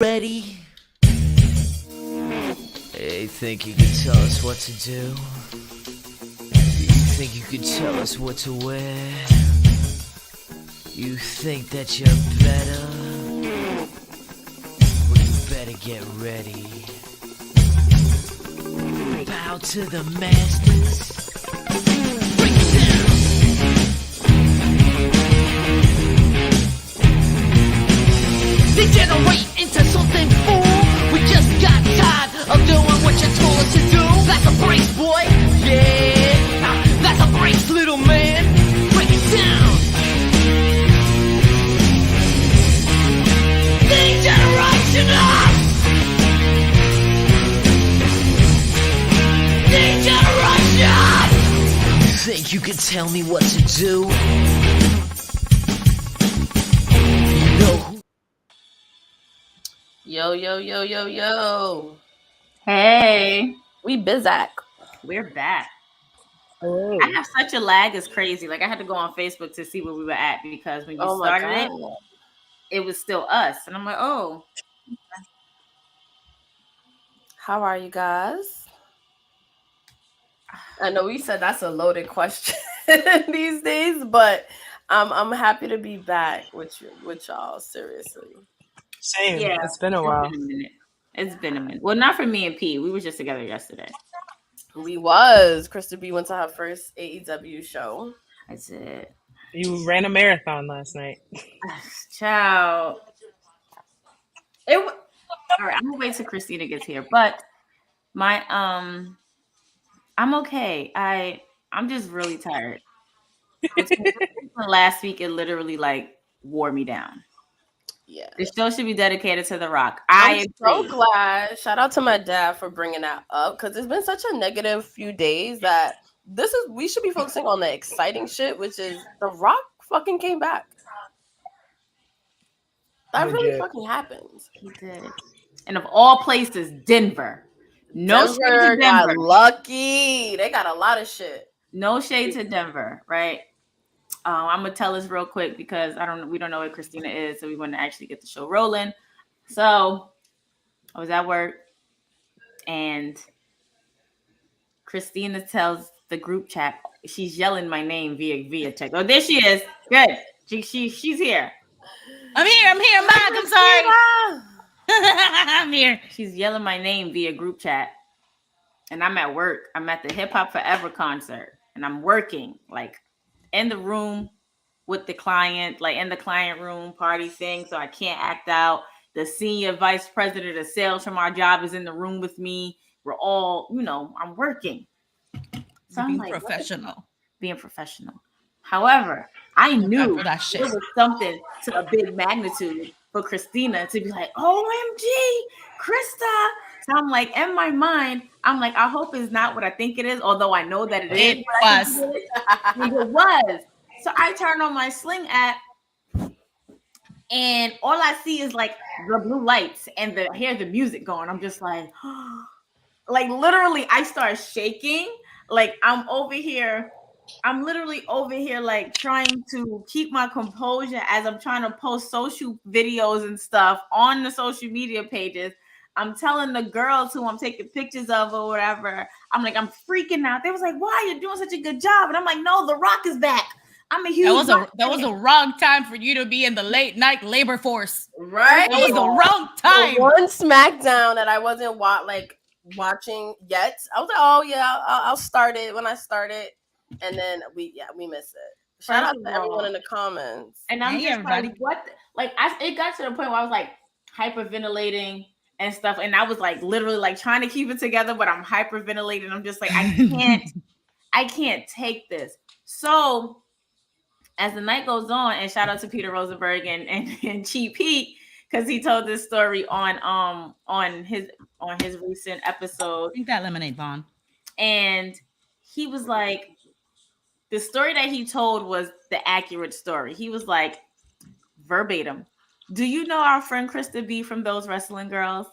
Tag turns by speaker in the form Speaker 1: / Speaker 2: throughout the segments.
Speaker 1: Ready? Hey, think you can tell us what to do? You think you can tell us what to wear? You think that you're better? Well, you better get ready. Bow to the masters. Break it down. Degenerate into something fool. We just got tired of doing what you told us to do. That's a brace, boy. Yeah, that's a brace, little man. Break it down. Degeneration up. Degeneration. You think you can tell me what to do? You know who?
Speaker 2: Yo.
Speaker 3: Hey,
Speaker 2: We Bizak.
Speaker 3: we're back.
Speaker 4: Oh.
Speaker 3: I have such a lag, it's crazy. Like I had to go on Facebook to see where we were at because when you started it, it was still us. And I'm like, oh.
Speaker 2: How are you guys? I know we said that's a loaded question these days, but I'm happy to be back with y'all, seriously.
Speaker 4: Same.
Speaker 3: Yeah,
Speaker 4: It's been a while.
Speaker 3: It's been a minute. Well, not for me and P. We were just together yesterday.
Speaker 2: Krista B went to her first AEW show.
Speaker 3: That's it.
Speaker 4: You ran a marathon last night.
Speaker 3: Ciao. All right, I'm gonna wait till Christina gets here. But my I'm okay. I'm just really tired. Last week it literally like wore me down.
Speaker 2: Yeah.
Speaker 3: The show should be dedicated to The Rock.
Speaker 2: I'm so glad. Shout out to my dad for bringing that up because it's been such a negative few days that we should be focusing on the exciting shit, which is The Rock fucking came back. That really fucking happened.
Speaker 3: He did. And of all places, Denver. No shade to Denver.
Speaker 2: Got lucky. They got a lot of shit.
Speaker 3: No shade to Denver, right? I'm gonna tell this real quick because we don't know what Christina is, so we want to actually get the show rolling. So I was at work and Christina tells the group chat, she's yelling my name via text. Oh, there she is. Good. She's here. I'm here. Mike. I'm sorry. I'm here. She's yelling my name via group chat. And I'm at work. I'm at the Hip Hop Forever concert. And I'm working like in the room with the client, like in the client room party thing. So I can't act out. The senior vice president of sales from our job is in the room with me. We're all, I'm working. So I'm like, being professional. However, I knew there was something to a big magnitude for Christina to be like, OMG, Krista. So I'm like, in my mind, I'm like, I hope it's not what I think it is, although I know that it is. It was. So I turn on my Sling app, and all I see is like the blue lights and I hear the music going. I'm just like, like literally, I start shaking. Like I'm literally over here, like trying to keep my composure as I'm trying to post social videos and stuff on the social media pages. I'm telling the girls who I'm taking pictures of or whatever, I'm like, I'm freaking out. They was like, why are you doing such a good job? And I'm like, no, The Rock is back. I'm a huge
Speaker 5: That was a wrong time for you to be in the late night labor force.
Speaker 2: Right?
Speaker 5: That was the wrong time.
Speaker 2: The one SmackDown that I wasn't watching yet. I was like, oh yeah, I'll start it when I start it. And then we missed it. Shout out to everyone in the comments.
Speaker 3: And I'm just like, what? It got to the point where I was like hyperventilating and stuff. And I was like literally like trying to keep it together, but I'm hyperventilating. I'm just like, I can't take this. So as the night goes on, and shout out to Peter Rosenberg and Cheap Pete, because he told this story on his recent episode.
Speaker 5: Drink that lemonade, Vaughn.
Speaker 3: And he was like, the story that he told was the accurate story. He was like, verbatim, do you know our friend Krista B from Those Wrestling Girls?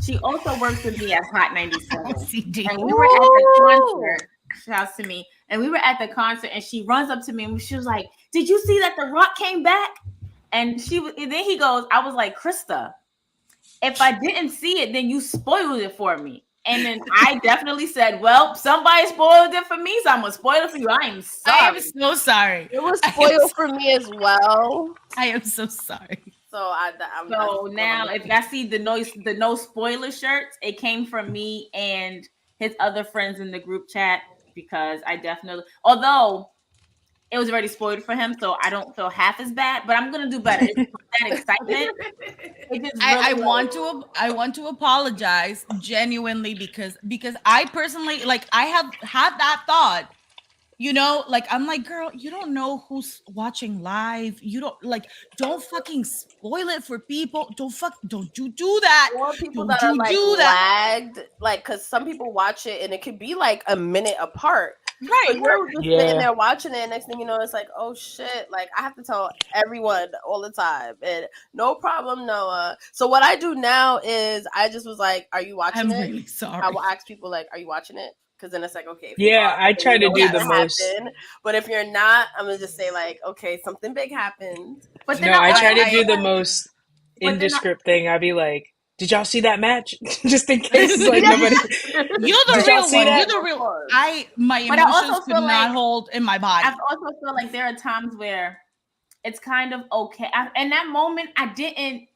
Speaker 3: She also works with me at Hot 97. And we were at the concert. Shouts to me. And we were at the concert and she runs up to me and she was like, did you see that The Rock came back? And then he goes, I was like, Krista, if I didn't see it, then you spoiled it for me. And then I definitely said, well, somebody spoiled it for me, so I'm gonna spoil it for you. I am sorry.
Speaker 5: I am so sorry.
Speaker 2: It was spoiled for me as well.
Speaker 5: I am so sorry.
Speaker 2: So
Speaker 3: So now, if I see the no spoiler shirts, it came from me and his other friends in the group chat, because I definitely, although it was already spoiled for him, so I don't feel half as bad. But I'm gonna do better. It's that excitement.
Speaker 5: I want to apologize genuinely because I personally, like, I have had that thought. You know, like, I'm like, girl, you don't know who's watching live. You don't fucking spoil it for people. Don't you do that.
Speaker 2: Or people
Speaker 5: Don't
Speaker 2: that are
Speaker 5: you
Speaker 2: like
Speaker 5: do that.
Speaker 2: lagged, like, because some people watch it and it could be like a minute apart.
Speaker 5: Right.
Speaker 2: So you're just sitting there watching it, and next thing you know, it's like, oh shit, like I have to tell everyone all the time. And no problem, Noah. So what I do now is I just was like, are you watching
Speaker 5: I'm
Speaker 2: it?
Speaker 5: really sorry.
Speaker 2: I will ask people, like, are you watching it? Because then it's like, okay.
Speaker 4: Yeah, I try to do the most.
Speaker 2: But if you're not, I'm gonna just say, like, okay, something big happened.
Speaker 3: But
Speaker 4: No, I try to do the most indescript thing. I'd be like, did y'all see that match? Just in case, like, nobody.
Speaker 5: You're the real one. You're the real. My emotions could not hold in my body.
Speaker 3: I also feel like there are times where it's kind of okay. In that moment, I didn't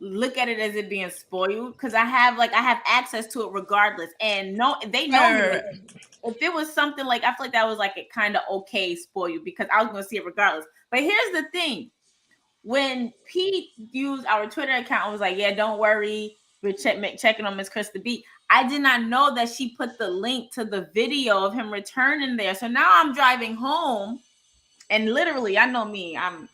Speaker 3: look at it as it being spoiled, because I have access to it regardless, and they know me. If it was something like, I feel like that was like a kind of okay spoil, because I was going to see it regardless. But here's the thing: when Pete used our Twitter account and was like, "Yeah, don't worry, we're checking on Miss Krista B," I did not know that she put the link to the video of him returning there. So now I'm driving home, and literally, I know me, I'm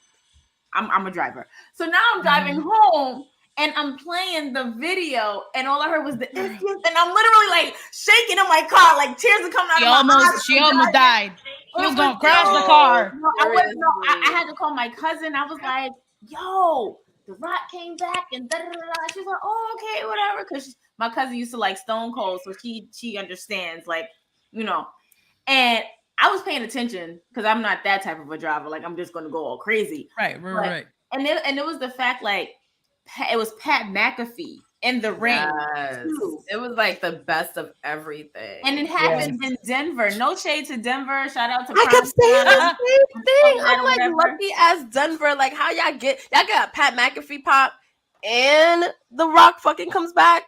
Speaker 3: a driver. So now I'm driving home. And I'm playing the video, and all I heard was the and I'm literally like shaking in my car, like tears are coming out of my eyes.
Speaker 5: She almost died. She was gonna crash the car.
Speaker 3: No, I had to call my cousin. I was like, "Yo, The Rock came back," and da da da. She's like, "Oh, okay, whatever." Because my cousin used to like Stone Cold, so she understands, like, you know. And I was paying attention because I'm not that type of a driver. Like, I'm just gonna go all crazy.
Speaker 5: Right.
Speaker 3: And it was the fact, like, it was Pat McAfee in the ring.
Speaker 2: Too. It was like the best of everything.
Speaker 3: And it happened in Denver. No shade to Denver. Shout out to
Speaker 2: I kept saying the same thing. I'm like,
Speaker 3: whatever.
Speaker 2: lucky ass Denver. Like, how y'all got Pat McAfee pop and The Rock fucking comes back?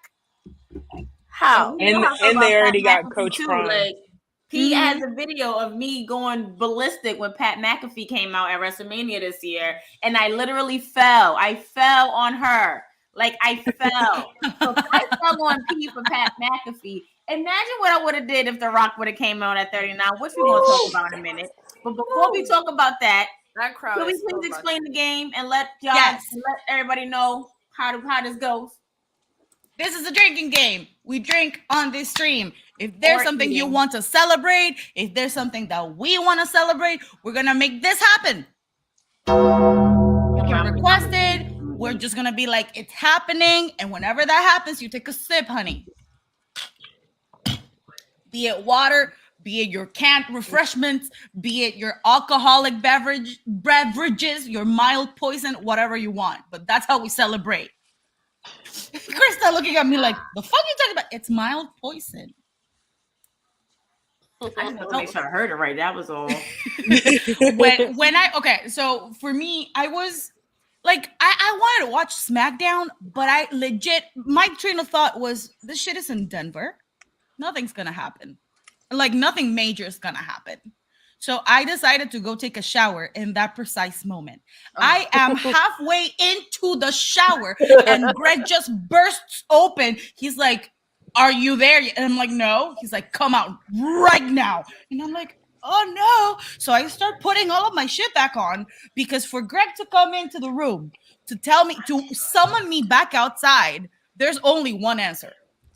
Speaker 2: How?
Speaker 4: And they already got Coach Prime.
Speaker 3: Like, he has a video of me going ballistic when Pat McAfee came out at WrestleMania this year, and I literally fell. I fell on her. Like, I fell. So I fell on Pete for Pat McAfee. Imagine what I would have did if The Rock would have came out at 39, which we're going to talk about in a minute. But before we talk about that
Speaker 2: crowd,
Speaker 3: can we please explain the game and let everybody know how this goes?
Speaker 5: This is a drinking game. We drink on this stream. If there's something you want to celebrate, if there's something that we want to celebrate, we're going to make this happen. You can request it. We're just going to be like, it's happening. And whenever that happens, you take a sip, honey. Be it water, be it your canned refreshments, be it your alcoholic beverages, your mild poison, whatever you want. But that's how we celebrate. Krista looking at me like, the fuck you talking about? It's mild poison.
Speaker 3: I just want to make sure I heard it right. That was all.
Speaker 5: So for me, I was like, I wanted to watch SmackDown, but my train of thought was, this shit is in Denver. Nothing's gonna happen. Like, nothing major is gonna happen. So I decided to go take a shower in that precise moment. I am halfway into the shower and Greg just bursts open. He's like, "Are you there?" And I'm like, "No." He's like, "Come out right now." And I'm like, "Oh no." So I start putting all of my shit back on, because for Greg to come into the room to tell me, to summon me back outside, there's only one answer.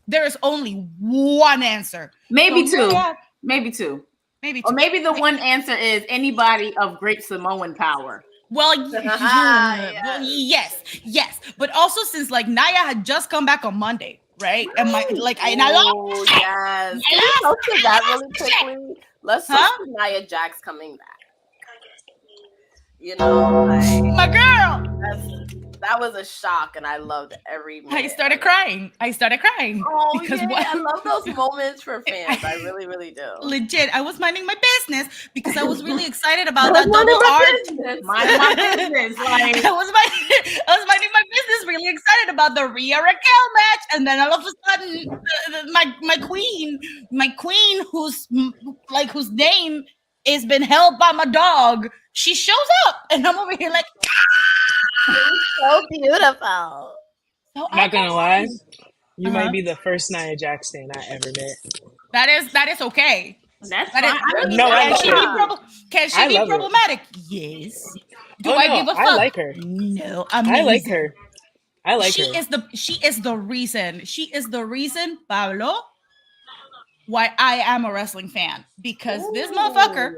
Speaker 5: There is only one answer.
Speaker 3: Maybe
Speaker 5: so,
Speaker 3: two.
Speaker 5: Yeah,
Speaker 3: maybe two.
Speaker 5: Maybe two.
Speaker 3: Or maybe the one answer is anybody of great Samoan power.
Speaker 5: Well, yes. But also, since like Naya had just come back on Monday, right? And yes.
Speaker 2: Let's talk to that really quickly. Let's talk to Nia Jax coming back. You know, like,
Speaker 5: my girl.
Speaker 2: that was a shock, and I loved every minute.
Speaker 5: I started crying.
Speaker 2: Oh
Speaker 5: because
Speaker 2: yeah, I love those moments for fans. I really, really do.
Speaker 5: legit, I was minding my business because I was really excited about that double R.
Speaker 3: Mind my business. Like,
Speaker 5: I was minding my business, really excited about the Rhea Raquel match, and then all of a sudden, my queen, whose name has been held by my dog, she shows up, and I'm over here like,
Speaker 2: So beautiful.
Speaker 5: so
Speaker 4: Not gonna lie, you
Speaker 5: Uh-huh.
Speaker 4: might be the first Nia Jax fan I ever met.
Speaker 5: that is okay.
Speaker 3: that's
Speaker 5: That is,
Speaker 3: fine.
Speaker 4: No, I
Speaker 5: can
Speaker 4: love
Speaker 5: she
Speaker 4: her.
Speaker 5: can she
Speaker 4: I
Speaker 5: be
Speaker 4: love her.
Speaker 5: problematic? Yes. Do
Speaker 4: Oh,
Speaker 5: I
Speaker 4: no,
Speaker 5: give a fuck?
Speaker 4: I like her.
Speaker 5: No,
Speaker 4: I
Speaker 5: amazing.
Speaker 4: like her. I like
Speaker 5: she
Speaker 4: her.
Speaker 5: is the reason, Pablo, why I am a wrestling fan, because this motherfucker,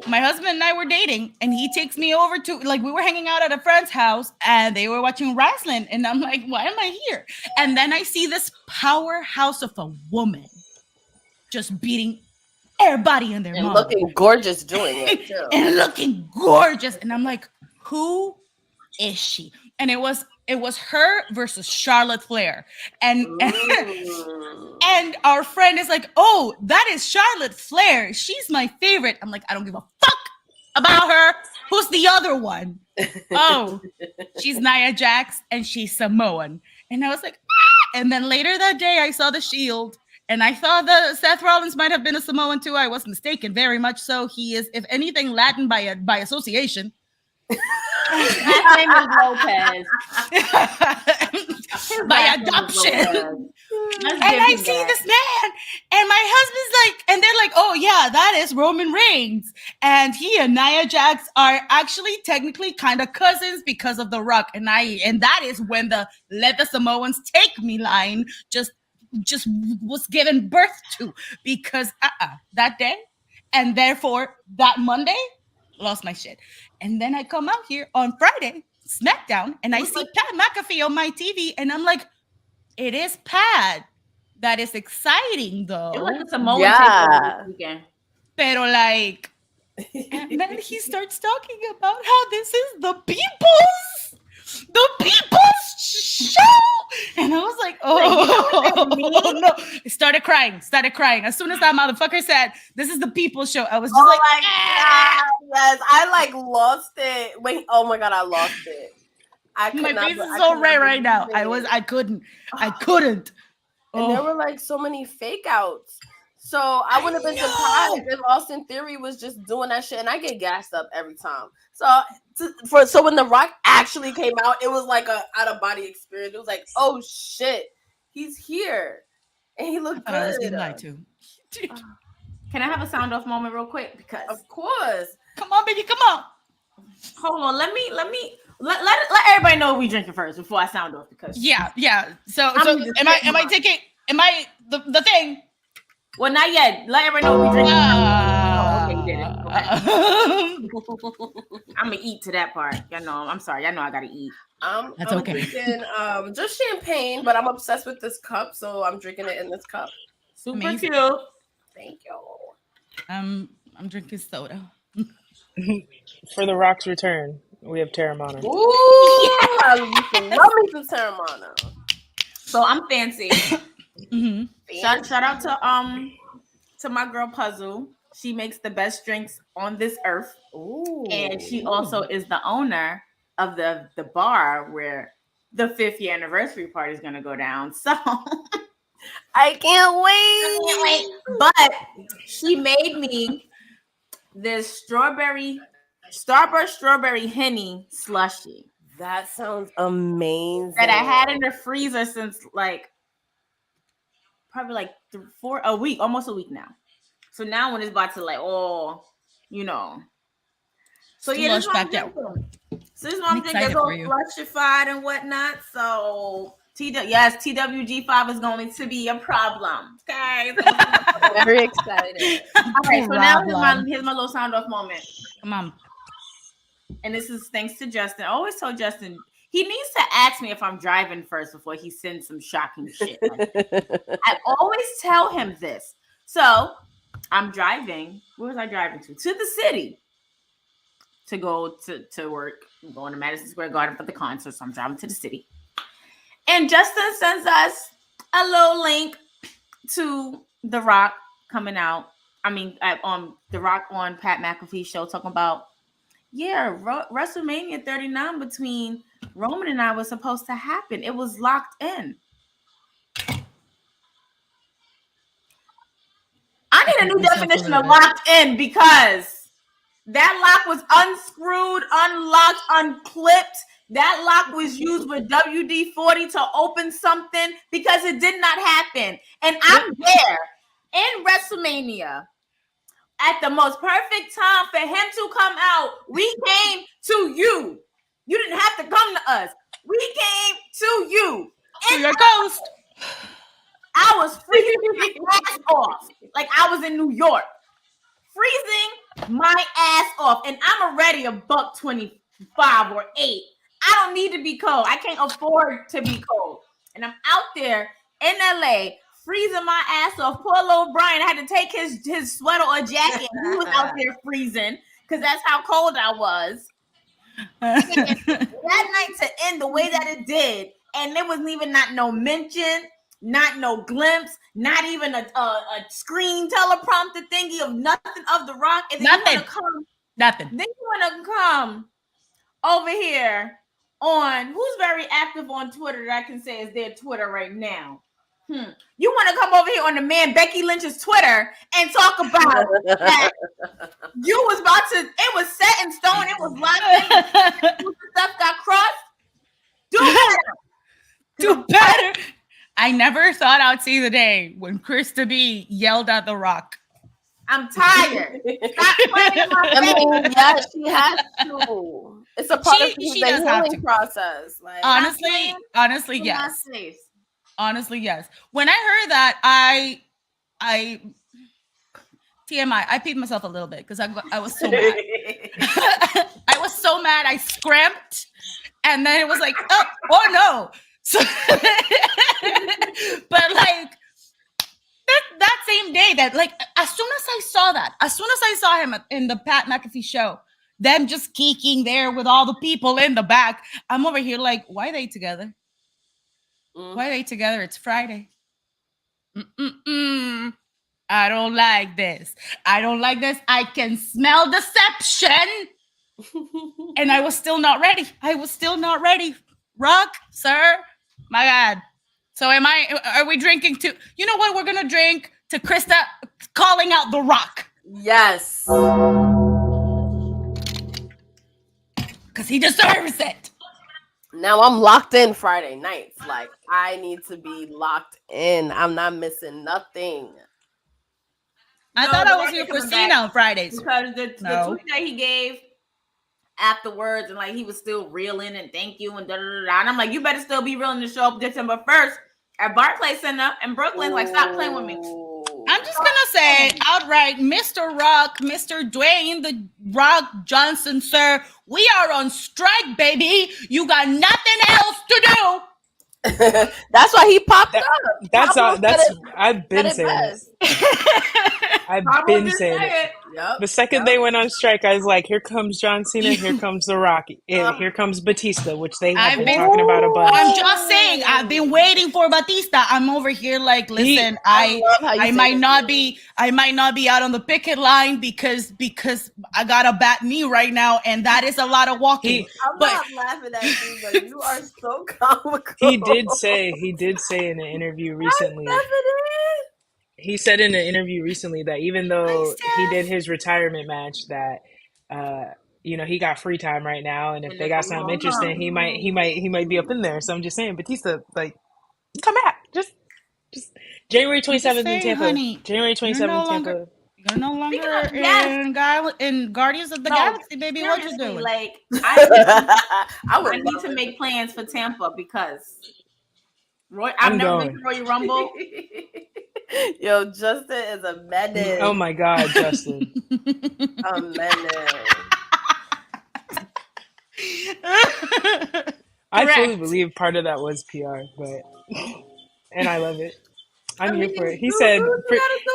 Speaker 5: my husband and I were dating, and he takes me over to, like, we were hanging out at a friend's house and they were watching wrestling, and I'm like, why am I here? And then I see this powerhouse of a woman just beating everybody in their
Speaker 2: And
Speaker 5: mom
Speaker 2: looking gorgeous doing it too.
Speaker 5: and looking gorgeous, and I'm like, who is she? And it was her versus Charlotte Flair, and and our friend is like, oh, that is Charlotte Flair, she's my favorite. I'm like, I don't give a fuck about her. Who's the other one? Oh, she's Nia Jax, and she's Samoan. And I was like, ah! And then later that day I saw the Shield, and I thought that Seth Rollins might have been a Samoan too. I was mistaken, very much so. He is, if anything, Latin by association.
Speaker 3: His name is Lopez.
Speaker 5: By adoption. And I see this man, and my husband's like, and they're like, oh yeah, that is Roman Reigns, and he and Nia Jax are actually technically kind of cousins because of The Rock, and that is when the "Let the Samoans take me" line just was given birth to, because that day, and therefore that Monday, lost my shit. And then I come out here on Friday, SmackDown, and I see Pat McAfee on my TV, and I'm like, it is Pat. That is exciting, though.
Speaker 3: It was a Samoan
Speaker 2: Yeah.
Speaker 3: takeover this weekend.
Speaker 5: Pero like, and then he starts talking about how this is the people's show, and I was like, oh no! I started crying. As soon as that motherfucker said, "This is the people's show," I was just like,
Speaker 2: my God, yes, I like lost it. Wait, oh my God, I lost it. I could
Speaker 5: my
Speaker 2: not-
Speaker 5: face is
Speaker 2: I
Speaker 5: so
Speaker 2: could
Speaker 5: red
Speaker 2: not
Speaker 5: right now.
Speaker 2: believe it.
Speaker 5: I couldn't.
Speaker 2: And there
Speaker 5: Oh.
Speaker 2: were like so many fake outs. So I wouldn't have been surprised if Austin Theory was just doing that shit. And I get gassed up every time. So when The Rock actually came out, it was like a out of body experience. It was like, oh shit, he's here, and he looked
Speaker 5: I thought I was
Speaker 2: good.
Speaker 5: getting lied to.
Speaker 3: Can I have a sound off moment real quick? Because
Speaker 2: Of course.
Speaker 5: Come on, baby, come on.
Speaker 3: hold on, let everybody know what we drinking first before I sound off. Because
Speaker 5: Yeah. So
Speaker 3: I'm just
Speaker 5: am I
Speaker 3: sitting
Speaker 5: taking? Am I the thing?
Speaker 3: well, not yet. Let everybody know what we drinking. Oh, okay, you did it. Go ahead. I'm gonna eat to that part. Y'all know. I'm sorry. Y'all know I gotta eat.
Speaker 5: That's
Speaker 2: I'm
Speaker 5: okay.
Speaker 2: drinking just champagne, but I'm obsessed with this cup, so I'm drinking it in this cup.
Speaker 3: Super
Speaker 5: Amazing.
Speaker 3: cute.
Speaker 2: Thank you.
Speaker 5: I'm drinking soda.
Speaker 4: For The Rock's return, we have Terramana.
Speaker 2: Ooh, I love me some Terramana.
Speaker 3: So I'm fancy.
Speaker 5: Mm-hmm.
Speaker 3: Shout out to my girl Puzzle. She makes the best drinks on this earth.
Speaker 2: Ooh.
Speaker 3: And she also is the owner of the bar where the 5th year anniversary party is gonna go down. So
Speaker 2: I can't wait.
Speaker 3: But she made me this Starburst strawberry Henny slushy
Speaker 2: That sounds amazing.
Speaker 3: that I had in the freezer since like probably like almost a week now. So now when it's about to like, So yeah, this is
Speaker 5: Slush
Speaker 3: what I'm
Speaker 5: back out.
Speaker 3: thinking. So this is what I'm
Speaker 5: I'm
Speaker 3: thinking. It's
Speaker 5: excited
Speaker 3: all
Speaker 5: for you.
Speaker 3: flushified and whatnot. So TWG5 is going to be a problem. Okay.
Speaker 2: Very excited.
Speaker 3: Okay, so now
Speaker 5: Problem.
Speaker 3: here's my little sound off moment.
Speaker 5: Come on.
Speaker 3: And this is thanks to Justin. I always tell Justin he needs to ask me if I'm driving first before he sends some shocking shit. I always tell him this. So I'm driving. Where was I driving to? To the city. to go to work. I'm going to Madison Square Garden for the concert, so I'm driving to the city. And Justin sends us a little link to The Rock coming out. I mean, on The Rock on Pat McAfee's show talking about, WrestleMania 39 between Roman and I was supposed to happen. It was locked in. I need a new definition of locked in, because that lock was unscrewed, unlocked, unclipped. That lock was used with WD-40 to open something, because it did not happen. And I'm there in WrestleMania at the most perfect time for him to come out. We came to you. You didn't have to come to us. We came to you.
Speaker 5: To your coast.
Speaker 3: I was freezing my ass off. Like I was in New York. Freezing my ass off. And I'm already $1.25 or $8. I don't need to be cold. I can't afford to be cold. And I'm out there in LA freezing my ass off. Poor little Brian had to take his sweater or jacket. He was out there freezing because that's how cold I was. That night to end the way that it did, and there wasn't even not no mention, not no glimpse, not even a screen teleprompter thingy of nothing of The Rock. And then
Speaker 5: Nothing. Nothing.
Speaker 3: Then you want to come over here on who's very active on Twitter that I can say is their Twitter right now. You want to come over here on the man Becky Lynch's Twitter and talk about that you was about to, it was set in stone, it was locked in, stuff got crossed. Do better.
Speaker 5: Do better. I never thought I'd see the day when Krista B yelled at The Rock.
Speaker 3: I'm tired. Stop playing in my
Speaker 2: I
Speaker 3: face.
Speaker 2: mean, yeah, she has to. It's a part of
Speaker 5: She
Speaker 2: the
Speaker 5: does have
Speaker 2: healing
Speaker 5: to.
Speaker 2: Process. Like,
Speaker 5: Honestly,
Speaker 3: In
Speaker 5: yes.
Speaker 3: my face.
Speaker 5: Honestly, yes. When I heard that, I TMI, I peed myself a little bit because I was so mad. I was so mad. I scramped, and then it was like, oh no. So, but like that same day, that like as soon as I saw him in the Pat McAfee show, them just geeking there with all the people in the back, I'm over here like, why are they together? Why are they together? It's Friday. I don't like this. I can smell deception. And I was still not ready. Rock, sir. My God. So are we drinking to, you know what? We're going to drink to Krista calling out The Rock.
Speaker 2: yes.
Speaker 5: Because he deserves it.
Speaker 2: Now I'm locked in Friday nights. Like, I need to be locked in. I'm not missing nothing.
Speaker 5: I
Speaker 3: No,
Speaker 5: thought
Speaker 3: The
Speaker 5: I was
Speaker 3: Rock
Speaker 5: here
Speaker 3: is
Speaker 5: for
Speaker 3: coming back.
Speaker 5: Cena on Fridays.
Speaker 3: Because the
Speaker 5: No.
Speaker 3: tweet that he gave afterwards, and like he was still reeling and thank you and da da da da. And I'm like, you better still be reeling to show up December 1st at Barclays Center in Brooklyn. Like, stop playing with me.
Speaker 2: Ooh.
Speaker 5: I'm just gonna say outright, Mr. Rock, Mr. Dwayne the Rock Johnson, sir, we are on strike, baby. You got nothing else to do.
Speaker 2: That's why he popped up.
Speaker 4: That's
Speaker 2: Pablo
Speaker 4: all. That's
Speaker 2: said
Speaker 4: I've been
Speaker 2: it
Speaker 4: saying it.
Speaker 2: best.
Speaker 4: I've
Speaker 3: Pablo
Speaker 4: been
Speaker 3: just
Speaker 4: saying
Speaker 3: said
Speaker 4: it.
Speaker 2: Yep.
Speaker 4: The second they went on strike, I was like, "Here comes John Cena. Here comes The Rock. And here comes Batista," which they have
Speaker 5: I've
Speaker 4: been
Speaker 5: been-
Speaker 4: talking about a bunch.
Speaker 5: I'm just saying, I've been waiting for Batista. I'm over here like, listen, I
Speaker 2: love how you say
Speaker 5: might
Speaker 2: that.
Speaker 5: not be out on the picket line because I got a bad knee right now, and that is a lot of walking.
Speaker 2: I'm
Speaker 5: But-
Speaker 2: not laughing at you, but you are so comical.
Speaker 4: He did say in an interview recently. He said in an interview recently that even though he did his retirement match, that he got free time right now, and if they got something interesting, he might be up in there. So I'm just saying, Batista, like, come back, just January 27th in
Speaker 5: saying,
Speaker 4: Tampa.
Speaker 5: honey,
Speaker 4: January 27th in
Speaker 5: no
Speaker 4: Tampa.
Speaker 5: longer- You're no longer
Speaker 3: Yes.
Speaker 5: in Guardians of the
Speaker 3: No,
Speaker 5: Galaxy, baby. What you
Speaker 3: Seriously,
Speaker 5: doing?
Speaker 3: like,
Speaker 2: I would
Speaker 3: I need
Speaker 2: love
Speaker 3: to
Speaker 2: it.
Speaker 3: make plans for Tampa because I've
Speaker 4: I'm
Speaker 3: never
Speaker 4: going.
Speaker 3: been to Royal Rumble.
Speaker 2: Yo, Justin is a menace.
Speaker 4: Oh my God, Justin.
Speaker 2: A menace.
Speaker 4: I fully
Speaker 5: Correct.
Speaker 4: believe part of that was PR, but and I love it. I'm here for it. He
Speaker 2: do
Speaker 4: said
Speaker 2: what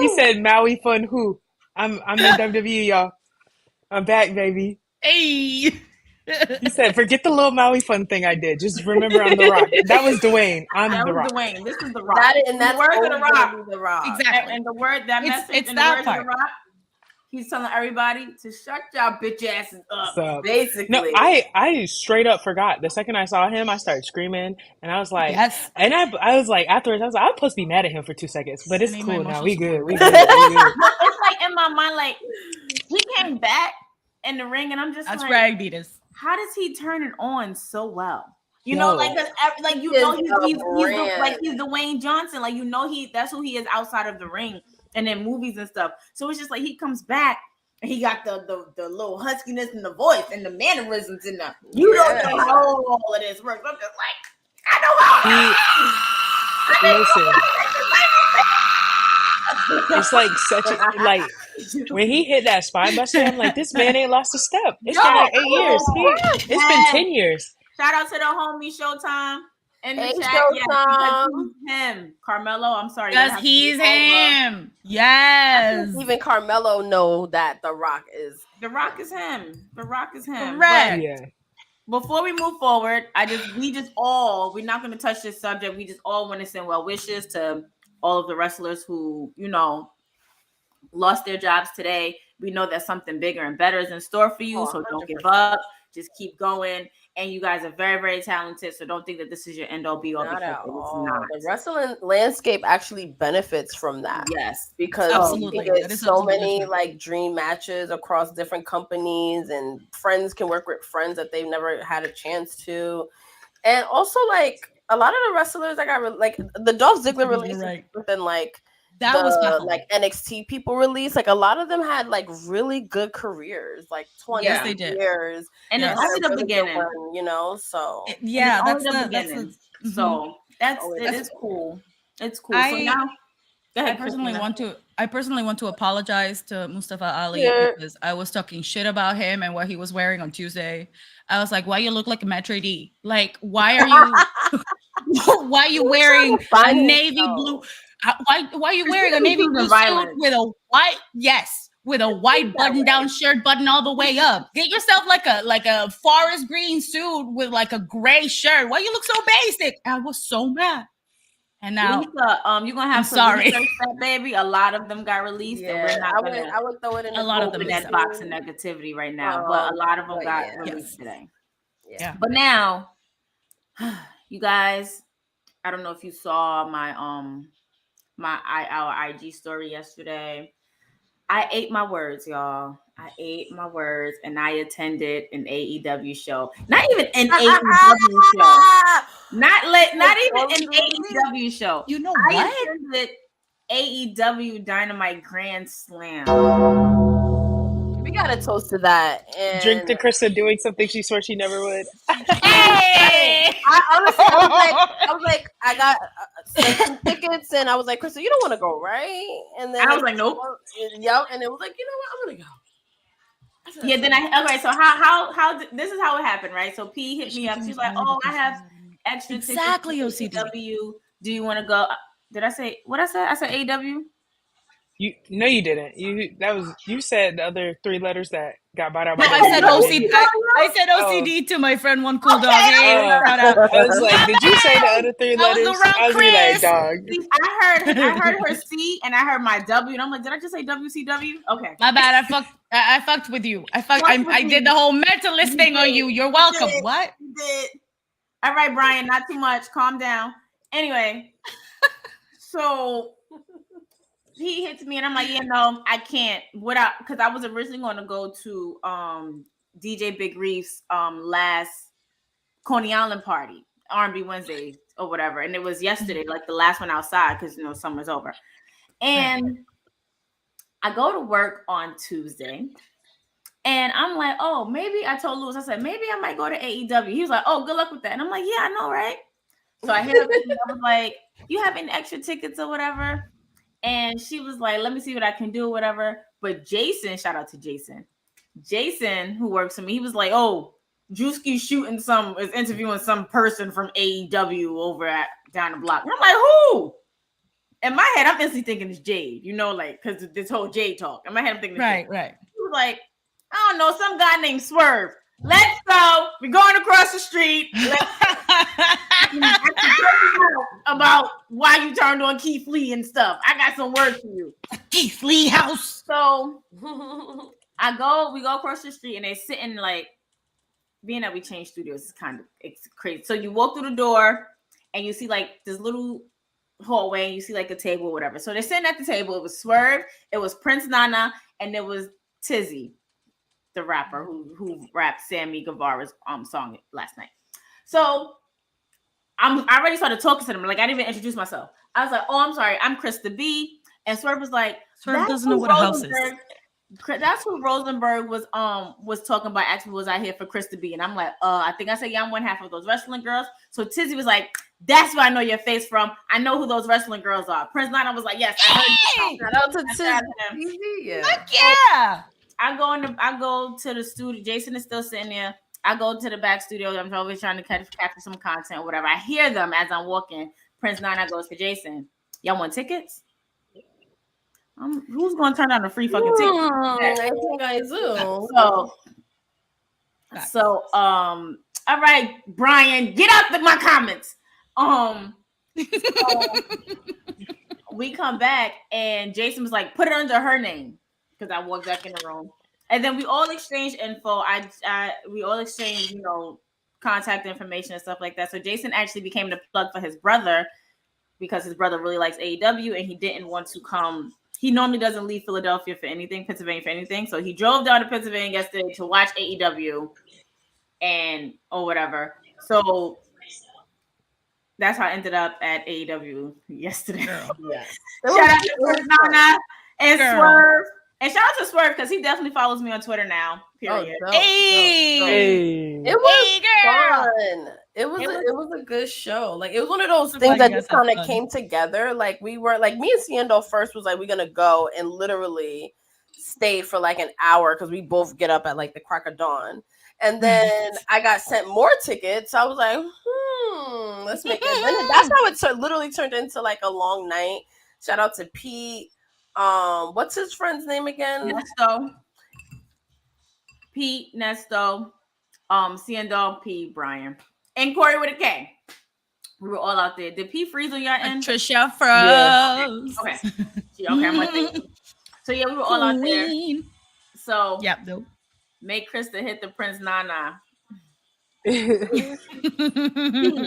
Speaker 2: you gotta do.
Speaker 4: Maui fun who? I'm in WWE, y'all. I'm back, baby.
Speaker 5: Hey.
Speaker 4: He said, "Forget the little Maui fun thing I did. Just remember I'm the Rock." That was Dwayne. I'm
Speaker 3: That
Speaker 4: the
Speaker 3: was
Speaker 4: Rock.
Speaker 3: Dwayne. This is the Rock.
Speaker 2: That and
Speaker 3: In
Speaker 2: that's
Speaker 3: the words of the
Speaker 2: always gonna
Speaker 3: Rock.
Speaker 2: be the Rock.
Speaker 5: Exactly.
Speaker 3: And the word that
Speaker 5: It's-
Speaker 3: message
Speaker 5: it's
Speaker 3: in the
Speaker 5: that
Speaker 3: words of the
Speaker 5: part.
Speaker 3: Rock. He's telling everybody to shut y'all bitch asses up.
Speaker 4: So
Speaker 2: Basically.
Speaker 4: no, I straight up forgot. The second I saw him, I started screaming, and I was like,
Speaker 5: Yes.
Speaker 4: and I was like, afterwards, I was like, I'm supposed to be mad at him for 2 seconds, but it's
Speaker 5: I need my
Speaker 4: cool now.
Speaker 5: emotional
Speaker 4: We good.
Speaker 5: support.
Speaker 4: We good. We good.
Speaker 3: But it's like in my mind, like he came back in the ring, and I'm just
Speaker 5: That's
Speaker 3: like,
Speaker 5: where I beat us.
Speaker 3: how does he turn it on so well? You
Speaker 4: Yo.
Speaker 3: know, like, 'cause like you
Speaker 2: He
Speaker 3: know,
Speaker 2: is
Speaker 3: he's
Speaker 2: a
Speaker 3: he's Dwayne Johnson. Like, you know, that's who he is outside of the ring and in movies and stuff. So it's just like he comes back and he got the little huskiness in the voice and the mannerisms in the. You don't know how all of this works. I'm just like, I know how.
Speaker 4: Listen, it's like such a like when he hit that spine buster. I'm like, this man ain't lost a step. It's been like 8 years. It's been 10 years.
Speaker 3: Shout out to the homie Showtime in the
Speaker 2: Hey,
Speaker 3: chat. Yes,
Speaker 2: Showtime.
Speaker 3: because he's him. Carmelo, I'm sorry.
Speaker 5: Because he's him. Yes.
Speaker 2: Even Carmelo know that The Rock is.
Speaker 3: The Rock is him. The Rock is him.
Speaker 5: Correct.
Speaker 4: Yeah.
Speaker 3: But before we move forward, we're not going to touch this subject. We just all want to send well wishes to all of the wrestlers who, you know, lost their jobs today. We know that something bigger and better is in store for you. So don't give up. Just keep going. And you guys are very, very talented. So don't think that this is your end all be all.
Speaker 2: Not at
Speaker 3: It's
Speaker 2: all.
Speaker 3: not.
Speaker 2: The wrestling landscape actually benefits from that.
Speaker 3: Yes.
Speaker 2: Because
Speaker 5: Absolutely.
Speaker 2: you
Speaker 5: That
Speaker 2: get
Speaker 5: is
Speaker 2: so
Speaker 5: absolutely
Speaker 2: many
Speaker 5: true.
Speaker 2: like dream matches across different companies, and friends can work with friends that they've never had a chance to. And also, like, a lot of the wrestlers that got like the Dolph Ziggler
Speaker 5: You're
Speaker 2: release
Speaker 5: right.
Speaker 2: within like
Speaker 5: That was
Speaker 2: the
Speaker 5: baffling.
Speaker 2: like NXT people release, like a lot of them had like really good careers, like 20
Speaker 3: Yes,
Speaker 5: they did.
Speaker 2: years.
Speaker 3: And
Speaker 5: Yes.
Speaker 3: it's only the
Speaker 2: Really good
Speaker 3: beginning.
Speaker 2: run, you know, so
Speaker 5: Yeah,
Speaker 3: And
Speaker 5: that's
Speaker 3: it's only
Speaker 5: the
Speaker 3: the beginning.
Speaker 5: mhm.
Speaker 3: So that's
Speaker 2: Oh,
Speaker 3: it
Speaker 2: that's
Speaker 3: is cool. It's cool. So
Speaker 5: I-
Speaker 3: now, go
Speaker 5: I
Speaker 3: ahead,
Speaker 5: personally
Speaker 3: Christina.
Speaker 5: want to apologize to Mustafa Ali
Speaker 2: Yeah.
Speaker 5: because I was talking shit about him and what he was wearing on Tuesday. I was like, why you look like a Metro D? Like, why are you why are you wearing a
Speaker 2: find
Speaker 5: navy
Speaker 2: himself.
Speaker 5: blue? Why are you wearing a
Speaker 3: Christina's
Speaker 5: navy
Speaker 3: choosing
Speaker 5: blue suit
Speaker 3: violence.
Speaker 5: with a white with a white button down shirt button all the way up? Get yourself like a forest green suit with like a gray shirt. Why you look so basic? I was so mad. And now
Speaker 3: Lisa, you're gonna have
Speaker 5: I'm
Speaker 3: to
Speaker 5: sorry.
Speaker 3: research that, baby. A lot of them got released, and we're not gonna
Speaker 2: I would throw it in
Speaker 5: A lot of them
Speaker 3: open
Speaker 5: missed
Speaker 3: that
Speaker 5: out.
Speaker 3: box of negativity right now. But a lot of them
Speaker 2: but
Speaker 3: got
Speaker 2: yeah.
Speaker 3: released
Speaker 5: Yes.
Speaker 3: today.
Speaker 5: Yeah.
Speaker 3: But now, you guys, I don't know if you saw our IG story yesterday. I ate my words, y'all. I ate my words, and I attended an AEW show. Not even an AEW show. Not even an AEW show.
Speaker 5: You know
Speaker 3: I
Speaker 5: what?
Speaker 3: attended AEW Dynamite Grand Slam.
Speaker 2: We gotta toast to that. And
Speaker 4: Drink to Krista doing something she swore she never would.
Speaker 5: Hey!
Speaker 2: I honestly, I was like, I got some tickets, and I was like, Krista, you don't want to go, right? And then
Speaker 3: I was like, nope.
Speaker 2: Yep. And it was like, you know what, I'm gonna go.
Speaker 3: Yeah, then okay. So how this is how it happened, right? So P hit me up. She's like, "Oh, I have extra
Speaker 5: Exactly,
Speaker 3: tickets to
Speaker 5: OCD.
Speaker 3: AEW. Do you want to go?" Did I say what I said? I said AEW.
Speaker 4: No, you didn't. You said the other 3 letters that got bought out by
Speaker 5: No, I
Speaker 4: the
Speaker 5: said
Speaker 4: company.
Speaker 5: OCD. I said OCD to my friend One Cool Dog. Hey,
Speaker 4: Oh.
Speaker 5: shout out.
Speaker 4: I was like, did you say the other 3
Speaker 5: I was
Speaker 4: letters?
Speaker 5: around
Speaker 4: I was gonna be like,
Speaker 5: Chris.
Speaker 4: dog.
Speaker 3: I heard her C and I heard my W, and I'm like, did I just say WCW? Okay.
Speaker 5: My bad. I fucked with you. I did the whole mentalist thing on you. You're welcome.
Speaker 3: did.
Speaker 5: What?
Speaker 3: You did. All right, Brian, not too much. Calm down. Anyway, so he hits me and I'm like, yeah, no, I can't. Because I was originally going to go to DJ Big Reef's last Coney Island party, R&B Wednesday or whatever, and it was yesterday, like the last one outside because summer's over. And I go to work on Tuesday. And I'm like, oh, maybe I told Lewis, I said, maybe I might go to AEW. He was like, oh, good luck with that. And I'm like, yeah, I know, right? So I hit her and I was like, you have any extra tickets or whatever? And she was like, let me see what I can do or whatever. But Jason, shout out to Jason. Jason, who works for me, he was like, oh, Drewski's is interviewing some person from AEW over down the block. And I'm like, who? In my head, I'm instantly thinking it's Jade, like, because this whole Jade talk. In my head, I'm thinking it's Jade.
Speaker 5: Right.
Speaker 3: He was like, I don't know, some guy named Swerve. Let's go. We're going across the street. About why you turned on Keith Lee and stuff. I got some words for you.
Speaker 5: Keith Lee house.
Speaker 3: So we go across the street and they sitting like, being that we changed studios, it's crazy. So you walk through the door and you see like this little hallway and you see like a table or whatever. So they're sitting at the table. It was Swerve, it was Prince Nana, and it was Tizzy, the rapper who rapped Sammy Guevara's song last night. So I already started talking to them. Like I didn't even introduce myself. I was like, "Oh, I'm sorry, I'm Krista B." And Swerve was like,
Speaker 5: Swerve doesn't know what a house is.
Speaker 3: That's who Rosenberg was talking about. Actually, was I here for Krista B? And I'm like, I think I said, yeah, I'm one half of those wrestling girls. So Tizzy was like, that's where I know your face from. I know who those wrestling girls are. Prince Nana was like, yes, I heard you.
Speaker 2: Shout out to Tizzy. Yeah.
Speaker 5: Heck yeah.
Speaker 3: I go to the studio. Jason is still sitting there. I go to the back studio. I'm always trying to capture some content or whatever. I hear them as I'm walking. Prince Nana goes to Jason. Y'all want tickets? Who's going to turn down a free fucking ticket?
Speaker 2: I think I do.
Speaker 3: So, all right, Brian, get out of my comments. We come back and Jason was like, put it under her name because I walked back in the room, and then we all exchanged info. We all exchanged, contact information and stuff like that. So Jason actually became the plug for his brother because his brother really likes AEW and he didn't want to come. He normally doesn't leave Pennsylvania for anything. So he drove down to Pennsylvania yesterday to watch AEW or whatever. So that's how I ended up at AEW yesterday.
Speaker 2: Yeah.
Speaker 3: Shout out to Nana and Swerve. And shout out to Swerve because he definitely follows me on Twitter now. Period.
Speaker 2: Oh,
Speaker 5: Hey.
Speaker 2: it was fun. It was a good show. Like it was one of those things that just kind of came together. Like we were like me and Ciendo first was like we're gonna go and literally stayed for like an hour because we both get up at like the crack of dawn. And then I got sent more tickets. I was like, let's make it. And that's how it literally turned into like a long night. Shout out to Pete. What's his friend's name again?
Speaker 3: Nesto. Pete, Nesto, Ciendo, P, Brian. And Corey with a K. We were all out there. Did P freeze on your end?
Speaker 5: Trisha froze.
Speaker 3: Okay. I'm like, so yeah, we were all out there. So
Speaker 5: nope.
Speaker 3: Make Krista hit the Prince Nana.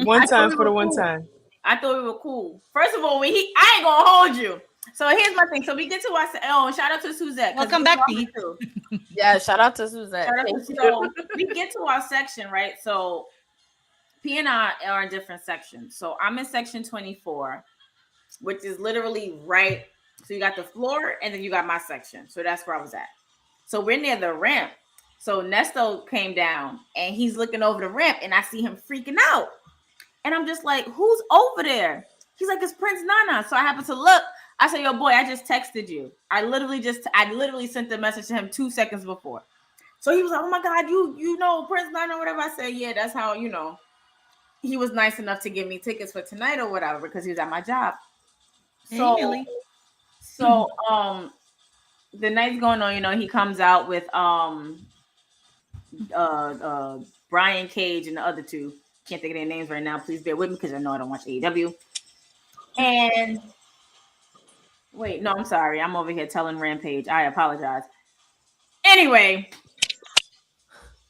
Speaker 4: One time for the one time.
Speaker 3: I thought we were cool. First of all, I ain't gonna hold you. So here's my thing. So we get to our shout out to Suzette.
Speaker 5: Welcome back, Pete.
Speaker 2: Yeah, shout out to Suzette.
Speaker 3: So we get to our section, right? So P and I are in different sections. So I'm in section 24, which is literally right. So you got the floor and then you got my section. So that's where I was at. So we're near the ramp. So Nesto came down and he's looking over the ramp and I see him freaking out. And I'm just like, who's over there? He's like, it's Prince Nana. So I happen to look. I said, yo, boy, I just texted you. I literally sent the message to him 2 seconds before. So he was like, oh my God, you know Prince Nana or whatever. I said, yeah, that's how, he was nice enough to give me tickets for tonight or whatever because he was at my job. So the night's going on, he comes out with Brian Cage and the other two. Can't think of their names right now. Please bear with me because I know I don't watch AEW. And wait, no, I'm sorry. I'm over here telling Rampage. I apologize. Anyway,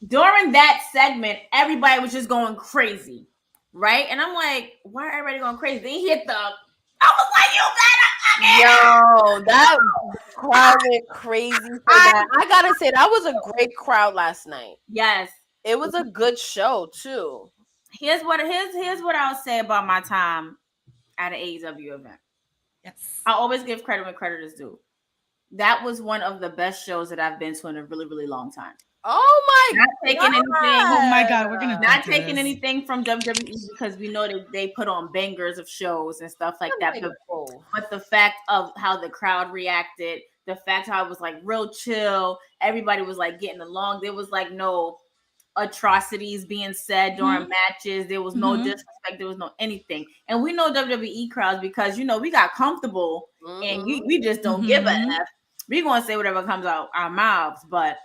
Speaker 3: during that segment, everybody was just going crazy, right? And I'm like, why are everybody going crazy? Then he hit I was like,
Speaker 2: yo, that crowd went crazy for that. I gotta say, that was a great crowd last night.
Speaker 3: Yes.
Speaker 2: It was a good show, too.
Speaker 3: Here's what I'll say about my time at an AEW event.
Speaker 5: Yes.
Speaker 3: I always give credit when credit is due. That was one of the best shows that I've been to in a really, really long time.
Speaker 2: Oh my
Speaker 3: not taking
Speaker 2: God.
Speaker 3: Anything.
Speaker 5: Oh my God, we're gonna
Speaker 3: not taking anything from WWE because we know that they put on bangers of shows and stuff like that. But the fact of how the crowd reacted, the fact how it was like real chill, everybody was like getting along. There was like no atrocities being said during matches. There was no disrespect. There was no anything. And we know WWE crowds because we got comfortable and we just don't give a F. We're gonna say whatever comes out our mouths, but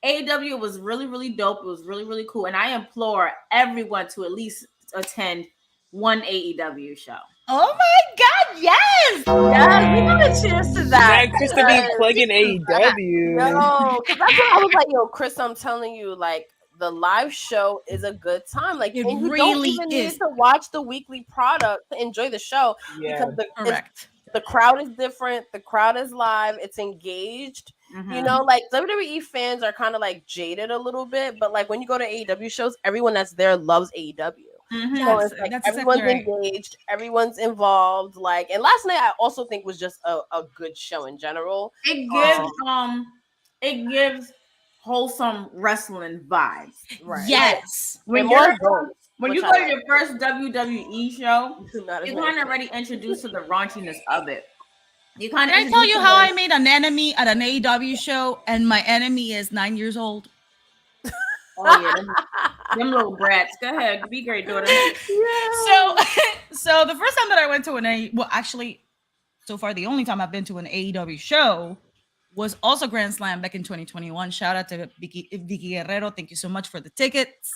Speaker 3: AEW was really, really dope. It was really, really cool. And I implore everyone to at least attend one AEW show.
Speaker 5: Oh my God, yes!
Speaker 2: Yeah, we got a cheers to that.
Speaker 4: Now Chris to be plugging AEW.
Speaker 2: No, because that's what I was like, yo, Chris, I'm telling you, like, the live show is a good time. Like,
Speaker 5: It
Speaker 2: and you
Speaker 5: really
Speaker 2: don't even
Speaker 5: is.
Speaker 2: need to watch the weekly product to enjoy the show.
Speaker 4: Yeah.
Speaker 2: Because
Speaker 5: Correct.
Speaker 2: the crowd is different. The crowd is live. It's engaged. You know, like WWE fans are kind of like jaded a little bit, but like when you go to AEW shows, everyone that's there loves AEW. So it's like
Speaker 5: That's
Speaker 2: everyone's
Speaker 5: exactly right.
Speaker 2: engaged, everyone's involved. Like, and last night I also think was just a good show in general.
Speaker 3: It gives wholesome wrestling vibes.
Speaker 2: Right.
Speaker 5: Yes.
Speaker 3: When
Speaker 2: And
Speaker 3: you
Speaker 2: more adults,
Speaker 3: when
Speaker 2: which
Speaker 3: you
Speaker 2: I
Speaker 3: go to
Speaker 2: like.
Speaker 3: your first WWE show,
Speaker 2: Not as
Speaker 3: you're
Speaker 2: many.
Speaker 3: kind of already introduced to the raunchiness of it. You kind
Speaker 5: Can I tell you how I made an enemy at an AEW show and my enemy is 9 years old?
Speaker 3: Oh yeah, them little brats. Go ahead, be great, daughter.
Speaker 5: So the first time that I went to actually, so far the only time I've been to an AEW show was also Grand Slam back in 2021. Shout out to Vicky Guerrero. Thank you so much for the tickets.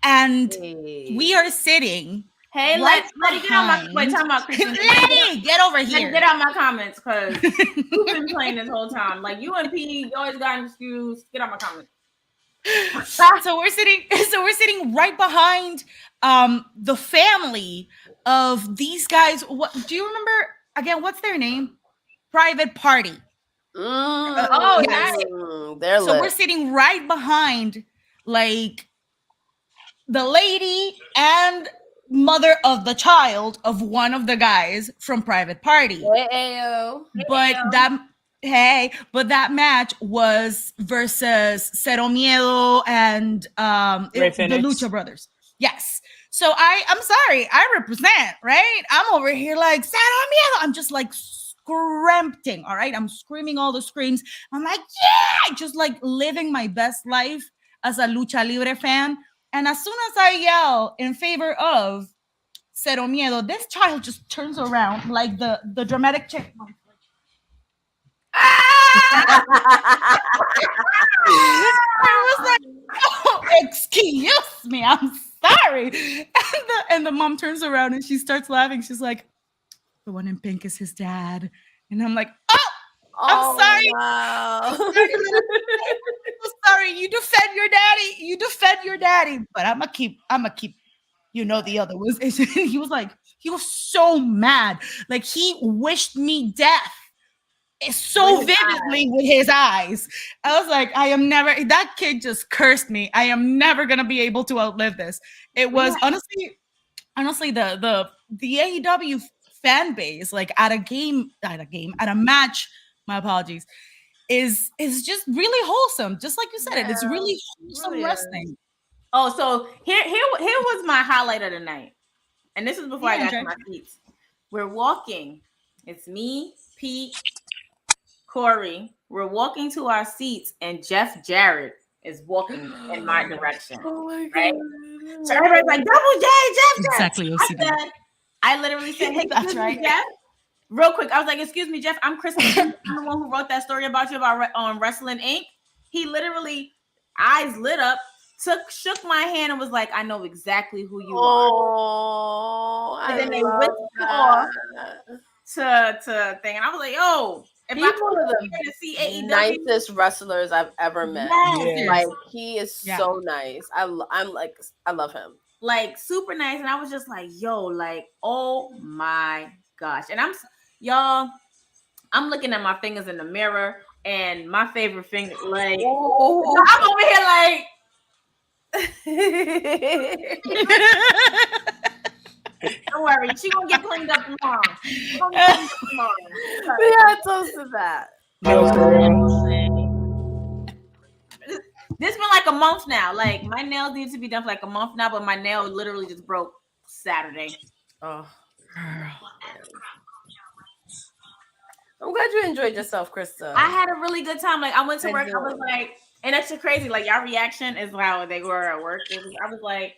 Speaker 5: And we are sitting.
Speaker 3: Hey,
Speaker 5: right
Speaker 3: let's get on my
Speaker 5: behind-
Speaker 3: wait. Talking about Christian.
Speaker 5: Lady, get over
Speaker 3: Let's
Speaker 5: here.
Speaker 3: get out my comments because you've been playing this whole time. Like you and P, you always got an excuse. Get out my comments.
Speaker 5: So we're sitting right behind the family of these guys. What do you remember again? What's their name? Private Party.
Speaker 3: Oh,
Speaker 5: yes.
Speaker 2: They're
Speaker 5: So
Speaker 2: lit.
Speaker 5: we're sitting right behind like the lady and mother of the child of one of the guys from Private Party.
Speaker 2: Ayo.
Speaker 5: But that match was versus Cero Miedo and
Speaker 4: Rey
Speaker 5: the
Speaker 4: Fenix.
Speaker 5: Lucha Brothers. Yes. So I'm sorry, I represent, right? I'm over here like Cero Miedo. I'm just like scrimpting, all right? I'm screaming all the screams. I'm like, yeah, just like living my best life as a Lucha Libre fan. And as soon as I yell in favor of Cero Miedo, this child just turns around like the dramatic chick. I was like, oh, excuse me, I'm sorry. And the mom turns around and she starts laughing. She's like, the one in pink is his dad. And I'm like, oh, I'm sorry.
Speaker 2: Wow.
Speaker 5: I'm sorry. You defend your daddy. But I'm gonna keep, the other was. He was so mad. Like he wished me death. It's so vividly with his eyes. I was like, that kid just cursed me. I am never gonna be able to outlive this. It was honestly the AEW fan base, like at a match, my apologies, is just really wholesome. Just like you said, it's really wholesome wrestling.
Speaker 3: Oh, so here was my highlight of the night. And this was before I got to my seats. We're walking. It's me, Pete, Corey. We're walking to our seats, and Jeff Jarrett is walking in my direction.
Speaker 2: Oh my God.
Speaker 3: Right? So everybody's like, Double J, Jeff Jarrett.
Speaker 5: Exactly.
Speaker 3: I literally said, hey,
Speaker 5: That's
Speaker 3: excuse
Speaker 5: right.
Speaker 3: me, Jeff. Real quick, I was like, excuse me, Jeff, I'm Kristen. I'm the one who wrote that story about you on Wrestling Inc. He literally, eyes lit up, shook my hand and was like, I know exactly who you are.
Speaker 2: Oh,
Speaker 3: And then they whipped off to thing. And I was like, yo, if
Speaker 2: He's
Speaker 3: I
Speaker 2: one of
Speaker 3: come here
Speaker 2: the
Speaker 3: to see AEW,
Speaker 2: nicest wrestlers I've ever met.
Speaker 4: Yeah.
Speaker 2: Like he is so nice. I love him.
Speaker 3: like super nice. And I was just like, yo, like, oh my gosh. And I'm looking at my fingers in the mirror and my favorite finger, like, I'm over here like, don't worry, she gonna get cleaned up tomorrow.
Speaker 2: We gotta toast to that.
Speaker 4: No, for real.
Speaker 3: This been like a month now. Like my nails need to be done for like a month now, but my nail literally just broke Saturday.
Speaker 2: Oh, I'm glad you enjoyed yourself, Krista.
Speaker 3: I had a really good time. Like I went to work. I was like, and that's just crazy. Like your reaction is how they were at work. I was like,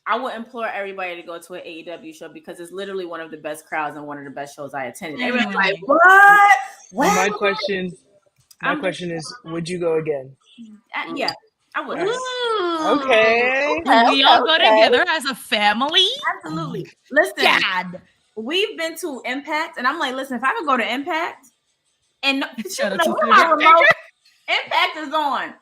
Speaker 3: I would implore everybody to go to an AEW show because it's literally one of the best crowds and one of the best shows I attended. Everyone's like, what?
Speaker 4: My question My question is, would you go again?
Speaker 3: Yeah, I would.
Speaker 4: Okay.
Speaker 5: We all go together as a family.
Speaker 3: Absolutely. Listen,
Speaker 5: Dad.
Speaker 3: we've been to Impact, and I'm like, listen, if I could go to Impact, and
Speaker 5: Shout out
Speaker 3: like,
Speaker 5: to
Speaker 3: where
Speaker 5: the
Speaker 3: my
Speaker 5: Dark
Speaker 3: remote? Impact is on.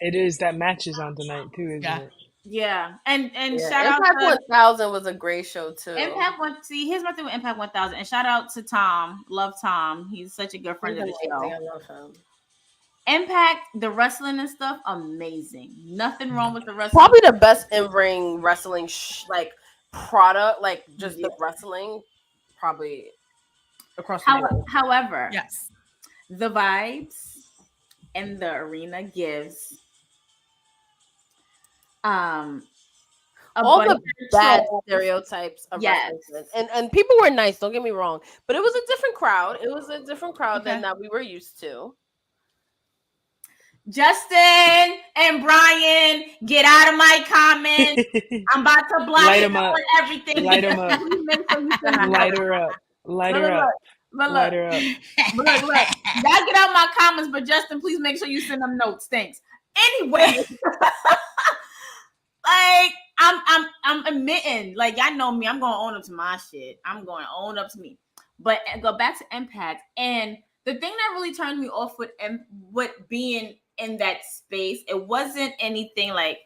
Speaker 4: It is. That match is on tonight too, isn't
Speaker 5: Yeah.
Speaker 4: it?
Speaker 3: Yeah, and
Speaker 2: Yeah,
Speaker 3: shout out
Speaker 2: Impact
Speaker 3: to
Speaker 2: 1000 was a great show too.
Speaker 3: Impact One. See, here's my thing with Impact 1000, and shout out to Tom. Love Tom. He's such a good friend
Speaker 2: He's
Speaker 3: of the
Speaker 2: amazing.
Speaker 3: show.
Speaker 2: I love him.
Speaker 3: Impact, the wrestling and stuff, amazing. Nothing wrong with the wrestling.
Speaker 2: Probably the best in-ring wrestling like product, like just the wrestling, probably across the board.
Speaker 3: However,
Speaker 5: Yes.
Speaker 3: the vibes and the arena gives
Speaker 2: All the bad stereotypes of wrestling. And people were nice, don't get me wrong, but it was a different crowd. It was a different crowd than that we were used to.
Speaker 3: Justin and Brian, get out of my comments. I'm about to block
Speaker 4: Light
Speaker 3: you
Speaker 4: 'em up.
Speaker 3: and everything.
Speaker 4: Light 'em up. Light her up. Light her up. Light her up.
Speaker 3: Look. Y'all get out my comments, but Justin, please make sure you send them notes. Thanks. Anyway, like I'm admitting, like y'all know me, I'm gonna own up to my shit. I'm going to own up to me. But go back to Impact, and the thing that really turned me off with being in that space, it wasn't anything like,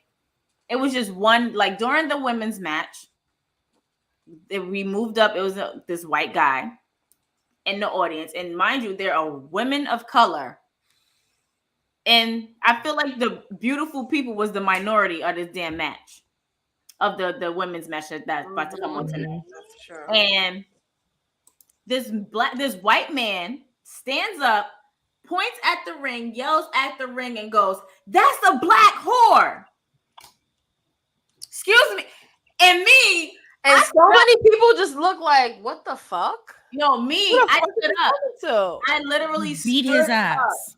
Speaker 3: it was just one, like during the women's match, we moved up, it was this white guy in the audience, and mind you, there are women of color, and I feel like the beautiful people was the minority of this damn match, of the women's match that's about to come on tonight.
Speaker 2: Sure.
Speaker 3: And this white man stands up, points at the ring, yells at the ring, and goes, "That's a black whore." Excuse me. And me,
Speaker 2: and so many people just look like, what the fuck?
Speaker 3: No, me, I stood up. I literally
Speaker 5: beat his ass.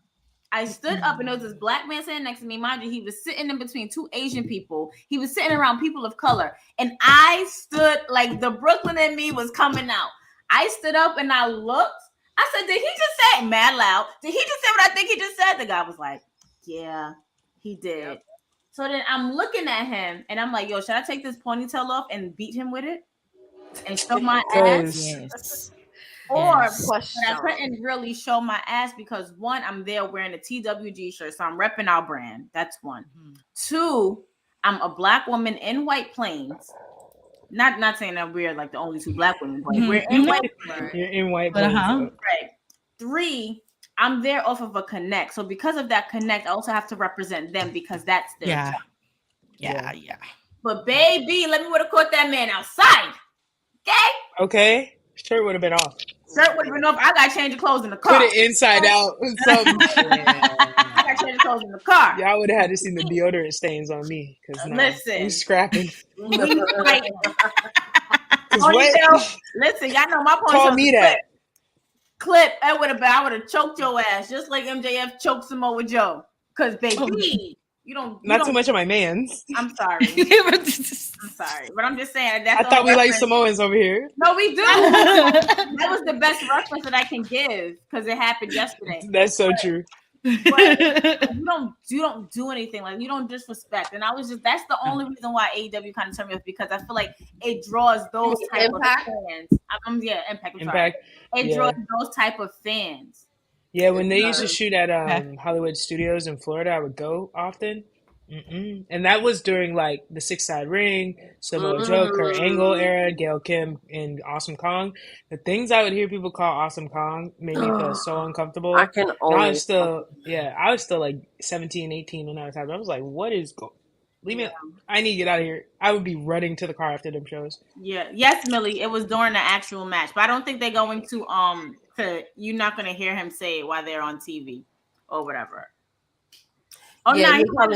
Speaker 3: I stood up, and there was this black man sitting next to me. Mind you, he was sitting in between two Asian people. He was sitting around people of color. And I stood like the Brooklyn in me was coming out. I stood up and I looked. I said, did he just say it mad loud? Did he just say what I think he just said? The guy was like, yeah, he did. Yep. So then I'm looking at him and I'm like, yo, should I take this ponytail off and beat him with it? And show my ass?
Speaker 5: Yes.
Speaker 3: Or but I couldn't really show my ass because one, I'm there wearing a TWG shirt, so I'm repping our brand. That's one. Mm-hmm. Two, I'm a black woman in White Plains. Not saying that we're like the only two black women, but we're in White Plains.
Speaker 4: You're in White Plains.
Speaker 3: Right. Three, I'm there off of a connect. So because of that connect, I also have to represent them because that's their job.
Speaker 5: Yeah.
Speaker 3: But baby, let me would have caught that man outside.
Speaker 4: Okay. Shirt would have been off.
Speaker 3: Shirt would have been off. I got to change the clothes in the car.
Speaker 4: Put it inside out.
Speaker 3: I got to change the clothes in the car.
Speaker 4: Y'all would have had to see the deodorant stains on me.
Speaker 3: Listen.
Speaker 4: We scrapping.
Speaker 3: Listen, y'all know my point.
Speaker 4: Call me that.
Speaker 3: Clip. I would have choked your ass just like MJF choked Samoa Joe. Because baby, you don't
Speaker 4: too much of my mans.
Speaker 3: I'm sorry. I'm sorry. But I'm just saying
Speaker 4: I thought we like Samoans over here.
Speaker 3: No, we do. That was the best reference that I can give because it happened yesterday.
Speaker 4: That's so true.
Speaker 3: But you don't do anything, like you don't disrespect, and that's the only reason why AEW kind of turned me off, because I feel like it draws those type of fans. Impact. It draws those type of fans.
Speaker 4: Yeah, when they used to shoot at Hollywood Studios in Florida, I would go often. And that was during like the Six Side Ring, Samoa Joe, Kurt Angle era, Gail Kim, and Awesome Kong. The things I would hear people call Awesome Kong made me feel so uncomfortable.
Speaker 2: I can only.
Speaker 4: I was still like 17, 18 when I was having. I was like, what is going? Leave me. I need to get out of here. I would be running to the car after them shows.
Speaker 3: Yeah. Yes, Millie. It was during the actual match, but I don't think they're going to you're not going to hear him say it while they're on TV or whatever. Oh,
Speaker 2: yeah,
Speaker 3: no, he wouldn't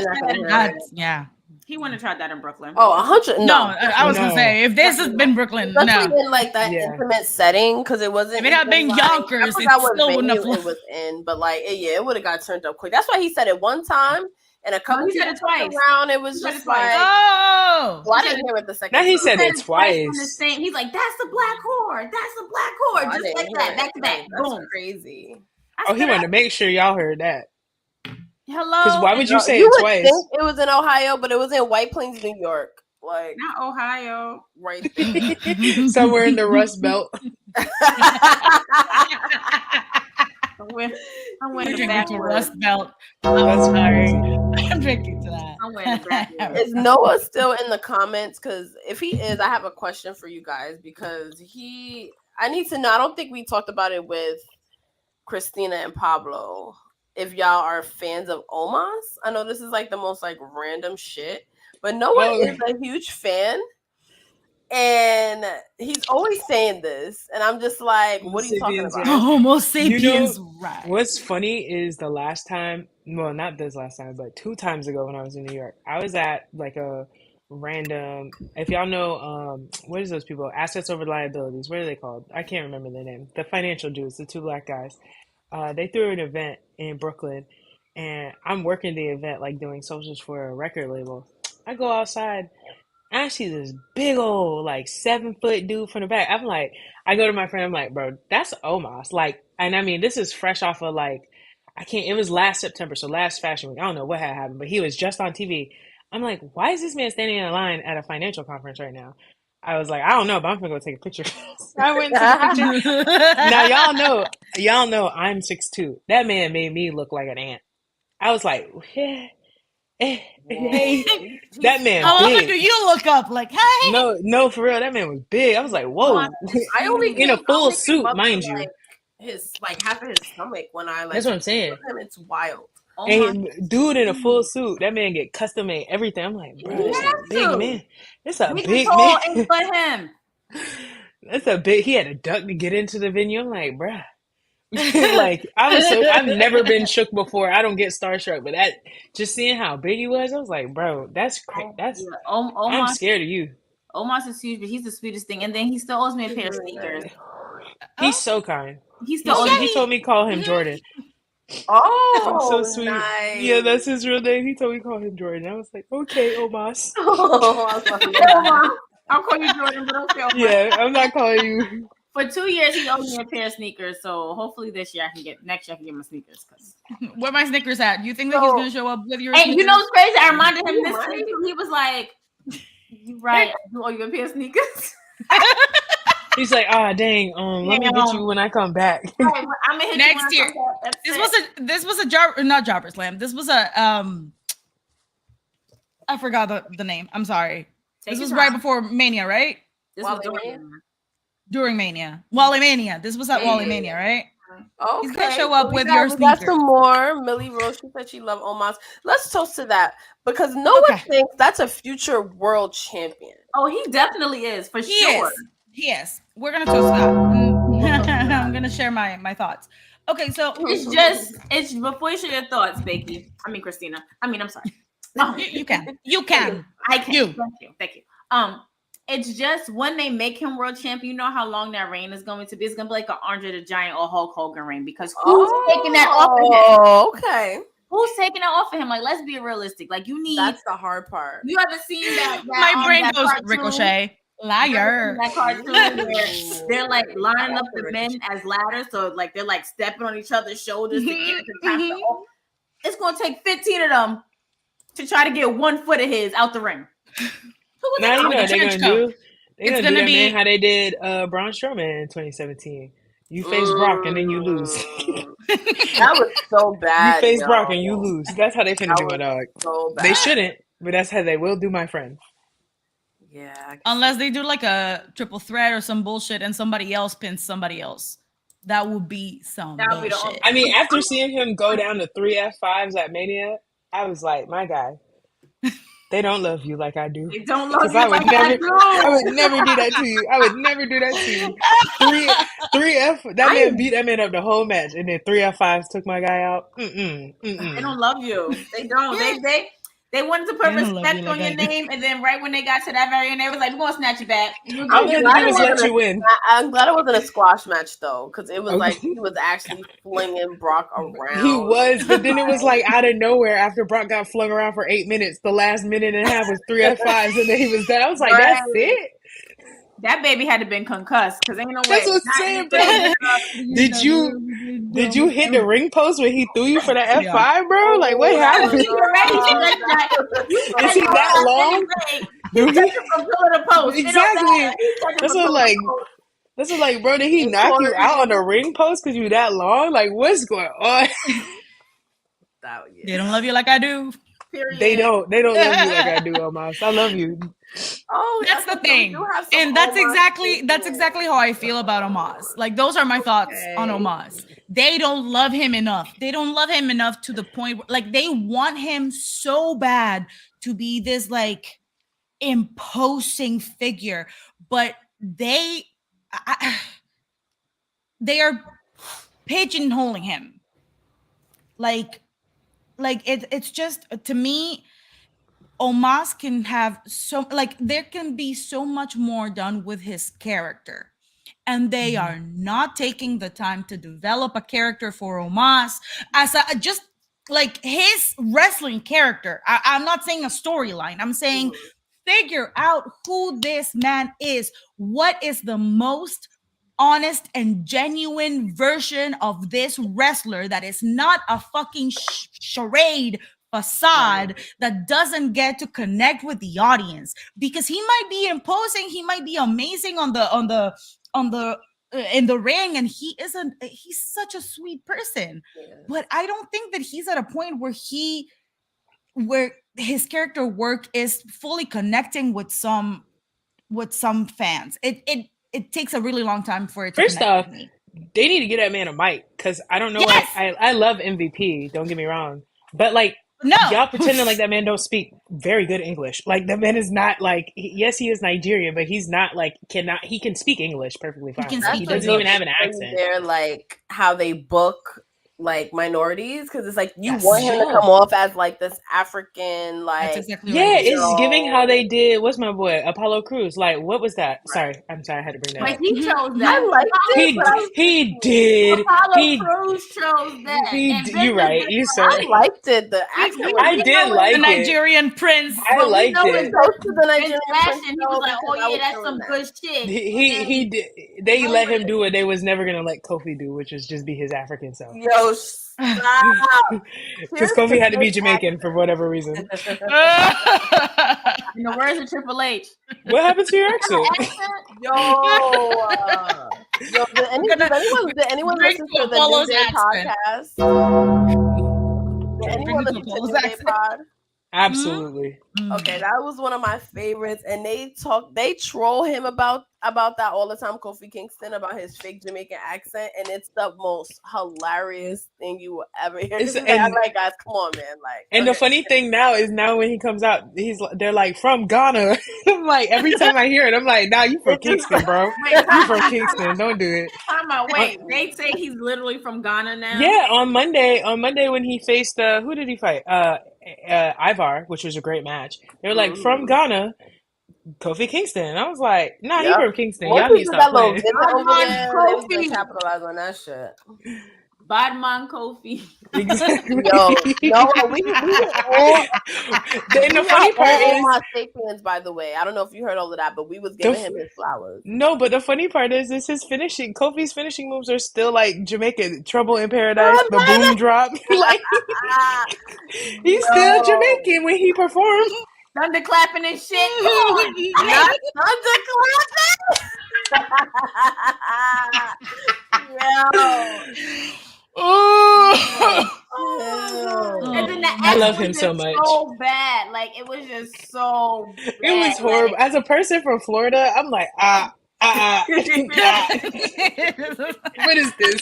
Speaker 3: have tried that in Brooklyn.
Speaker 2: Oh, 100.
Speaker 5: No, I was gonna say if this has been Brooklyn,
Speaker 2: especially in like that intimate setting, because it wasn't.
Speaker 5: If it had been Yonkers, it still wouldn't have.
Speaker 2: It was in, but like it would have got turned up quick. That's why he said it one time, and a couple
Speaker 3: he said it twice.
Speaker 2: Around, it was just like,
Speaker 5: oh,
Speaker 2: well, I didn't hear it the second.
Speaker 4: Now he said it twice.
Speaker 3: He's like, "That's a black whore. That's a black whore." Just like that, back to back. Boom.
Speaker 2: Crazy.
Speaker 3: I
Speaker 4: Oh, he wanted to make sure y'all heard that.
Speaker 3: Hello.
Speaker 4: Because why would you say
Speaker 2: You
Speaker 4: it
Speaker 2: would
Speaker 4: twice?
Speaker 2: think it was in Ohio, but it was in White Plains, New York. Like
Speaker 3: Not Ohio.
Speaker 2: right there.
Speaker 4: Somewhere in the Rust Belt.
Speaker 3: I'm wearing
Speaker 5: I'm
Speaker 3: the
Speaker 5: drinking to
Speaker 3: backwards.
Speaker 5: Rust Belt.
Speaker 4: That's
Speaker 5: sorry.
Speaker 4: crazy.
Speaker 5: I'm drinking to that.
Speaker 3: I'm wearing the backwards.
Speaker 2: Is Noah still in the comments? Because if he is, I have a question for you guys because I need to know. I don't think we talked about it with Christina and Pablo. If y'all are fans of Omos, I know this is like the most like random shit, but Noah is a huge fan, and he's always saying this, and I'm just like, what are you talking about?
Speaker 5: Homo sapiens, right?
Speaker 4: What's funny is the last time, well, not this last time, but 2 times ago when I was in New York, I was at like a random, if y'all know, what is those people? Assets over liabilities. What are they called? I can't remember their name. The financial Jews, the 2 black guys. They threw an event in Brooklyn, and I'm working the event, like doing socials for a record label. I go outside, and I see this big old, like 7-foot dude from the back. I'm like, I go to my friend, I'm like, bro, that's Omos. Like, and I mean, this is fresh off of like, it was last September, so last Fashion Week. I don't know what had happened, but he was just on TV. I'm like, why is this man standing in a line at a financial conference right now? I was like, I don't know, but I'm gonna go take a picture. I went and took a picture. Now y'all know I'm 6'2". That man made me look like an ant. I was like, that man
Speaker 5: How often
Speaker 4: big.
Speaker 5: do you look up? Like, hey,
Speaker 4: No, for real, that man was big. I was like, whoa.
Speaker 2: I only
Speaker 4: in a full
Speaker 2: came
Speaker 4: suit,
Speaker 2: up to,
Speaker 4: mind you.
Speaker 2: like, his like half of his stomach when I like.
Speaker 4: That's what I'm saying.
Speaker 2: Him, it's wild.
Speaker 4: And dude in a full suit, that man get custom made everything. I'm like, bro, that's a big man. It's a big man.
Speaker 3: For him.
Speaker 4: That's a big. He had a duck to get into the venue. I'm like, bruh. Like I've never been shook before. I don't get starstruck, but that just seeing how big he was, I was like, bro, that's crazy. That's I'm scared of you.
Speaker 3: Omos is huge, but he's the sweetest thing, and then he still owes me a pair of sneakers.
Speaker 4: He's so kind.
Speaker 3: He
Speaker 4: told me call him Jordan.
Speaker 2: Oh,
Speaker 4: so sweet.
Speaker 2: Nice.
Speaker 4: Yeah, that's his real name. He told me call him Jordan. I was like, okay, Omos.
Speaker 3: I'll call you Jordan, but don't say Omos.
Speaker 4: Yeah, I'm not calling you.
Speaker 3: For 2 years, he owed me a pair of sneakers, so hopefully next year I can get my sneakers.
Speaker 5: Where my Snickers at? You think that he's gonna show up with your?
Speaker 3: And
Speaker 5: sneakers?
Speaker 3: you know what's crazy? I reminded him this week. He was like, "You right? You owe you a pair of sneakers."
Speaker 4: He's like, dang, let me get you when I come back.
Speaker 3: Right, I'm gonna hit
Speaker 5: Next
Speaker 3: you
Speaker 5: year. This was a not Jobbers Lamb. This was a I forgot the name. I'm sorry. This was right before Mania, right?
Speaker 3: This was
Speaker 5: during Mania. Wally Mania. This was at Wally Mania, right?
Speaker 2: Okay.
Speaker 5: He's gonna show up with
Speaker 2: We
Speaker 5: your
Speaker 2: got
Speaker 5: sneakers.
Speaker 2: some more. Millie Rose, she said she loved Omos. Let's toast to that because Noah thinks that's a future world champion.
Speaker 3: Oh, he definitely is for sure.
Speaker 5: Yes. We're gonna toast that. I'm gonna share my thoughts. Okay, so
Speaker 3: it's before you share your thoughts, Becky. Christina. I'm sorry.
Speaker 5: You can.
Speaker 3: I can. Thank you. It's just when they make him world champion, you know how long that reign is going to be. It's gonna be like an Andre the Giant or Hulk Hogan reign because who's taking that off of him?
Speaker 2: Oh, okay.
Speaker 3: Who's taking that off of him? Like, let's be realistic. Like, you need.
Speaker 2: That's the hard part.
Speaker 3: You haven't seen that
Speaker 5: my brain
Speaker 3: that
Speaker 5: goes
Speaker 3: cartoon?
Speaker 5: Ricochet. Liar.
Speaker 3: That cartoon where they're like lining up the men as ladders, so like they're like stepping on each other's shoulders to get to the top. It's gonna take 15 of them to try to get 1 foot of his out the ring.
Speaker 4: Now you know what they're gonna do. They're gonna do that,
Speaker 5: be
Speaker 4: man, how they did Braun Strowman in 2017. You face Brock and then you lose.
Speaker 2: That was so bad.
Speaker 4: You face Brock and you lose. That's how they finna do my dog.
Speaker 2: So bad.
Speaker 4: They shouldn't, but that's how they will do my friend.
Speaker 2: Yeah.
Speaker 5: Unless they do like a triple threat or some bullshit and somebody else pins somebody else. That would be some bullshit.
Speaker 4: I mean, after seeing him go down to 3 F5s at Mania, I was like, my guy, they don't love you like I do.
Speaker 3: They don't love you
Speaker 4: I
Speaker 3: like I do.
Speaker 4: would never do that to you. I would never do that to you. 3 F. That man beat that man up the whole match, and then 3 F5s took my guy out.
Speaker 3: They don't love you. They don't. They wanted to put respect on your name, and then right when they got to that very end, they was like, "We're gonna snatch you back."
Speaker 4: I'm glad he let you win.
Speaker 2: I'm glad it wasn't a squash match though, because it was like he was actually flinging Brock around.
Speaker 4: He was, but then it was like out of nowhere after Brock got flung around for 8 minutes. The last minute and a half was 3 F5s, and then he was done. I was like, "That's it."
Speaker 3: That baby had to been concussed because ain't no way.
Speaker 4: That's what I'm saying, bro. Did you hit the ring post when he threw you for the F5, bro? Like, what happened? Is he that long? Dude,
Speaker 3: From pillar to post.
Speaker 4: exactly. That's what like, bro, did he knock you out on the ring post because you that long? Like, what's going on?
Speaker 5: They don't love you like I do.
Speaker 2: Period.
Speaker 4: They don't love you like I do, Omos. I love you.
Speaker 2: Oh,
Speaker 5: That's the
Speaker 2: we
Speaker 5: thing,
Speaker 2: do have some
Speaker 5: and that's
Speaker 2: Omos
Speaker 5: exactly how I feel about Omos. Like those are my thoughts on Omos. They don't love him enough. They don't love him enough to the point where, like, they want him so bad to be this like imposing figure, but they are pigeonholing him. Like it's just, to me, Omos can have so, like, there can be so much more done with his character, and they are not taking the time to develop a character for Omos as a, just like his wrestling character. I'm not saying a storyline. I'm saying figure out who this man is. What is the most honest and genuine version of this wrestler that is not a fucking charade facade that doesn't get to connect with the audience? Because he might be imposing, he might be amazing on the in the ring, and he's such a sweet person, but I don't think that he's at a point where his character work is fully connecting with some fans. It takes a really long time for it to
Speaker 4: First
Speaker 5: connect
Speaker 4: off,
Speaker 5: with me.
Speaker 4: they need to get that man a mic because I don't know.
Speaker 5: Yes!
Speaker 4: Like, I love MVP. Don't get me wrong, but like,
Speaker 5: No,
Speaker 4: y'all pretending like that man don't speak very good English. Like, that man is not like, yes, he is Nigerian, but he's not like, he can speak English perfectly fine.
Speaker 5: can
Speaker 4: Like,
Speaker 5: speak
Speaker 4: he doesn't
Speaker 5: English.
Speaker 4: even have an accent.
Speaker 2: They're like how they book like minorities, because it's like you
Speaker 5: Yes.
Speaker 2: want him to come off as like this African, like,
Speaker 5: that's exactly
Speaker 4: Yeah,
Speaker 5: right.
Speaker 4: it's giving how they did. What's my boy Apollo Crews? Like, what was that? Sorry, I'm sorry, I had to bring that
Speaker 3: But
Speaker 4: up.
Speaker 3: he chose
Speaker 2: I
Speaker 3: that.
Speaker 2: liked it, but I
Speaker 4: He did.
Speaker 3: Apollo Crews chose that. And
Speaker 4: You're right. You sir.
Speaker 2: I liked it. The accent was
Speaker 4: I did like
Speaker 5: The
Speaker 4: it.
Speaker 5: Nigerian prince.
Speaker 4: I liked
Speaker 3: know
Speaker 4: it.
Speaker 2: close to the
Speaker 3: Vince
Speaker 2: Nigerian
Speaker 3: Fashion,
Speaker 2: Prince
Speaker 3: he was
Speaker 2: show
Speaker 3: like,
Speaker 2: because
Speaker 3: "Oh
Speaker 2: I
Speaker 3: yeah,
Speaker 2: was
Speaker 3: that's
Speaker 2: feeling
Speaker 3: some
Speaker 2: that.
Speaker 3: good shit."
Speaker 4: He did. They let him do what they was never gonna let Kofi do, which is just be his African self.
Speaker 2: Yo, stop.
Speaker 4: Because Kofi had to be Jamaican for whatever reason.
Speaker 5: In
Speaker 3: In the words of Triple H.
Speaker 4: What happened to your accent?
Speaker 2: Yo, did anyone
Speaker 5: drink
Speaker 2: listen to the
Speaker 5: Apollo's
Speaker 2: New Day
Speaker 5: accent.
Speaker 2: podcast? Did anyone listen to
Speaker 5: Apollo's
Speaker 2: New Day
Speaker 5: accent.
Speaker 2: pod?
Speaker 4: Absolutely.
Speaker 2: Okay, that was one of my favorites, and they troll him about that all the time, Kofi Kingston, about his fake Jamaican accent, and it's the most hilarious thing you will ever hear. I'm like, guys, come on, man, like.
Speaker 4: And the funny thing now is when he comes out, they're like, from Ghana. I'm like, every time I hear it, I'm like, nah, you from Kingston, bro. You from Kingston. Don't do it.
Speaker 3: Wait, they say he's literally from Ghana now?
Speaker 4: Yeah, on Monday when he faced who did he fight? Ivar, which was a great match. They're like, from Ghana, Kofi Kingston. And I was like, nah, he from Kingston. Y'all need to stop playing.
Speaker 2: Kofi capitalize on that shit.
Speaker 3: Badman Kofi.
Speaker 4: Exactly.
Speaker 2: Yo, we all.
Speaker 4: And the funny part is,
Speaker 2: my Sapiens, by the way. I don't know if you heard all of that, but we was giving him his flowers.
Speaker 4: no, but the funny part is his finishing. Kofi's finishing moves are still like Jamaican. Trouble in Paradise, the boom drop. Like, he's still Jamaican when he performs.
Speaker 3: Thunder clapping and shit.
Speaker 2: Not thunder clapping.
Speaker 3: And then the
Speaker 4: I love
Speaker 3: accent
Speaker 4: him so
Speaker 3: was
Speaker 4: much.
Speaker 3: So bad. Like, it was just so bad.
Speaker 4: It was horrible. As a person from Florida, I'm like, what is this?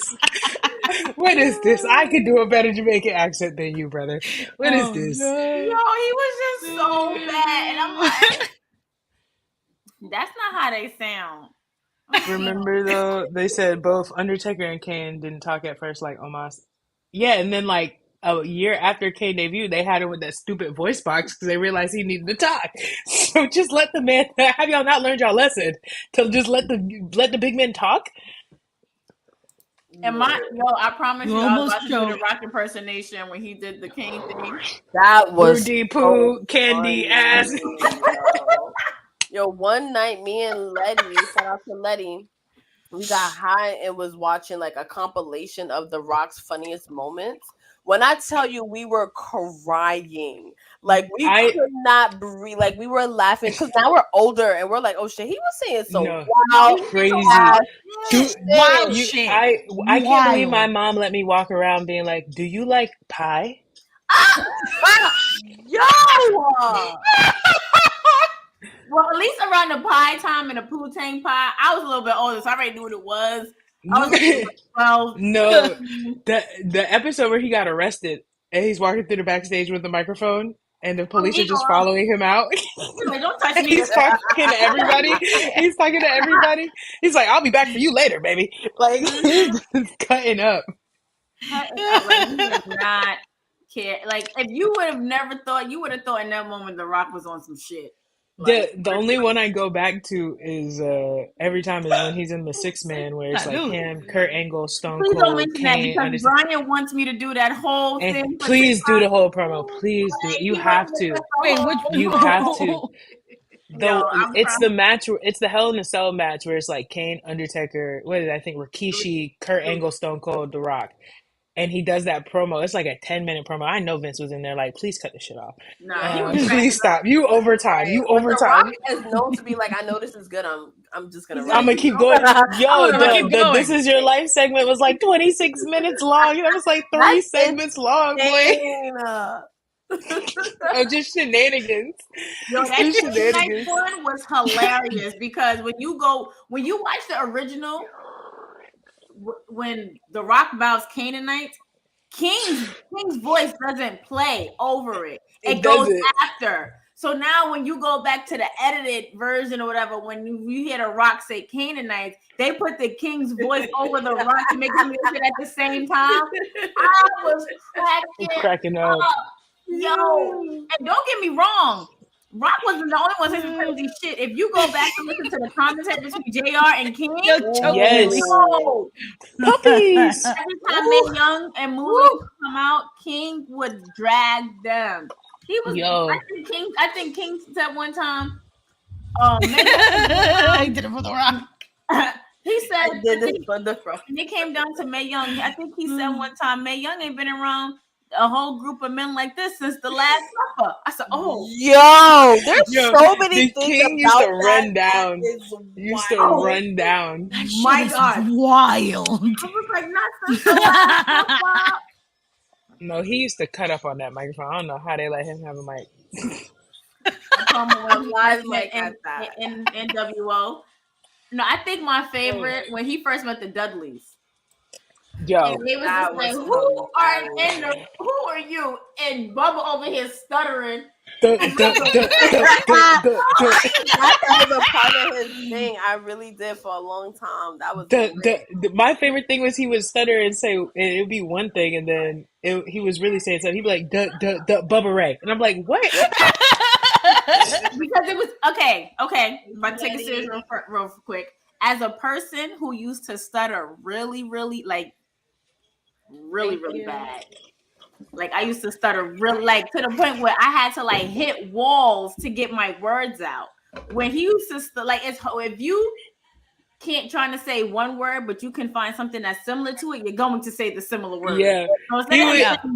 Speaker 4: What is this? I could do a better Jamaican accent than you, brother. What is this?
Speaker 3: Yo, he was just so bad. And I'm like, that's not how they sound.
Speaker 4: Remember though, they said both Undertaker and Kane didn't talk at first like Omos. Yeah, and then like a year after Kane debuted, they had him with that stupid voice box because they realized he needed to talk. So just let the man. Have y'all not learned y'all lesson to just let the big men talk?
Speaker 3: And I promise you, I was
Speaker 5: almost
Speaker 3: about to do the rock impersonation when he did the Kane thing.
Speaker 2: That was
Speaker 4: Rudy Poo, candy ass.
Speaker 2: Yo, one night, me and Letty, shout out to Letty, we got high and was watching like a compilation of The Rock's funniest moments. When I tell you we were crying, like we could not breathe, like we were laughing because now we're older and we're like, oh shit, he was saying so wild,
Speaker 4: crazy,
Speaker 5: wild shit.
Speaker 4: I can't believe my mom let me walk around being like, "Do you like pie?"
Speaker 2: Yo.
Speaker 3: Well, at least around the pie time and the Poo-Tang pie, I was a little bit older, so I already knew what it was. I was like 12.
Speaker 4: No, the episode where he got arrested and he's walking through the backstage with the microphone and the police are just following him out.
Speaker 3: Like, don't touch me.
Speaker 4: He's talking to everybody. He's talking to everybody. He's like, "I'll be back for you later, baby." Like, he's cutting up.
Speaker 3: Like, he does not care. Like, if you would have never thought, you would have thought in that moment The Rock was on some shit. Like,
Speaker 4: The only one I go back to is every time is when he's in the 6-man where it's like him, Kurt Angle, Stone
Speaker 3: please don't
Speaker 4: Cold,
Speaker 3: mention that
Speaker 4: Kane,
Speaker 3: because
Speaker 4: Anderson.
Speaker 3: Brian wants me to do that whole thing.
Speaker 4: And please do the whole promo. Please do. You have to.
Speaker 5: Wait,
Speaker 4: You have to.
Speaker 3: No,
Speaker 4: It's the match. It's the Hell in a Cell match where it's like Kane, Undertaker. What did I think? Rikishi, Kurt Angle, Stone Cold, The Rock. And he does that promo. It's like a 10-minute promo. I know Vince was in there like, please cut the shit off.
Speaker 3: No,
Speaker 4: please stop. You overtime. You
Speaker 2: But
Speaker 4: overtime.
Speaker 2: The Rock is known to be like, I know this is good. I'm just gonna.
Speaker 4: I'm gonna keep going. Yo,
Speaker 5: keep going.
Speaker 4: This Is Your Life segment was like 26 minutes long. That was like 3 segments long, boy. Of just shenanigans.
Speaker 3: Yo, that Canaanite one was hilarious because when you watch the original, when The Rock bows Canaanites, King's voice doesn't play over it. It goes after. So now when you go back to the edited version or whatever, when you hear The Rock say Canaanites, they put the King's voice over The Rock to make him say it at the same time. I was cracking
Speaker 4: up.
Speaker 3: Yo, and don't get me wrong, Rock wasn't the only one saying crazy shit. If you go back and listen to the commentary between JR and King,
Speaker 4: puppies.
Speaker 3: Every time Mae Young and Mooney would come out, King would drag them. He was. I think King said one time.
Speaker 5: I did it for The Rock.
Speaker 3: He said
Speaker 2: I did this for the Rock.
Speaker 3: And it came down to Mae Young. I think he said one time, Mae Young ain't been around a whole group of men like this since the Last Supper. I said, "Oh,
Speaker 2: there's so many things
Speaker 4: King used to run down. Used to run down.
Speaker 3: My God,
Speaker 5: wild!"
Speaker 3: I was like, "Not so
Speaker 4: No, he used to cut up on that microphone. I don't know how they let him have a mic.
Speaker 3: in NWO. No, I think my favorite when he first met the Dudleys.
Speaker 4: Yo,
Speaker 3: and they was just like, who are you? And Bubba over here stuttering.
Speaker 2: That was a part of his thing. I really did for a long time. That was
Speaker 4: my favorite thing was he would stutter and say it would be one thing, and then he was really saying something. He'd be like, Bubba Ray, and I'm like, what?
Speaker 3: Because it was okay. If I take it serious real quick, as a person who used to stutter really, really bad. Like I used to stutter really to the point where I had to hit walls to get my words out. When he used to if you can't trying to say one word, but you can find something that's similar to it, you're going to say the similar word.
Speaker 4: Yeah.
Speaker 3: So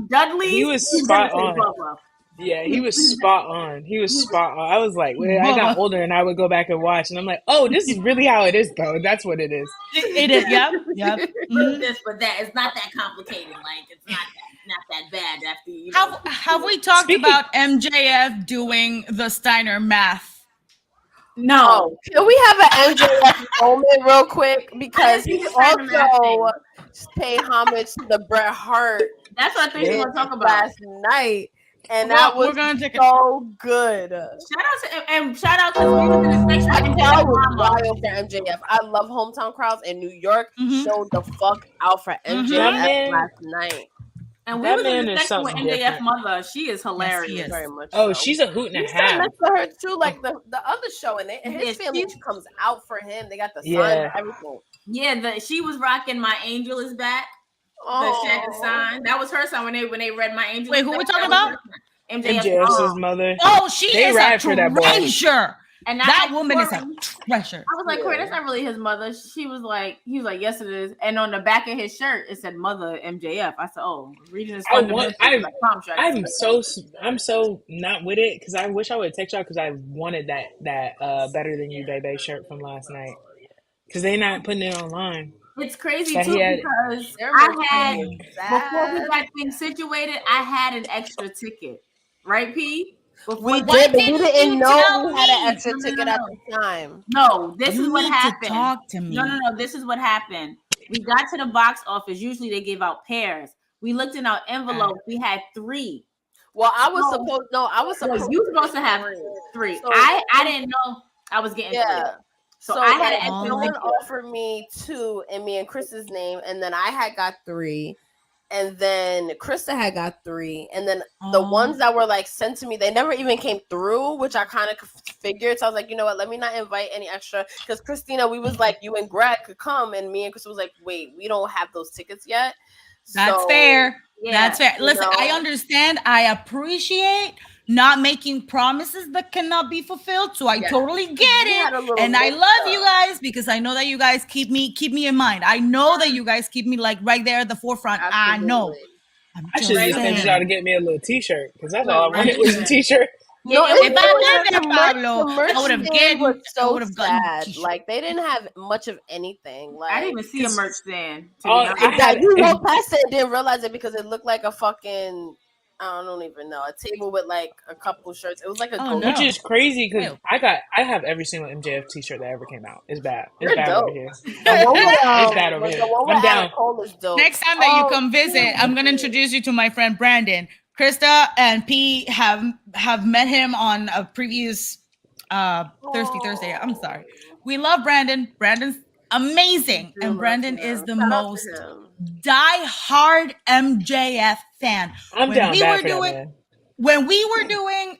Speaker 3: Dudley,
Speaker 4: he was spot on. Yeah, he was spot on. I was like, I got older and I would go back and watch, and I'm like, oh, this is really how it is, though. That's what it is.
Speaker 5: It is. Yep.
Speaker 3: This, but that it's not that complicated. Like it's not that bad. After
Speaker 5: have we talked about MJF doing the Steiner math?
Speaker 2: No. Can we have an MJF moment real quick because he also paid homage to the Bret Hart.
Speaker 3: That's what I think we want to talk about
Speaker 2: last night. And that was so good.
Speaker 3: Shout out because we was in the section.
Speaker 2: I was wild for MJF. I love hometown crowds in New York. Showed the fuck out for MJF last night.
Speaker 3: And we was in the section with MJF mother. She is hilarious.
Speaker 2: Very much.
Speaker 4: Oh, she's a hoot and a half.
Speaker 2: Next to her too, like the other show, and his family comes out for him. They got the sign and everything.
Speaker 3: Yeah, she was rocking My Angel Is Back. The Shaggy sign. That was her sign when they read My Angel.
Speaker 5: Wait, who we talking about?
Speaker 4: MJF's mother.
Speaker 5: Oh, she is a treasure.
Speaker 2: And
Speaker 5: that woman is a treasure.
Speaker 2: I was like, Corey, that's not really his mother. He was like, yes, it is. And on the back of his shirt, it said "Mother MJF." I said, oh, reading his
Speaker 4: I'm so not with it because I wish I would text y'all because I wanted that Better Than You Baby shirt from last night because they not putting it online.
Speaker 2: It's crazy too because I had before we got things situated, I had an extra ticket, right, P? We did, but we didn't know we had an extra ticket at the time. No, this is what happened.
Speaker 5: Talk to me.
Speaker 2: No. This is what happened. We got to the box office. Usually they give out pairs. We looked in our envelope. We had 3. Well, I was supposed. You were supposed to have 3. So I didn't know I was getting 3. So I had an extra. No one offered me 2 in me and Chris's name, and then I had got 3. And then Krista had got 3. And then the ones that were like sent to me, they never even came through, which I kind of figured. So I was like, you know what? Let me not invite any extra. Because Christina, we was like, you and Greg could come. And me and Krista was like, wait, we don't have those tickets yet.
Speaker 5: That's fair. Yeah, that's fair. Listen, I understand. I appreciate not making promises that cannot be fulfilled. So I totally get it. And I love you guys because I know that you guys keep me in mind. I know that you guys keep me like right there at the forefront. Absolutely. I know.
Speaker 4: I should just send y'all to get me a little t-shirt because that's all I wanted was a t-shirt.
Speaker 2: No, if I lived there, Pablo, I would have gotten so sad. Like they didn't have much of anything. Like I didn't even see a merch stand. You walked past it and didn't realize it because it looked like a fucking I don't even know, a table with like a couple shirts. It was like
Speaker 4: which is crazy because I have every single MJF t-shirt that ever came out. It's bad. It's bad over here. It's bad over here. I'm down.
Speaker 5: Next time that you come visit, I'm gonna introduce you to my friend Brandon. Krista and P have met him on a previous Thirsty Thursday. I'm sorry. We love Brandon. Brandon's amazing, and Brandon is the most die-hard MJF fan.
Speaker 4: I'm down bad for that, man.
Speaker 5: When we were doing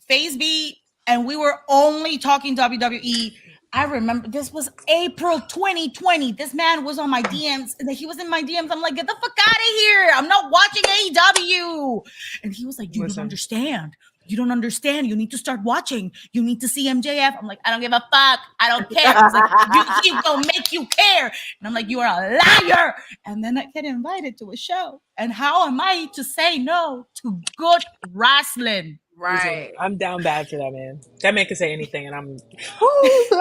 Speaker 5: Phase B and we were only talking WWE, I remember this was April 2020. This man was on my DMs. He was in my DMs. I'm like, get the fuck out of here. I'm not watching AEW. And he was like, you don't understand. You don't understand. You need to start watching. You need to see MJF. I'm like, I don't give a fuck. I don't care. I was like, you don't make you care. And I'm like, you are a liar. And then I get invited to a show. And how am I to say no to good wrestling?
Speaker 2: Right.
Speaker 4: I'm down bad for that, man. That man can say anything, and I'm crazy.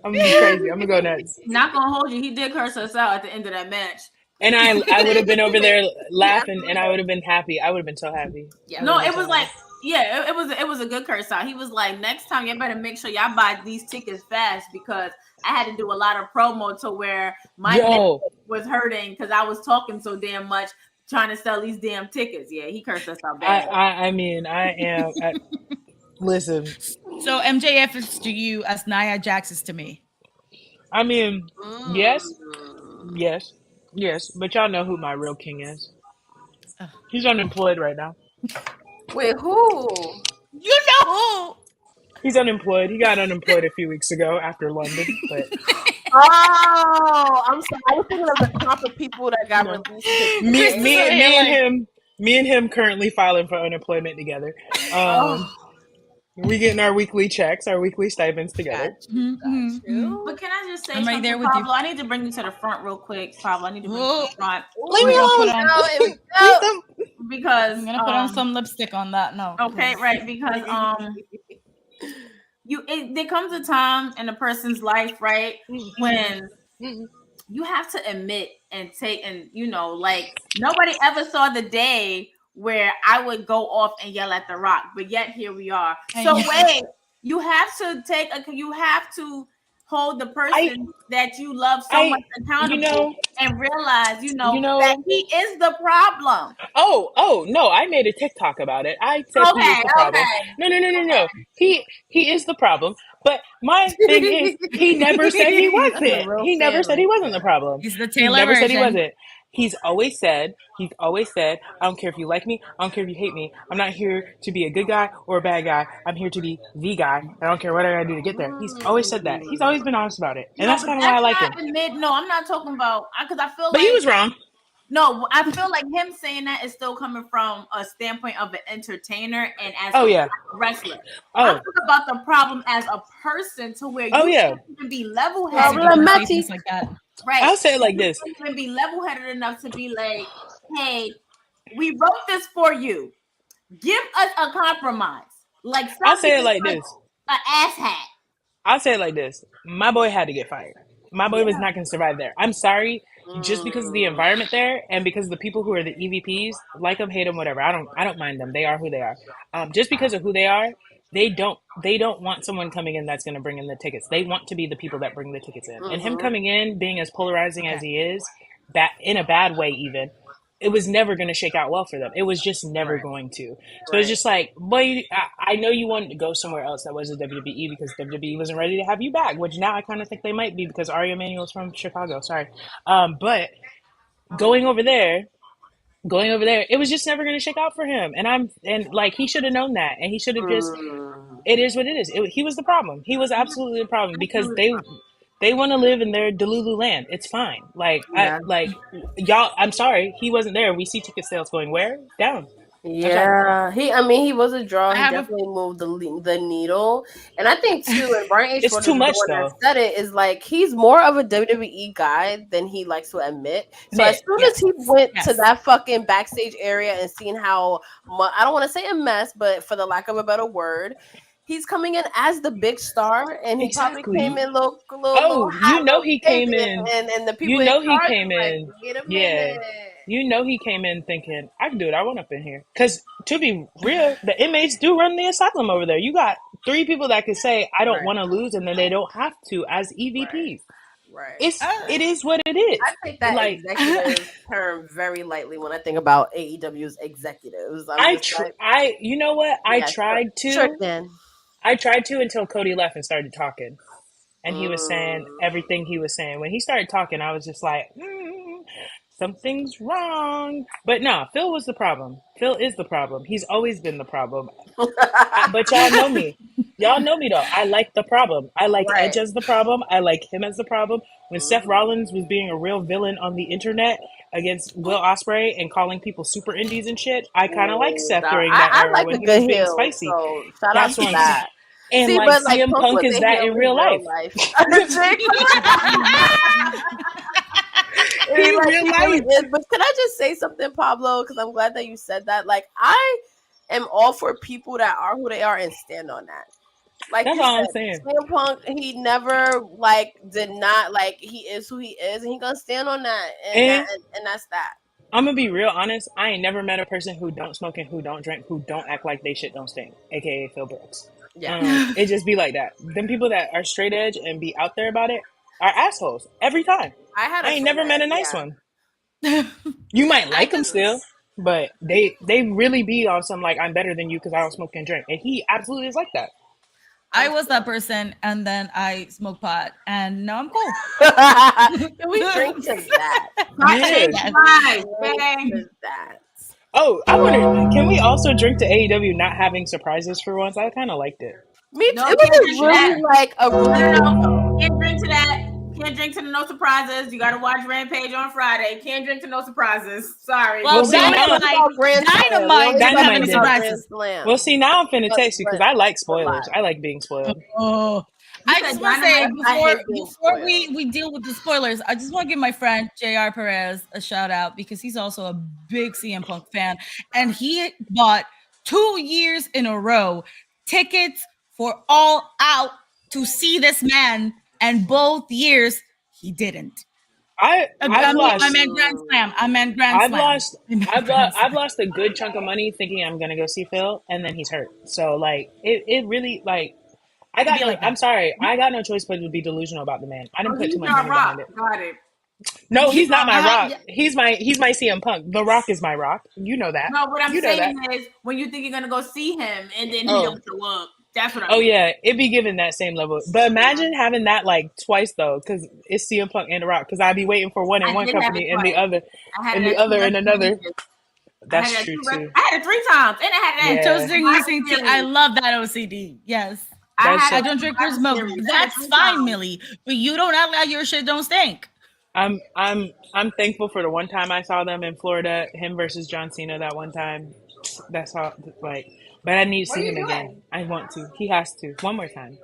Speaker 4: I'm gonna go nuts.
Speaker 2: Not gonna hold you. He did curse us out at the end of that match.
Speaker 4: And I would have been over there laughing, and I would have been happy. I would have been so happy.
Speaker 2: Yeah. No, it was like, it was a good curse out. He was like, next time you better make sure y'all buy these tickets fast because I had to do a lot of promo to where my neck was hurting because I was talking so damn much. Trying to sell these damn tickets. Yeah, he cursed us out bad.
Speaker 4: I mean, I am. Listen.
Speaker 5: So MJF is to you as Nia Jax is to me.
Speaker 4: I mean, yes. But y'all know who my real king is. He's unemployed right now.
Speaker 2: Wait, who?
Speaker 5: You know who?
Speaker 4: He's unemployed. He got unemployed a few weeks ago after London, but.
Speaker 2: Oh, I'm sorry. I was thinking of the crop of people that got released.
Speaker 4: Me and him currently filing for unemployment together. We getting our weekly checks, our weekly stipends together.
Speaker 2: Got you. But can I just say something, there with Pablo? You. I need to bring you to the front real quick, Pablo. I need to bring you to the front.
Speaker 5: Leave me alone.
Speaker 2: Because
Speaker 5: I'm gonna put on some lipstick on that note.
Speaker 2: Okay, right? Because there comes a time in a person's life, right, when you have to admit and take, and like nobody ever saw the day where I would go off and yell at The Rock, but yet here we are. So wait, you have to hold the person that you love so much accountable and realize, that he is the problem.
Speaker 4: Oh, no, I made a TikTok about it. I said he is the problem. No. He is the problem. But my thing is, he never said he wasn't. He never said he wasn't the problem.
Speaker 5: He's the Taylor
Speaker 4: He never
Speaker 5: version.
Speaker 4: said he wasn't. He's always said, I don't care if you like me, I don't care if you hate me. I'm not here to be a good guy or a bad guy. I'm here to be the guy. I don't care what I gotta do to get there. He's always said that. He's always been honest about it. And that's kind of why I like him.
Speaker 2: No, I'm not talking about, because I feel
Speaker 4: But he was wrong.
Speaker 3: No, I feel like him saying that is still coming from a standpoint of an entertainer and as
Speaker 4: Oh
Speaker 3: a
Speaker 4: yeah.
Speaker 3: wrestler.
Speaker 4: Oh.
Speaker 3: I'm talking about the problem as a person to where you can't even be level-headed.
Speaker 2: Problematic.
Speaker 5: Like that.
Speaker 3: Right.
Speaker 4: I'll say it like this.
Speaker 3: You can't even be level-headed enough to be like, hey, we wrote this for you. Give us a compromise. Like
Speaker 4: I'll say it like this.
Speaker 3: An ass hat.
Speaker 4: I'll say it like this. My boy had to get fired. My boy was not going to survive there. I'm sorry. Just because of the environment there and because of the people who are the EVPs, like them, hate them, whatever. I don't mind them. They are who they are. Just because of who they are, they don't want someone coming in that's going to bring in the tickets. They want to be the people that bring the tickets in. And him coming in, being as polarizing as he is, that in a bad way even, it was never going to shake out well for them. It was just never going to. So it's just like, boy, I know you wanted to go somewhere else that wasn't WWE because WWE wasn't ready to have you back, which now I kind of think they might be because Ari Emanuel's from Chicago. Sorry. But going over there, it was just never going to shake out for him. And like, he should have known that. And he should have just, it is what it is. He was the problem. He was absolutely the problem because they want to live in their Delulu land. It's fine. Like, y'all, I'm sorry. He wasn't there. We see ticket sales going where? Down.
Speaker 2: Yeah, he was a draw. He definitely moved the needle, and I think too. And Brian H.
Speaker 4: It's too much though.
Speaker 2: Said it is like he's more of a WWE guy than he likes to admit. So as soon as he went to that fucking backstage area and seen how I don't want to say a mess, but for the lack of a better word, he's coming in as the big star, and he probably came in little.
Speaker 4: Oh, you know he came in,
Speaker 2: and the people.
Speaker 4: You know he came in.
Speaker 2: Like, wait a
Speaker 4: yeah.
Speaker 2: minute.
Speaker 4: You know he came in thinking, I can do what I want up in here. Because to be real, the inmates do run the asylum over there. You got 3 people that can say, I don't want to lose, and then they don't have to as EVPs.
Speaker 2: Right.
Speaker 4: It is what it is.
Speaker 2: I take that executive term very lightly when I think about AEW's executives.
Speaker 4: You know what? I tried to.
Speaker 2: Sure, then.
Speaker 4: I tried to until Cody left and started talking. And he was saying everything he was saying. When he started talking, I was just like, something's wrong. But no, Phil was the problem. Phil is the problem. He's always been the problem. But y'all know me. Y'all know me though. I like the problem. I like Edge as the problem. I like him as the problem. When Seth Rollins was being a real villain on the internet against Will Ospreay and calling people super indies and shit, I kind of like Seth during that era
Speaker 2: like
Speaker 4: when he was being spicy.
Speaker 2: So shout out to that.
Speaker 4: And see, like CM Punk is that in real life.
Speaker 2: But can I just say something, Pablo? Because I'm glad that you said that. Like, I am all for people that are who they are and stand on that. Like
Speaker 4: that's all I'm saying.
Speaker 2: CM Punk, he never did not he is who he is, and he gonna stand on that, and that's that.
Speaker 4: I'm gonna be real honest. I ain't never met a person who don't smoke and who don't drink, who don't act like they shit don't stink, aka Phil Brooks. Yeah, it just be like that. Them people that are straight edge and be out there about it are assholes every time. I ain't never met a nice one. You might like them still, but they really be on some like I'm better than you because I don't smoke and drink, and he absolutely is like that.
Speaker 5: I was that person, and then I smoked pot, and now I'm cool.
Speaker 2: Can we drink to that?
Speaker 4: Oh, I wonder, can we also drink to AEW not having surprises for once? I kind of liked it.
Speaker 2: Me too. It was really like a
Speaker 3: can't drink to that. Can't drink to the no surprises. You got to watch Rampage on Friday. Can't drink to no surprises. Sorry.
Speaker 5: Well, Dynamite having surprises.
Speaker 4: Well, see, now I'm finna text you because I like spoilers. I like being spoiled.
Speaker 5: Oh. I just want to say before we deal with the spoilers, I just want to give my friend JR Perez a shout out because he's also a big CM Punk fan, and he bought 2 years in a row tickets for All Out to see this man, and both years he didn't. I meant Grand Slam.
Speaker 4: I've lost a good chunk of money thinking I'm gonna go see Phil, and then he's hurt. So like it really like. I'm sorry. I got no choice but to be delusional about the man. I didn't put too much money behind it.
Speaker 3: Got it.
Speaker 4: No, he's not my Rock. He's my CM Punk. The Rock is my Rock. You know that.
Speaker 3: No, what I'm saying is when you think you're gonna go see him and then he don't show up. That's what I mean.
Speaker 4: Oh yeah, it'd be given that same level. But imagine having that like twice though, because it's CM Punk and The Rock. Because I'd be waiting for one in one company and the other in another. That's true too.
Speaker 3: I had it 3 times, and I had that.
Speaker 5: Toasting OCD. I love that OCD. Yes. I don't drink her smoke. That's fine, Millie. But you don't act like your shit don't stink.
Speaker 4: I'm thankful for the one time I saw them in Florida, him versus John Cena that one time. That's all like but I need to see him again. I want to. He has to. One more time.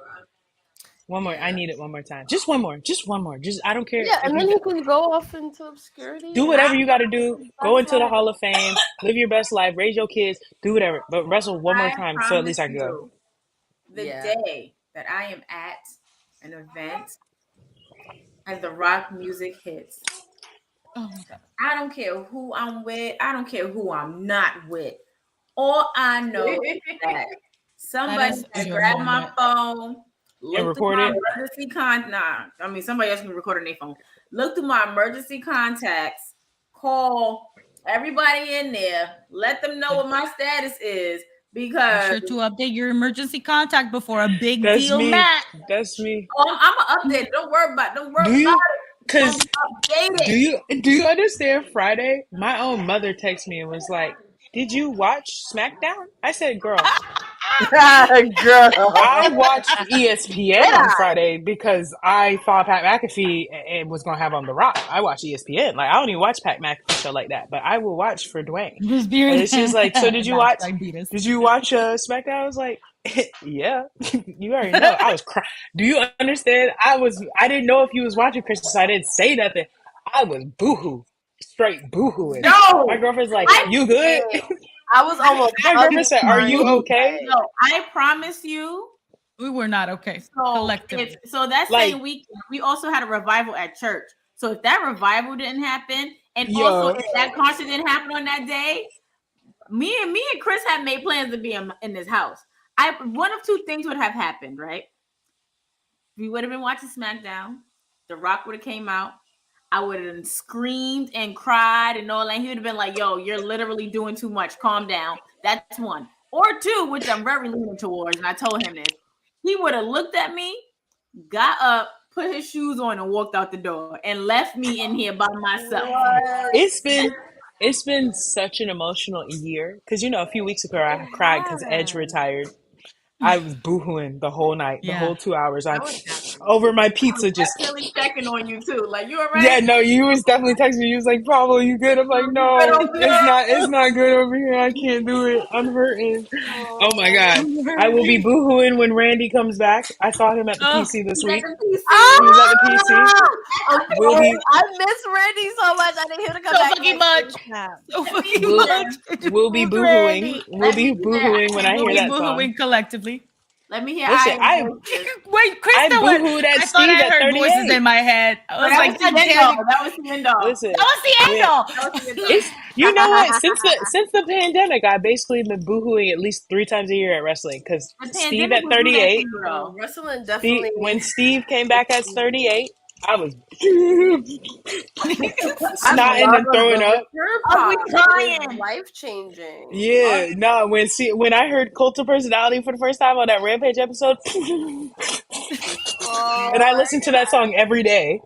Speaker 4: One more. I need it one more time. Just one more. Just one more. Just I don't care
Speaker 2: Yeah,
Speaker 4: if
Speaker 2: and then
Speaker 4: you
Speaker 2: he can go off into obscurity.
Speaker 4: do
Speaker 2: and
Speaker 4: whatever you got to do. Go
Speaker 2: that's
Speaker 4: into the
Speaker 2: it.
Speaker 4: Hall of Fame. Live your best life. Raise your kids. Do whatever. But wrestle one more
Speaker 3: I
Speaker 4: time so at least I
Speaker 3: promise
Speaker 4: can go.
Speaker 3: you, the
Speaker 2: Yeah.
Speaker 3: day that I am at an event and the rock music hits,
Speaker 5: Oh my god.
Speaker 3: I don't care who I'm with. I don't care who I'm not with. All I know is that somebody
Speaker 5: is
Speaker 3: has
Speaker 5: your
Speaker 3: grabbed my
Speaker 5: moment.
Speaker 3: phone, looked through
Speaker 4: record
Speaker 3: my
Speaker 4: it?
Speaker 3: emergency somebody else can record on their phone. Look through my emergency contacts, call everybody in there, let them know what my status is
Speaker 5: Make
Speaker 3: because
Speaker 5: sure to update your emergency contact before a big
Speaker 4: That's
Speaker 5: deal
Speaker 4: me.
Speaker 5: match.
Speaker 4: That's me.
Speaker 3: I'm gonna update. Don't worry about
Speaker 4: Do
Speaker 3: it.
Speaker 4: you? Cause
Speaker 3: Update
Speaker 4: do
Speaker 3: it.
Speaker 4: you understand? Friday, my own mother texted me and was like, "Did you watch SmackDown?" I said, "Girl,
Speaker 2: Girl.
Speaker 4: I watched ESPN on
Speaker 2: Yeah.
Speaker 4: Friday because I thought Pat McAfee was gonna have on The Rock. I watch ESPN. Like I don't even watch Pat McAfee show like that, but I will watch for Dwayne." And she's like, "So did you watch? Did you watch SmackDown?" I was like, "Yeah, you already know." I was crying. Do you understand? I didn't know if you was watching, Kristen, so I didn't say nothing. I was boohoo, straight boohooing.
Speaker 3: No,
Speaker 4: My girlfriend's like,
Speaker 3: I-
Speaker 4: "You good?"
Speaker 2: I was almost.
Speaker 4: My girlfriend said, "Are you okay?"
Speaker 3: no, I promise you.
Speaker 5: We were not okay.
Speaker 3: So
Speaker 5: Collectively.
Speaker 3: so that
Speaker 4: Like-
Speaker 3: same week we also had a revival at church. So if that revival didn't happen, and
Speaker 4: Yo.
Speaker 3: also if that concert didn't happen on that day, me and Chris had made plans to be in this house. One of two things would have happened, right? We would have been watching SmackDown. The Rock would have came out. I would have screamed and cried and all that. He would have been like, "Yo, you're literally doing too much. Calm down." That's one. Or two, which I'm very leaning towards, and I told him this. He would have looked at me, got up, put his shoes on, and walked out the door, and left me in here by myself.
Speaker 4: It's been such an emotional year because a few weeks ago I cried because Edge retired. I was boohooing the whole night, the
Speaker 5: Yeah.
Speaker 4: whole 2 hours. I over my pizza just.
Speaker 3: Definitely checking on you too. Like, you all right?
Speaker 4: Yeah, no, you was definitely texting me. You was like, "Pablo, you good?" I'm like, "No, it's not good over here. I can't do it. I'm hurting." Oh my god, I will be boohooing when Randy comes back. I saw him at the PC this week. He was at the PC. Will be
Speaker 2: I miss Randy so much. I didn't hear to come
Speaker 5: So
Speaker 2: back.
Speaker 5: fucking
Speaker 2: next
Speaker 5: much.
Speaker 2: time.
Speaker 5: So fucking
Speaker 4: We'll-
Speaker 5: much.
Speaker 4: we'll be boohooing. We'll be boohooing when I
Speaker 5: We'll
Speaker 4: hear
Speaker 5: be
Speaker 4: that song.
Speaker 5: boohooing collectively.
Speaker 3: Let me hear.
Speaker 4: Listen, I
Speaker 5: Wait, Krista,
Speaker 4: boohooed at
Speaker 5: I thought
Speaker 4: Steve
Speaker 5: I
Speaker 4: at
Speaker 5: heard voices
Speaker 4: 38.
Speaker 5: in my head. I was
Speaker 3: that
Speaker 5: like,
Speaker 3: was the end all. That was the end all.
Speaker 4: Listen,
Speaker 5: that was the end all.
Speaker 3: That was the end all.
Speaker 4: it's you know what? Since the pandemic, I've basically been boohooing at least 3 times a year at wrestling because
Speaker 3: The
Speaker 4: Steve
Speaker 3: pandemic
Speaker 4: at
Speaker 3: was doing that
Speaker 4: 38.
Speaker 3: to you, though.
Speaker 2: Wrestling definitely.
Speaker 4: When Steve came back at 38, I was snotting and throwing up.
Speaker 3: Are we crying?
Speaker 2: Life changing.
Speaker 4: Yeah, no. When I heard Cult of Personality for the first time on that Rampage episode, and I listened to that song every day.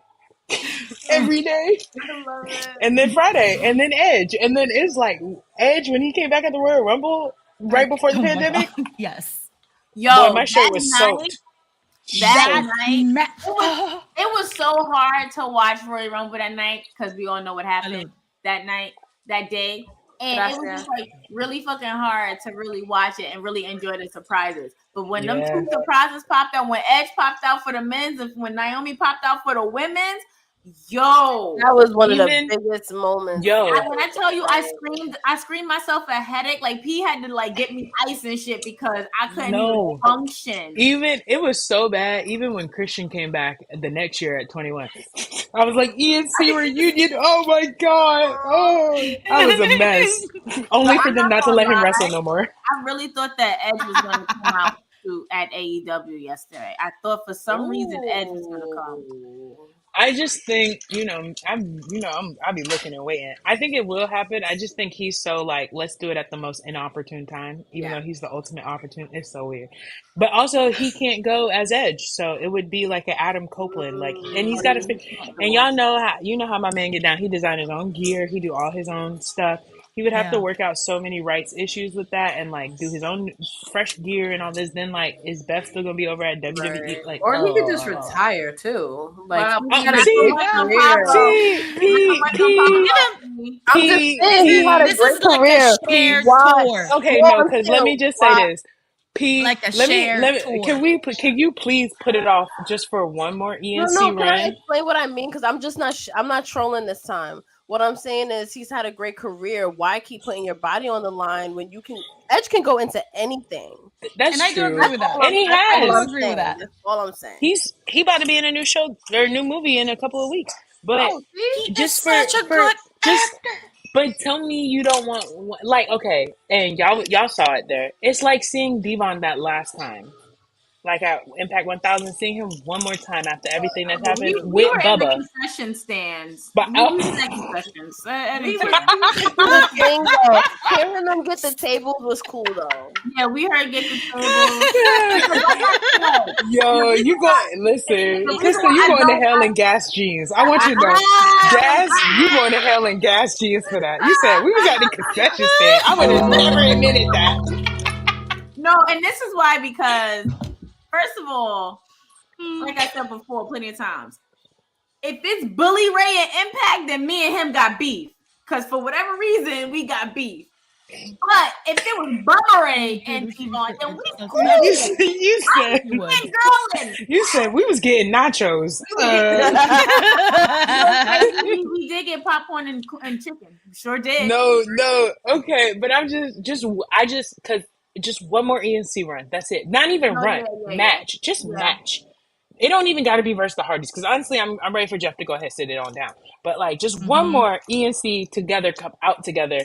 Speaker 4: Every day.
Speaker 2: I love it.
Speaker 4: And then Friday, and then Edge, and then it's like Edge when he came back at the Royal Rumble right before the
Speaker 5: Oh my
Speaker 4: pandemic.
Speaker 5: God. Yes.
Speaker 3: Yo,
Speaker 4: Boy, my shirt
Speaker 3: that
Speaker 4: was
Speaker 3: night,
Speaker 4: soaked.
Speaker 3: That
Speaker 4: Soaked.
Speaker 3: night, it was so hard to watch Royal Rumble that night because we all know what happened that night, that day. And it was just like really fucking hard to really watch it and really enjoy the surprises. But when them two surprises popped out, when Edge popped out for the men's and when Naomi popped out for the women's, yo,
Speaker 2: That was one of the
Speaker 4: Even-
Speaker 2: biggest moments.
Speaker 3: when I tell you, I screamed myself a headache. Like P had to like get me ice and shit because I couldn't even function.
Speaker 4: Even it was so bad. Even when Christian came back the next year at 21, I was like, ENC reunion. Oh my god. Oh, I was a mess. Only for them not to let him wrestle no more.
Speaker 3: I really thought that Edge was going to come out at AEW yesterday. I thought for some reason Edge was going to come.
Speaker 4: I just think, I'll be looking and waiting. I think it will happen. I just think he's so like, let's do it at the most inopportune time, even though he's the ultimate opportune. It's so weird. But also he can't go as Edge. So it would be like an Adam Copeland, like, and he's got to and y'all know how, how my man get down. He design his own gear. He do all his own stuff. He would have to
Speaker 5: Yeah.
Speaker 4: work out so many rights issues with that and like do his own fresh gear and all this. Then like, is Beth still gonna be over at WWE?
Speaker 2: Right.
Speaker 4: Like,
Speaker 2: Or he could just retire too. Like
Speaker 3: Well,
Speaker 2: he's got a
Speaker 4: see,
Speaker 2: great career. I'm just
Speaker 4: Pete,
Speaker 2: saying he had a
Speaker 5: This
Speaker 2: great
Speaker 5: is like
Speaker 2: career.
Speaker 5: a shared
Speaker 2: Why?
Speaker 5: tour.
Speaker 4: Okay,
Speaker 2: Well,
Speaker 4: no,
Speaker 2: I'm
Speaker 4: because
Speaker 2: saying,
Speaker 4: let me just
Speaker 2: why?
Speaker 4: say this. Pete,
Speaker 5: Like a
Speaker 4: let me
Speaker 5: shared tour.
Speaker 4: can you please put it off just for one more
Speaker 2: No,
Speaker 4: ENC
Speaker 2: can I
Speaker 4: run?
Speaker 2: explain what I mean? Because I'm just not. I'm not trolling this time. What I'm saying is he's had a great career. Why keep putting your body on the line when you can? Edge can go into anything.
Speaker 4: That's
Speaker 5: And I do
Speaker 4: true.
Speaker 5: agree with that.
Speaker 4: And he
Speaker 5: I
Speaker 4: has.
Speaker 5: do agree with that.
Speaker 2: That's all I'm saying.
Speaker 4: He about to be in a new show or a new movie in a couple of weeks. But
Speaker 2: Oh, see?
Speaker 5: He
Speaker 4: just
Speaker 5: is
Speaker 4: for
Speaker 5: such a good
Speaker 4: just
Speaker 5: actor.
Speaker 4: but tell me you don't want like okay, and y'all saw it there. It's like seeing Devon that last time. Like at Impact 1000, seeing him one more time after everything that's happened
Speaker 3: We
Speaker 4: with
Speaker 3: were in the
Speaker 4: Bubba.
Speaker 3: concession stands.
Speaker 4: But
Speaker 3: We was at concessions. I didn't care.
Speaker 2: The thing though, hearing them get the tables was cool though.
Speaker 3: Yeah, we heard get the table.
Speaker 4: Yo, you listen,
Speaker 3: The reason
Speaker 4: sister,
Speaker 3: why
Speaker 4: you
Speaker 3: I
Speaker 4: going to
Speaker 3: don't
Speaker 4: hell
Speaker 3: like-
Speaker 4: in gas jeans. I want you to know. Gas, you going to hell in gas jeans for that. You said we was at the concession stand. I would have never admitted that.
Speaker 3: No, and this is why, because first of all, like I said before plenty of times, if it's Bully Ray and Impact, then me and him got beef. Because for whatever reason, we got beef. But if it was Bubba Ray and Devon, then we cool.
Speaker 4: You said we was getting nachos.
Speaker 3: We did get popcorn and chicken. Sure did.
Speaker 4: No, okay, but I'm just because just one more ENC run. That's it. Not even run, match, just match. It don't even got to be versus the Hardys because honestly, I'm ready for Jeff to go ahead and sit it on down. But like, just one more ENC together, come out together,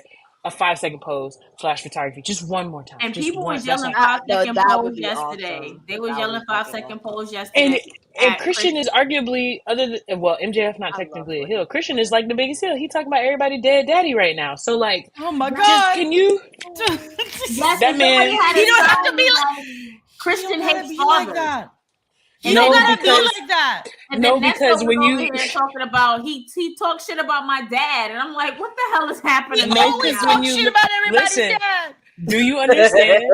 Speaker 4: a 5-second pose, flash photography, just one more time.
Speaker 3: And
Speaker 4: just
Speaker 3: people
Speaker 4: one,
Speaker 3: was yelling
Speaker 2: that
Speaker 3: 5-second
Speaker 2: would
Speaker 3: pose
Speaker 2: be
Speaker 3: yesterday.
Speaker 2: awesome.
Speaker 3: They was
Speaker 2: That
Speaker 3: yelling
Speaker 2: would be
Speaker 3: 5-second pose yesterday.
Speaker 4: And
Speaker 3: at
Speaker 4: Christian is arguably other than MJF not technically a heel. Christian is like the biggest heel. He talking about everybody dead daddy right now. So like,
Speaker 5: Oh my
Speaker 4: just
Speaker 5: god!
Speaker 4: can you?
Speaker 3: Yes,
Speaker 4: That man-
Speaker 5: You don't have to be like
Speaker 3: Christian hates
Speaker 5: like
Speaker 3: fathers.
Speaker 5: that. You
Speaker 4: No,
Speaker 5: don't gotta be
Speaker 4: because-
Speaker 5: like that.
Speaker 3: And
Speaker 4: No,
Speaker 3: then
Speaker 4: because
Speaker 3: Nesto
Speaker 4: when
Speaker 3: was
Speaker 4: you-
Speaker 3: over here talking about he talks shit about my dad, and I'm like, what the hell is happening?
Speaker 5: He
Speaker 4: No,
Speaker 5: always
Speaker 4: because
Speaker 5: talks
Speaker 4: when you
Speaker 5: shit about everybody's
Speaker 4: listen,
Speaker 5: dad.
Speaker 4: Do you understand?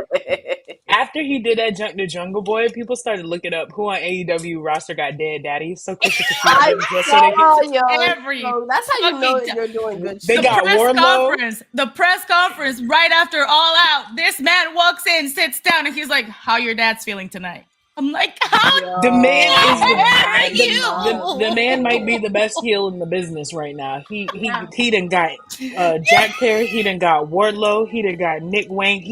Speaker 4: After he did that the Jungle Boy, people started looking up who on AEW roster got dead daddies. So Christian could feud them just so they could.
Speaker 5: Every
Speaker 2: that's how you know
Speaker 5: fucking
Speaker 2: you're doing good
Speaker 4: They
Speaker 2: shit.
Speaker 4: got Wardlow.
Speaker 5: The press conference right after All Out. This man walks in, sits down, and he's like, "How your dad's feeling tonight?" I'm like, "How
Speaker 4: The man
Speaker 5: dare
Speaker 4: is
Speaker 5: you?"
Speaker 4: the man might be the best heel in the business right now. He done got Jack Perry. He done got Wardlow. He done got Nick Wayne.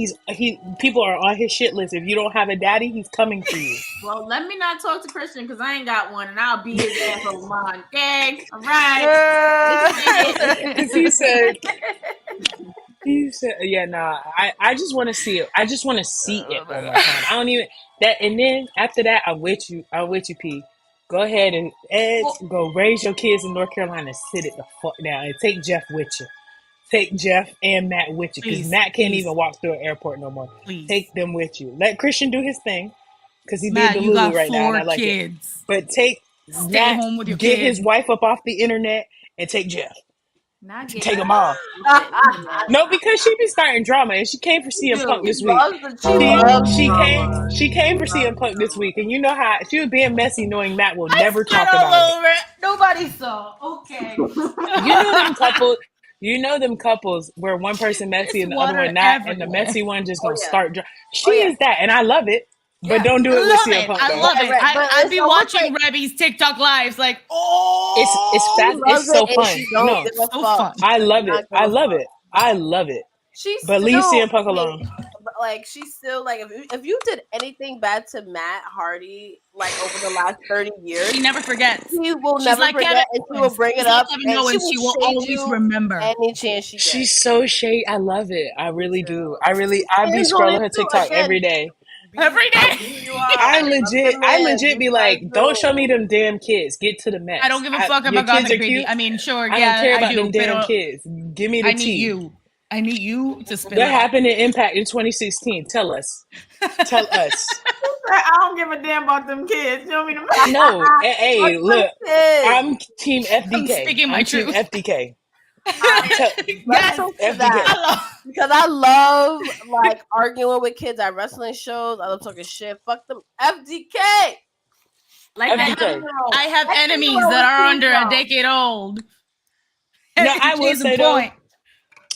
Speaker 4: People are on his shit list. If you don't have a daddy, he's coming for you.
Speaker 3: Well, let me not talk to Christian because I ain't got one, and I'll beat his ass over mine. Okay, all right.
Speaker 4: Because he said, yeah, nah. I just want to see it. I just want to see it one more time. I don't even that. And then after that, I'm with you, P. Go ahead and Ed, go raise your kids in North Carolina and sit it the fuck down and take Jeff with you. Take Jeff and Matt with you because
Speaker 5: Please,
Speaker 4: Matt can't
Speaker 5: please.
Speaker 4: even walk through an airport no more.
Speaker 5: Please.
Speaker 4: Take them with you. Let Christian do his thing because he's
Speaker 5: Matt,
Speaker 4: being
Speaker 5: you
Speaker 4: Delulu
Speaker 5: got
Speaker 4: right now. And I
Speaker 5: 4
Speaker 4: like it.
Speaker 5: kids.
Speaker 4: But take
Speaker 5: Stay
Speaker 4: Matt,
Speaker 5: home with your
Speaker 4: get
Speaker 5: kids.
Speaker 4: his wife up off the internet and take Jeff.
Speaker 3: Not
Speaker 4: Take
Speaker 3: getting
Speaker 4: them all. No, because she be starting drama, and she came for CM Punk this week. She came for CM Punk this week, and you know how she was being messy, knowing Matt will never talk
Speaker 5: all
Speaker 4: about
Speaker 5: over it. Nobody saw. Okay.
Speaker 4: it. You know them couples where one person messy and the other
Speaker 5: water
Speaker 4: one not, and the
Speaker 5: everywhere.
Speaker 4: messy one just gonna
Speaker 2: yeah.
Speaker 4: start. She is that, and I love it. But don't do it with
Speaker 5: love
Speaker 4: CM
Speaker 5: it.
Speaker 4: Punk.
Speaker 5: I
Speaker 4: though.
Speaker 5: love it.
Speaker 2: Right, but
Speaker 5: I'd
Speaker 2: it's
Speaker 5: be
Speaker 2: almost
Speaker 5: watching Rebby's TikTok lives like,
Speaker 4: It's fast.
Speaker 2: loves
Speaker 4: It's so
Speaker 2: it and
Speaker 4: fun.
Speaker 2: she don't
Speaker 4: No,
Speaker 2: give a
Speaker 5: so
Speaker 2: fuck.
Speaker 5: fun.
Speaker 4: I love
Speaker 2: Not
Speaker 4: it.
Speaker 2: give a
Speaker 4: I love
Speaker 2: fuck.
Speaker 4: it. I love it.
Speaker 2: She's
Speaker 4: But leave
Speaker 2: still,
Speaker 4: CM Punk alone.
Speaker 2: Like she's still like if you did anything bad to Matt Hardy like over the last 30 years,
Speaker 5: She never forgets.
Speaker 2: he will
Speaker 5: She's
Speaker 2: never
Speaker 5: like
Speaker 2: forget
Speaker 5: Kevin
Speaker 2: and she will bring it
Speaker 5: She's like
Speaker 2: up
Speaker 5: Kevin
Speaker 2: and
Speaker 5: Owens. She will
Speaker 2: shade
Speaker 5: always
Speaker 2: you
Speaker 5: remember.
Speaker 2: any chance she gets.
Speaker 4: She's so shady. I love it. I really do. I be
Speaker 2: Hands on
Speaker 4: scrolling
Speaker 2: it
Speaker 4: her
Speaker 2: too,
Speaker 4: TikTok
Speaker 2: again.
Speaker 4: every day.
Speaker 5: Every day.
Speaker 2: You are.
Speaker 4: I legit be like,
Speaker 2: Like,
Speaker 4: don't show me them damn kids. Get to the mess.
Speaker 5: I don't give a fuck
Speaker 4: your
Speaker 5: about
Speaker 4: kids
Speaker 5: Gothic
Speaker 4: are
Speaker 5: Baby.
Speaker 4: cute.
Speaker 5: I mean, sure,
Speaker 4: I
Speaker 5: yeah,
Speaker 4: don't care
Speaker 5: I
Speaker 4: about
Speaker 5: do.
Speaker 4: them damn
Speaker 5: but,
Speaker 4: kids. Give me the
Speaker 5: I need
Speaker 4: tea.
Speaker 5: you. I need you to spill
Speaker 4: What
Speaker 5: it.
Speaker 4: happened in Impact in 2016? Tell us. Tell us.
Speaker 3: I don't give a damn about them kids. You know what I mean?
Speaker 4: No. Hey, look. I'm Team
Speaker 5: I'm
Speaker 4: FDK.
Speaker 5: speaking my
Speaker 4: I'm Team
Speaker 5: truth.
Speaker 4: FDK.
Speaker 5: Yes.
Speaker 2: To that. Because I love like arguing with kids at wrestling shows. I love talking shit. Fuck them. FDK.
Speaker 3: Like
Speaker 4: FDK.
Speaker 5: I have enemies that are under a decade old.
Speaker 4: No, I will
Speaker 5: Case in
Speaker 4: say though,
Speaker 5: point.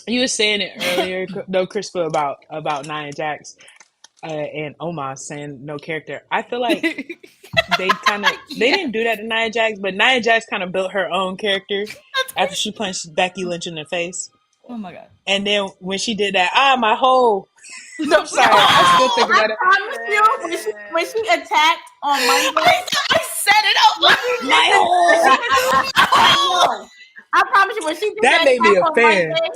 Speaker 4: you were saying it earlier, though, Crispa, about Nia Jax and Omos saying no character. I feel like they kind of they didn't do that to Nia Jax, but Nia Jax kind of built her own character after she punched Becky Lynch in the face.
Speaker 5: Oh my god.
Speaker 4: And then when she did that, my whole I'm sorry, I still think about it.
Speaker 3: I promise you, when she attacked on Monday,
Speaker 5: I said it out loud.
Speaker 4: My whole
Speaker 3: I promise you, when she did
Speaker 4: that made me
Speaker 3: attack
Speaker 4: a
Speaker 3: on
Speaker 4: fan.
Speaker 3: Monday,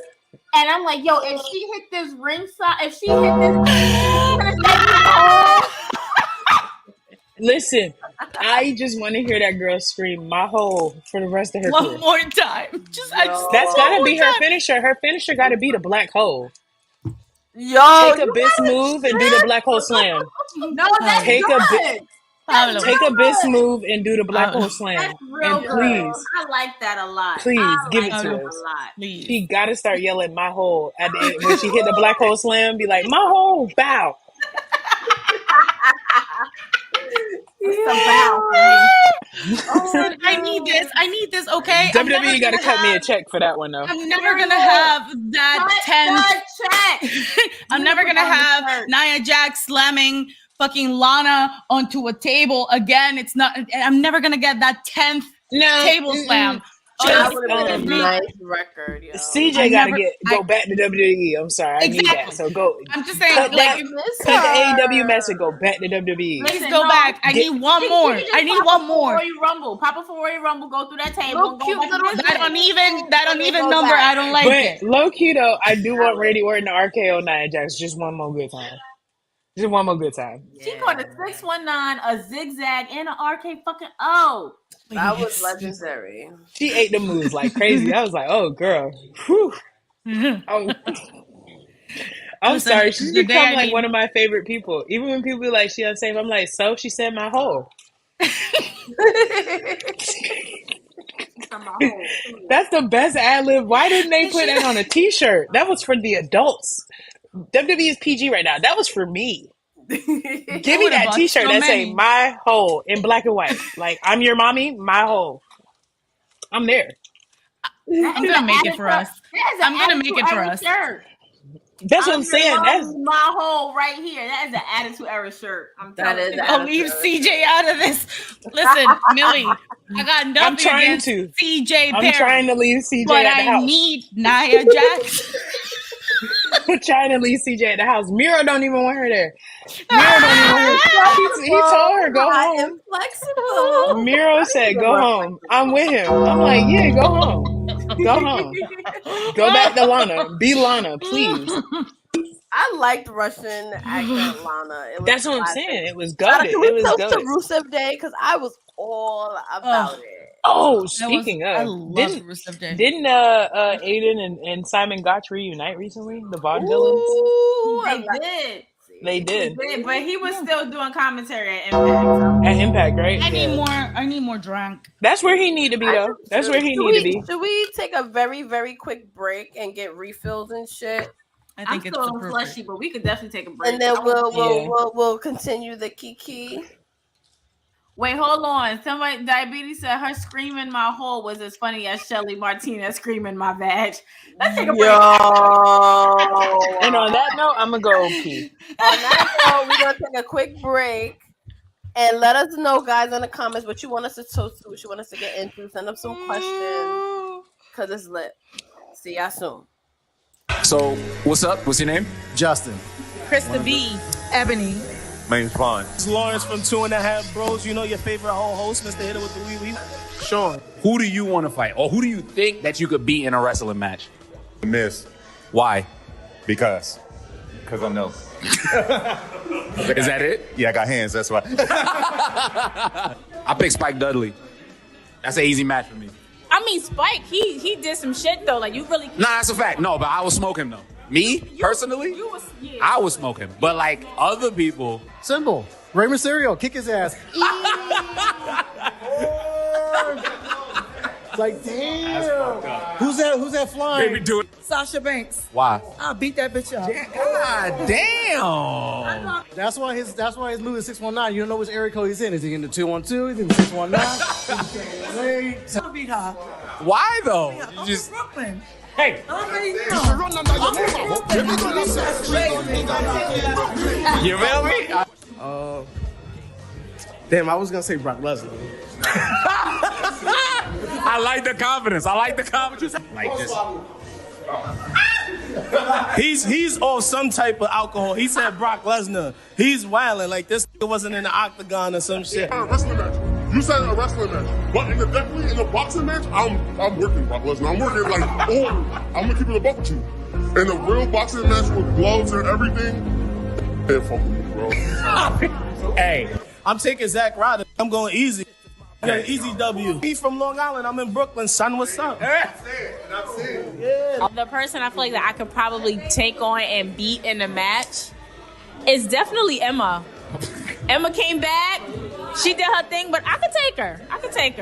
Speaker 3: and I'm like, yo, if she hit this ringside, if she hit this,
Speaker 4: Listen, I just want to hear that girl scream my hole for the rest of her
Speaker 5: One
Speaker 4: career.
Speaker 5: more time.
Speaker 4: That's gotta be her finisher. Her finisher gotta be the black hole.
Speaker 2: Yo,
Speaker 4: Take a Biss move and do the black hole slam.
Speaker 3: no, that's
Speaker 4: Take
Speaker 3: good.
Speaker 5: Pablo.
Speaker 4: Take a Biss move and do the black hole slam.
Speaker 3: That's real
Speaker 4: And
Speaker 3: good.
Speaker 4: please,
Speaker 3: I like that a lot.
Speaker 4: please
Speaker 3: I
Speaker 4: give
Speaker 3: like
Speaker 4: it to
Speaker 3: that
Speaker 4: us.
Speaker 3: a lot.
Speaker 5: Please.
Speaker 4: She gotta start yelling my hole at the end when she hit the black hole slam. Be like my hole, bow.
Speaker 5: I need this. I need this. Okay.
Speaker 4: WWE gotta cut me a check for that one though.
Speaker 5: I'm never gonna have that 10th. I'm never gonna have Nia Jax slamming fucking Lana onto a table again. It's not. I'm never gonna get that 10th table slam.
Speaker 2: That would have been a nice record. Yo.
Speaker 4: CJ gotta go back to WWE. I'm sorry, I need that. So go.
Speaker 5: I'm just saying,
Speaker 4: cut
Speaker 5: like,
Speaker 4: the AEW mess and go back to WWE.
Speaker 5: please go back. I need one more. I need one more.
Speaker 3: Royal Rumble, Papa for Royal Rumble, go through that table.
Speaker 2: Little cute little
Speaker 5: That don't even number. I don't like
Speaker 4: But
Speaker 5: it.
Speaker 4: low key though, I do want Randy Orton to RKO Nia Jax just one more good time. Just one more good time.
Speaker 3: She called a 619, a zigzag, and an RK fucking O.
Speaker 2: That was legendary.
Speaker 4: She ate the moves like crazy. I was like, oh girl. Whew. I'm
Speaker 5: Listen,
Speaker 4: sorry. She's
Speaker 5: the day
Speaker 4: become
Speaker 5: I
Speaker 4: like
Speaker 5: need-
Speaker 4: one of my favorite people. Even when people be like she unsafe, I'm like, so she said my hole. That's the best ad lib. Why didn't they put that on a t-shirt? That was for the adults. WWE is PG right now. That was for me. Give me that t-shirt that say my hole in black and white. Like, I'm your mommy, my hole. I'm there.
Speaker 5: I'm gonna make it for us. I'm gonna make it for us.
Speaker 4: That's what I'm saying. That's
Speaker 3: my hole right here. That is an Attitude Era shirt. I'm telling you.
Speaker 5: I'll leave CJ out of this. Listen, Millie, I got nothing
Speaker 4: I'm trying
Speaker 5: against
Speaker 4: to.
Speaker 5: CJ
Speaker 4: I'm
Speaker 5: Perry,
Speaker 4: trying to leave CJ
Speaker 5: but
Speaker 4: at the
Speaker 5: I
Speaker 4: house.
Speaker 5: need Nia Jax.
Speaker 4: I'm trying to leave CJ at the house. Miro don't even want her there. Miro don't even want her. He told her go home.
Speaker 2: Flexible.
Speaker 4: Miro said go home. I'm with him. I'm like, yeah, go home. Go home. Go back to Lana. Be Lana, please.
Speaker 2: I liked Russian accent Lana. It was
Speaker 4: That's what I'm
Speaker 2: classic.
Speaker 4: saying. It was
Speaker 2: Shout out-
Speaker 4: goated.
Speaker 2: Can we
Speaker 4: It was
Speaker 2: toast to
Speaker 4: goated.
Speaker 2: Rusev Day? Because I was all about it.
Speaker 4: Oh, speaking
Speaker 5: I
Speaker 4: of,
Speaker 5: love Rusev Day.
Speaker 4: didn't Aiden and Simon Gotch reunite recently? The vaudevillains?
Speaker 2: Ooh, I
Speaker 3: They
Speaker 2: like-
Speaker 3: did.
Speaker 4: They did.
Speaker 3: But he was still doing commentary at Impact.
Speaker 4: At Impact, right?
Speaker 5: I need
Speaker 4: Yeah.
Speaker 5: more. I need more drunk.
Speaker 4: That's where he need to be, though. That's where he
Speaker 2: Should
Speaker 4: need to
Speaker 2: we-
Speaker 4: be.
Speaker 2: Should we take a very, very quick break and get refills and shit?
Speaker 5: I
Speaker 3: I'm
Speaker 5: think it's
Speaker 3: still a little
Speaker 5: appropriate.
Speaker 3: fleshy, but we could definitely take a break.
Speaker 2: And then
Speaker 4: Yeah.
Speaker 2: we'll continue the Kiki.
Speaker 3: Wait, hold on. Somebody, Diabetes said her screaming my hole was as funny as Shelly Martinez screaming my vag. Let's take a break.
Speaker 4: And on that note, I'm going to go pee.
Speaker 2: On that note, we're gonna take a quick break and let us know, guys, in the comments what you want us to toast to, what you want us to get into. Send up some questions because it's lit. See y'all soon.
Speaker 6: So, what's up? What's your name?
Speaker 7: Justin.
Speaker 5: Krista B. Ebony.
Speaker 6: My name's Vaughn.
Speaker 7: It's Lawrence from 2.5 Bros. You know your favorite whole host, Mr. Hitter with the wee wee.
Speaker 6: Sean. Who do you want to fight? Or who do you think that you could beat in a wrestling match?
Speaker 8: Miss.
Speaker 6: Why?
Speaker 8: Because I know.
Speaker 6: Is that it?
Speaker 8: Yeah, I got hands, that's why.
Speaker 6: I pick Spike Dudley. That's an easy match for me.
Speaker 9: I mean, Spike, he did some shit though. Like you really.
Speaker 6: Nah, that's a fact. No, but I would smoke him though. Me, personally, I would smoke him. But like other people.
Speaker 7: Simple. Rey Mysterio, kick his ass. It's like, damn. Who's that flying?
Speaker 6: They be doing.
Speaker 10: Sasha Banks.
Speaker 6: Why?
Speaker 10: I'll beat that bitch up.
Speaker 6: God damn.
Speaker 7: That's why his movie is 619. You don't know which area code he's in. Is he in the 212? Is he in the 619?
Speaker 10: I'll beat her.
Speaker 6: Why though?
Speaker 10: I'm
Speaker 6: You just.
Speaker 10: from Brooklyn.
Speaker 6: Hey.
Speaker 10: I already know.
Speaker 6: You feel me?
Speaker 7: Damn, I was gonna say Brock Lesnar.
Speaker 6: I like the confidence. Like this.
Speaker 7: He's on some type of alcohol. He said Brock Lesnar. He's wilding like this wasn't in the octagon or some shit.
Speaker 11: A wrestling match. You said a wrestling match, but definitely in a boxing match, I'm working Brock Lesnar. I'm working like, I'm gonna keep it a buck with you. In a real boxing match with gloves and everything, hey, fuck with me, bro.
Speaker 6: Hey.
Speaker 7: I'm taking Zack Ryder. I'm going easy. Easy W. He's from Long Island. I'm in Brooklyn, son. What's up?
Speaker 11: That's it. Yeah.
Speaker 9: The person I feel like that I could probably take on and beat in a match is definitely Emma. Emma came back. She did her thing, but I could take her.
Speaker 6: Okay.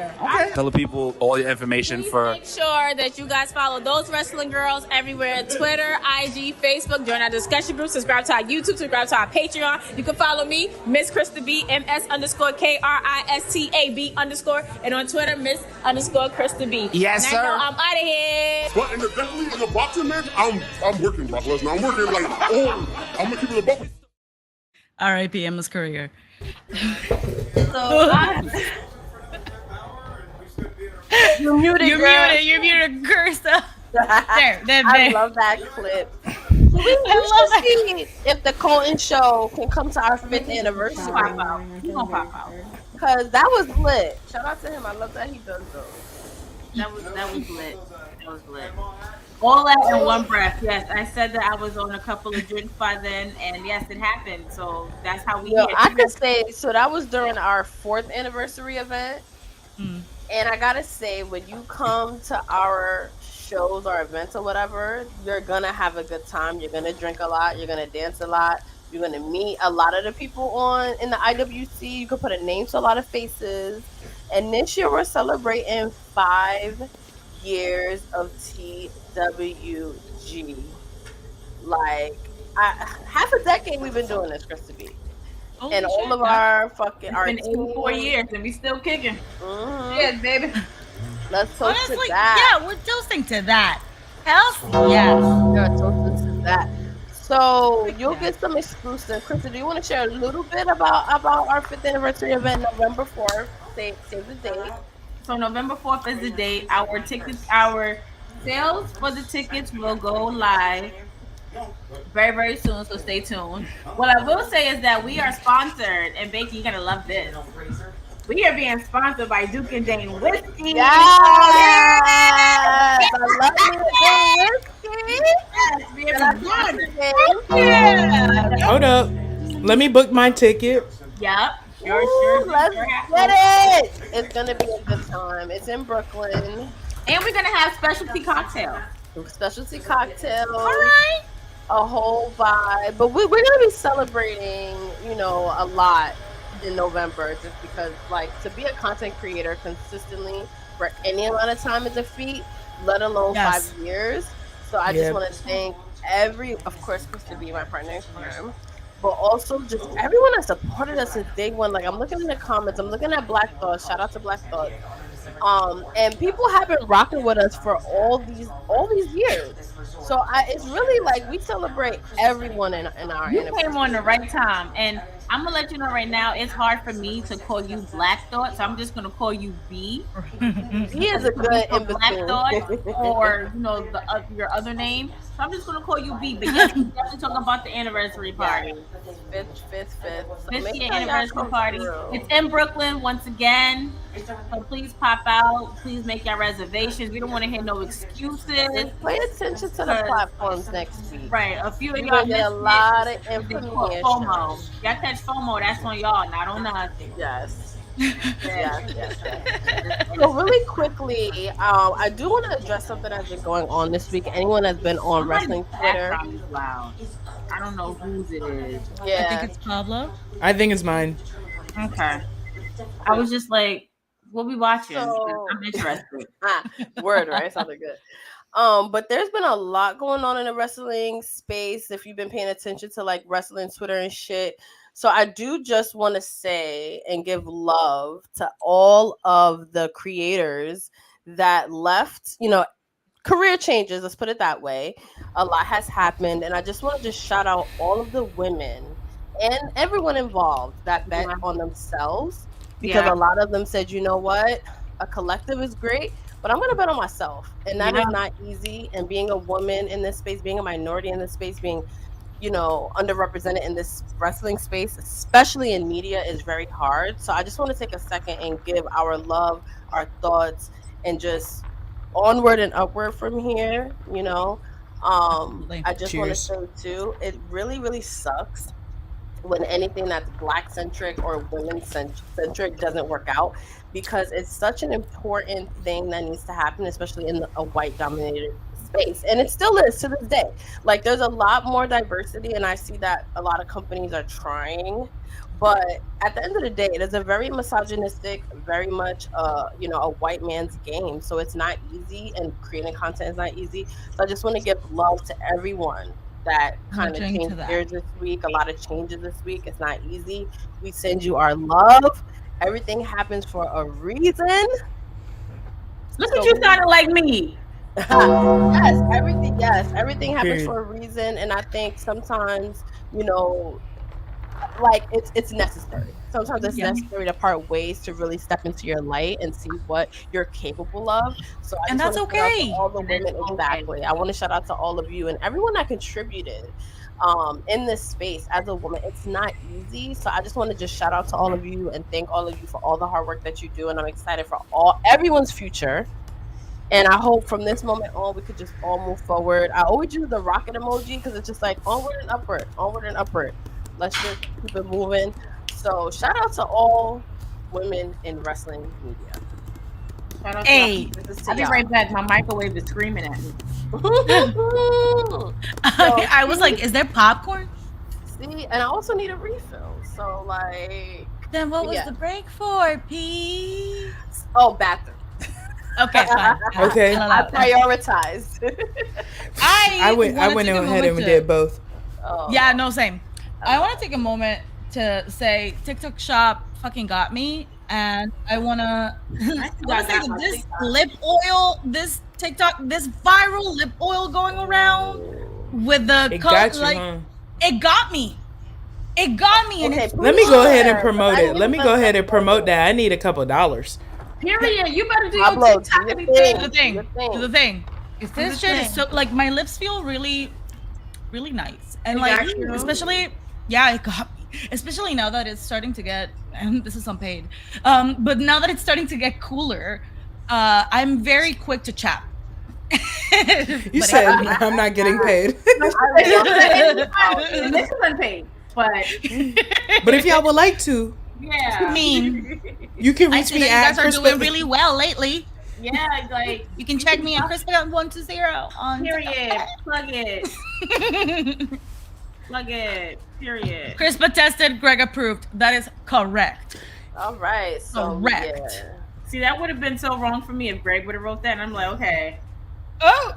Speaker 6: Tell the people all your information for.
Speaker 9: Make sure that you guys follow those wrestling girls everywhere: Twitter, IG, Facebook. Join our discussion group. Subscribe to our YouTube. Subscribe to our Patreon. You can follow me, Miss Krista B, MS_KRISTAB_, and on Twitter, Miss_Krista B.
Speaker 6: Yes, sir.
Speaker 9: I'm out of here.
Speaker 11: But definitely in a boxing match, I'm working Brock Lesnar. I'm working like, I'm gonna keep it a buck with you.
Speaker 5: R.I.P. Emma's career.
Speaker 2: You're muted.
Speaker 5: You're muted, Krista. There.
Speaker 2: I love that clip. We should see if the Colton show can come to our 5th anniversary.
Speaker 3: He's gonna pop out.
Speaker 2: Cause that was lit. Shout out to him. I love that he does those.
Speaker 3: That was lit. All that in one breath. Yes, I said that I was on a couple of drinks by then, and yes, it happened. So that's how we.
Speaker 2: I could say so. That was during our 4th anniversary event, and I gotta say, when you come to our shows or events or whatever, you're gonna have a good time. You're gonna drink a lot. You're gonna dance a lot. You're gonna meet a lot of the people in the IWC. You can put a name to a lot of faces. And this year we're celebrating 5 years of TWG. Like, half a decade we've been doing this, Krista B. And all of our fucking
Speaker 3: it's been 84 years and we still kicking.
Speaker 2: Yes, baby. Let's toast to
Speaker 5: Honestly,
Speaker 2: that.
Speaker 5: yeah, we're toasting to that. Health, yes.
Speaker 2: Yeah, toasting to that. So you'll get some exclusive. Krista, do you want to share a little bit about our 5th anniversary event, November 4th? Save the date.
Speaker 3: So November 4th is the date. Our sales for the tickets will go live very, very soon, so stay tuned. What I will say is that we are sponsored, and Bakey, you're gonna love this. We are being sponsored by Duke and Dane Whiskey.
Speaker 2: Yes! I love
Speaker 3: Yes,
Speaker 4: Hold up. Let me book my ticket.
Speaker 3: Yep.
Speaker 2: Let's get it. It's gonna be a good time. It's in Brooklyn.
Speaker 3: And we're gonna have specialty cocktails.
Speaker 2: Specialty cocktails.
Speaker 3: All right.
Speaker 2: A whole vibe. But we're gonna be celebrating, a lot in November, just because, like, to be a content creator consistently for any amount of time is a feat, let alone 5 years. So I just want to thank of course, Krista B, my partner in crime, but also just everyone that supported us since day one. Like, I'm looking in the comments, I'm looking at Black Thought. Shout out to Black Thought. And people have been rocking with us for all these years. So it's really like we celebrate everyone in our
Speaker 3: You came on the right time, and I'm gonna let you know right now. It's hard for me to call you Black Thought, so I'm just gonna call you B.
Speaker 2: B is a good in
Speaker 3: Black Thought, or your other name. So I'm just gonna call you B. But yes, we're definitely talking about the anniversary party.
Speaker 2: Fifth. So
Speaker 3: 50th anniversary party. It's in Brooklyn once again. So please pop out. Please make your reservations. We don't want to hear no excuses.
Speaker 2: Pay attention to the platforms next week.
Speaker 3: Right. A few of y'all
Speaker 2: get a lot of information.
Speaker 3: FOMO. Y'all catch FOMO. That's on y'all, not on us.
Speaker 2: Yes. Yes. So really quickly, I do want to address something that's been going on this week. Anyone that's been on wrestling Twitter?
Speaker 3: Loud. I don't know whose it is.
Speaker 2: Yeah.
Speaker 5: I think it's Pablo.
Speaker 4: I think it's mine.
Speaker 3: Okay. I was just like, We'll be watching.
Speaker 2: So-
Speaker 3: I'm interested.
Speaker 2: Word, right? Sounded good. But there's been a lot going on in the wrestling space if you've been paying attention to like wrestling Twitter and shit. So I do just want to say and give love to all of the creators that left, career changes, let's put it that way. A lot has happened, and I just want to just shout out all of the women and everyone involved that bet on themselves, because a lot of them said, you know what, a collective is great, but I'm going to bet on myself, and that is not easy. And being a woman in this space, being a minority in this space, being underrepresented in this wrestling space, especially in media, is very hard. So I just want to take a second and give our love, our thoughts, and just onward and upward from here. I just want to say too, it really, really sucks when anything that's Black centric or women centric doesn't work out, because it's such an important thing that needs to happen, especially in a white dominated space. And it still is to this day. Like, there's a lot more diversity, and I see that a lot of companies are trying, but at the end of the day, it is a very misogynistic, very much a white man's game. So it's not easy, and creating content is not easy. So I just want to give love to everyone that kind of changed gears this week. A lot of changes this week. It's not easy. We send you our love. Everything happens for a reason.
Speaker 3: Look at you sounding like me.
Speaker 2: Everything happens for a reason. And I think sometimes, like it's necessary. Sometimes it's necessary to part ways to really step into your light and see what you're capable of. So I just want to shout out to all the women. Exactly. I want to shout out to all of you and everyone that contributed in this space as a woman. It's not easy. So I just want to just shout out to all of you and thank all of you for all the hard work that you do. And I'm excited for everyone's future. And I hope from this moment on, we could just all move forward. I always use the rocket emoji because it's just like onward and upward, onward and upward. Let's just keep it moving. So shout out to all women in wrestling media.
Speaker 3: Shout out I'll be right back. My microwave is screaming at me.
Speaker 5: I was like, is there popcorn?
Speaker 2: See, and I also need a refill. So like,
Speaker 5: then what was the break for, P?
Speaker 2: Oh, bathroom.
Speaker 5: Okay, fine.
Speaker 10: Okay.
Speaker 2: I prioritized.
Speaker 10: I went ahead and did both.
Speaker 2: Oh.
Speaker 5: Yeah, no, same. I want to take a moment to say TikTok Shop fucking got me, and I want to say that this lip oil, this TikTok, this viral lip oil going around with the
Speaker 10: it got you, huh?
Speaker 5: It got me. It got me.
Speaker 2: Okay,
Speaker 5: and
Speaker 10: let me go ahead and promote it. Let me go ahead and promote that. I need a couple $.
Speaker 3: Period. You better do your TikTok thing.
Speaker 5: Do the thing. If this shit is so, like, my lips feel really, really nice, and like, especially, it got me. Especially now that it's starting to get, and this is unpaid, but now that it's starting to get cooler, I'm very quick to chat.
Speaker 10: You said I'm not getting paid.
Speaker 3: This is unpaid, but
Speaker 10: if y'all would like to,
Speaker 5: I mean,
Speaker 10: you can reach me at
Speaker 5: you guys are doing really well lately.
Speaker 3: Yeah, like
Speaker 5: you can check me on Crispy120 on
Speaker 3: period. Plug it. Plug it. Period.
Speaker 5: Crispa tested, Greg approved. That is correct.
Speaker 2: All right. So,
Speaker 5: correct.
Speaker 2: Yeah.
Speaker 3: See, that would have been so wrong for me if Greg would have wrote that, and I'm like, okay.
Speaker 5: Oh.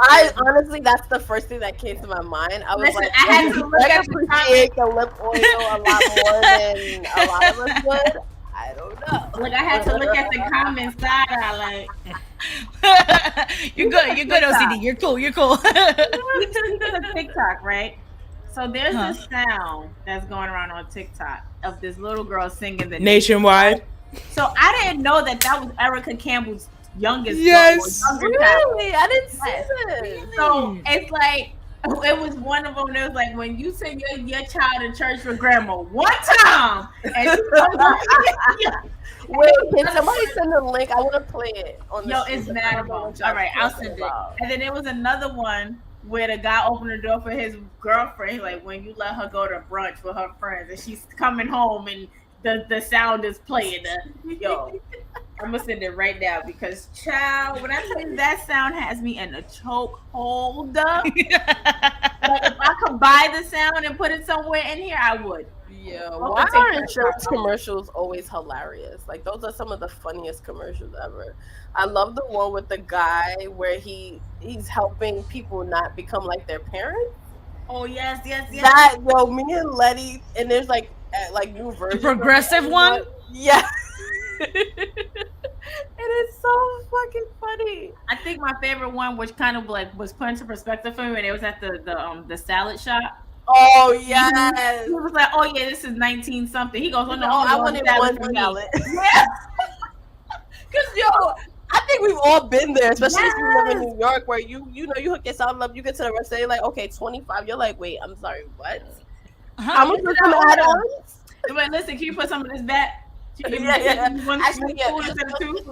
Speaker 2: I honestly, that's the first thing that came to my mind. I was like,
Speaker 3: I had to look at
Speaker 2: the lip oil a lot more than a lot of us would. I don't know.
Speaker 3: Like, I had to look at the comments side eye, like.
Speaker 5: You're good, OCD. You're cool.
Speaker 3: He does a TikTok, right? So there's this sound that's going around on TikTok of this little girl singing the
Speaker 10: Nationwide.
Speaker 3: So I didn't know that was Erica Campbell's youngest.
Speaker 10: Yes.
Speaker 2: Really? I didn't see it.
Speaker 3: So it's like, it was one of them that was like, when you send your child to church for grandma one time. And
Speaker 2: wait, can somebody send a link? I want to play it.
Speaker 3: It's mad. All right, I'll send it. And then there was another one where the guy opened the door for his girlfriend. He's like, when you let her go to brunch with her friends and she's coming home and the sound is playing. I'm gonna send it right now because, child, when I tell you that sound has me in a chokehold. Like, if I could buy the sound and put it somewhere in here, I would.
Speaker 2: Yeah,
Speaker 9: Welcome
Speaker 2: why
Speaker 9: to
Speaker 2: are
Speaker 9: Take
Speaker 2: insurance commercials always hilarious? Like those are some of the funniest commercials ever. I love the one with the guy where he's helping people not become like their parents.
Speaker 3: Oh yes.
Speaker 2: That me and Letty, and there's like new versions.
Speaker 5: progressive one?
Speaker 2: Yeah. It is so fucking funny.
Speaker 3: I think my favorite one, which kind of like was put into perspective for me, when it was at the salad shop.
Speaker 2: Oh yes.
Speaker 3: He was like, "Oh yeah, this is 19 something." He goes, "Oh no,
Speaker 2: I wanted one
Speaker 3: for me."
Speaker 2: salad.
Speaker 3: Yeah.
Speaker 2: Cause I think we've all been there, especially if you live in New York, where you hook yourself up, you get to the restaurant, like, okay, 25. You're like, wait, I'm sorry, what? How much is some add-ons?
Speaker 3: But listen, can you put some of this back?
Speaker 2: Yeah.
Speaker 3: One
Speaker 2: Actually,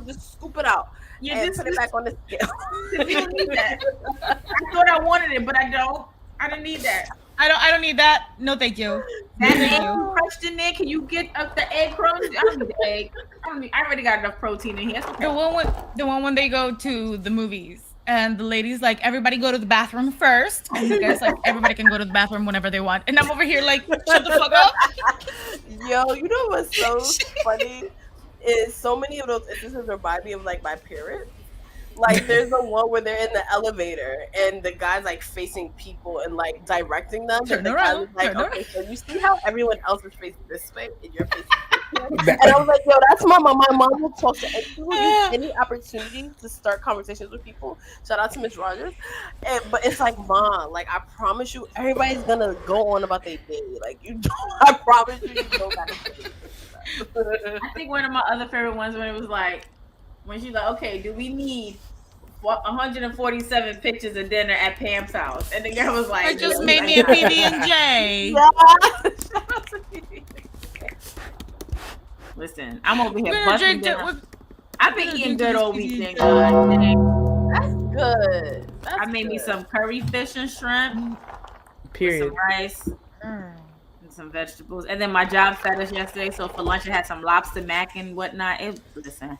Speaker 3: just
Speaker 2: scoop it out.
Speaker 3: Yeah,
Speaker 2: and put it back on the scale.
Speaker 3: You don't need that. I thought I wanted it, but I don't. I don't need that.
Speaker 5: I don't need that. No, thank you.
Speaker 3: That egg crushed in there. Can you get up the egg crumbs? I don't need the egg. I already got enough protein in here. Okay.
Speaker 5: The one when they go to the movies and the lady's like, everybody go to the bathroom first, and the guy's like, everybody can go to the bathroom whenever they want, and I'm over here like, shut the fuck up.
Speaker 2: Yo, you know what's so funny is so many of those instances remind me of like my parents. Like there's the one where they're in the elevator and the guy's like facing people and like directing them.
Speaker 5: Turn
Speaker 2: and the
Speaker 5: around,
Speaker 2: guy was like,
Speaker 5: turn
Speaker 2: okay, so you see how everyone else is facing this way and you're facing this way?
Speaker 10: That-
Speaker 2: And I was like, yo, that's my mom. My mom will talk to she will use any opportunity to start conversations with people. Shout out to Miss Rogers. But it's like, mom, like I promise you, everybody's gonna go on about their day. Like you don't, I promise you don't gotta say
Speaker 3: I think one of my other favorite ones when it was like, when she's like, okay, do we need 147 pictures of dinner at Pam's house? And the girl was like,
Speaker 5: I just made me a PB&J.
Speaker 3: Listen, I'm over here
Speaker 5: We're gonna
Speaker 3: busting
Speaker 5: drink
Speaker 3: down. I've been
Speaker 5: gonna
Speaker 3: eating
Speaker 5: drink
Speaker 3: good
Speaker 5: to
Speaker 3: all
Speaker 5: this
Speaker 3: weekend,
Speaker 5: PB&J.
Speaker 3: guys.
Speaker 2: That's good.
Speaker 3: I made me some curry fish and shrimp,
Speaker 10: Period.
Speaker 3: some rice, and some vegetables. And then my job fed us yesterday, so for lunch I had some lobster mac and whatnot. Listen.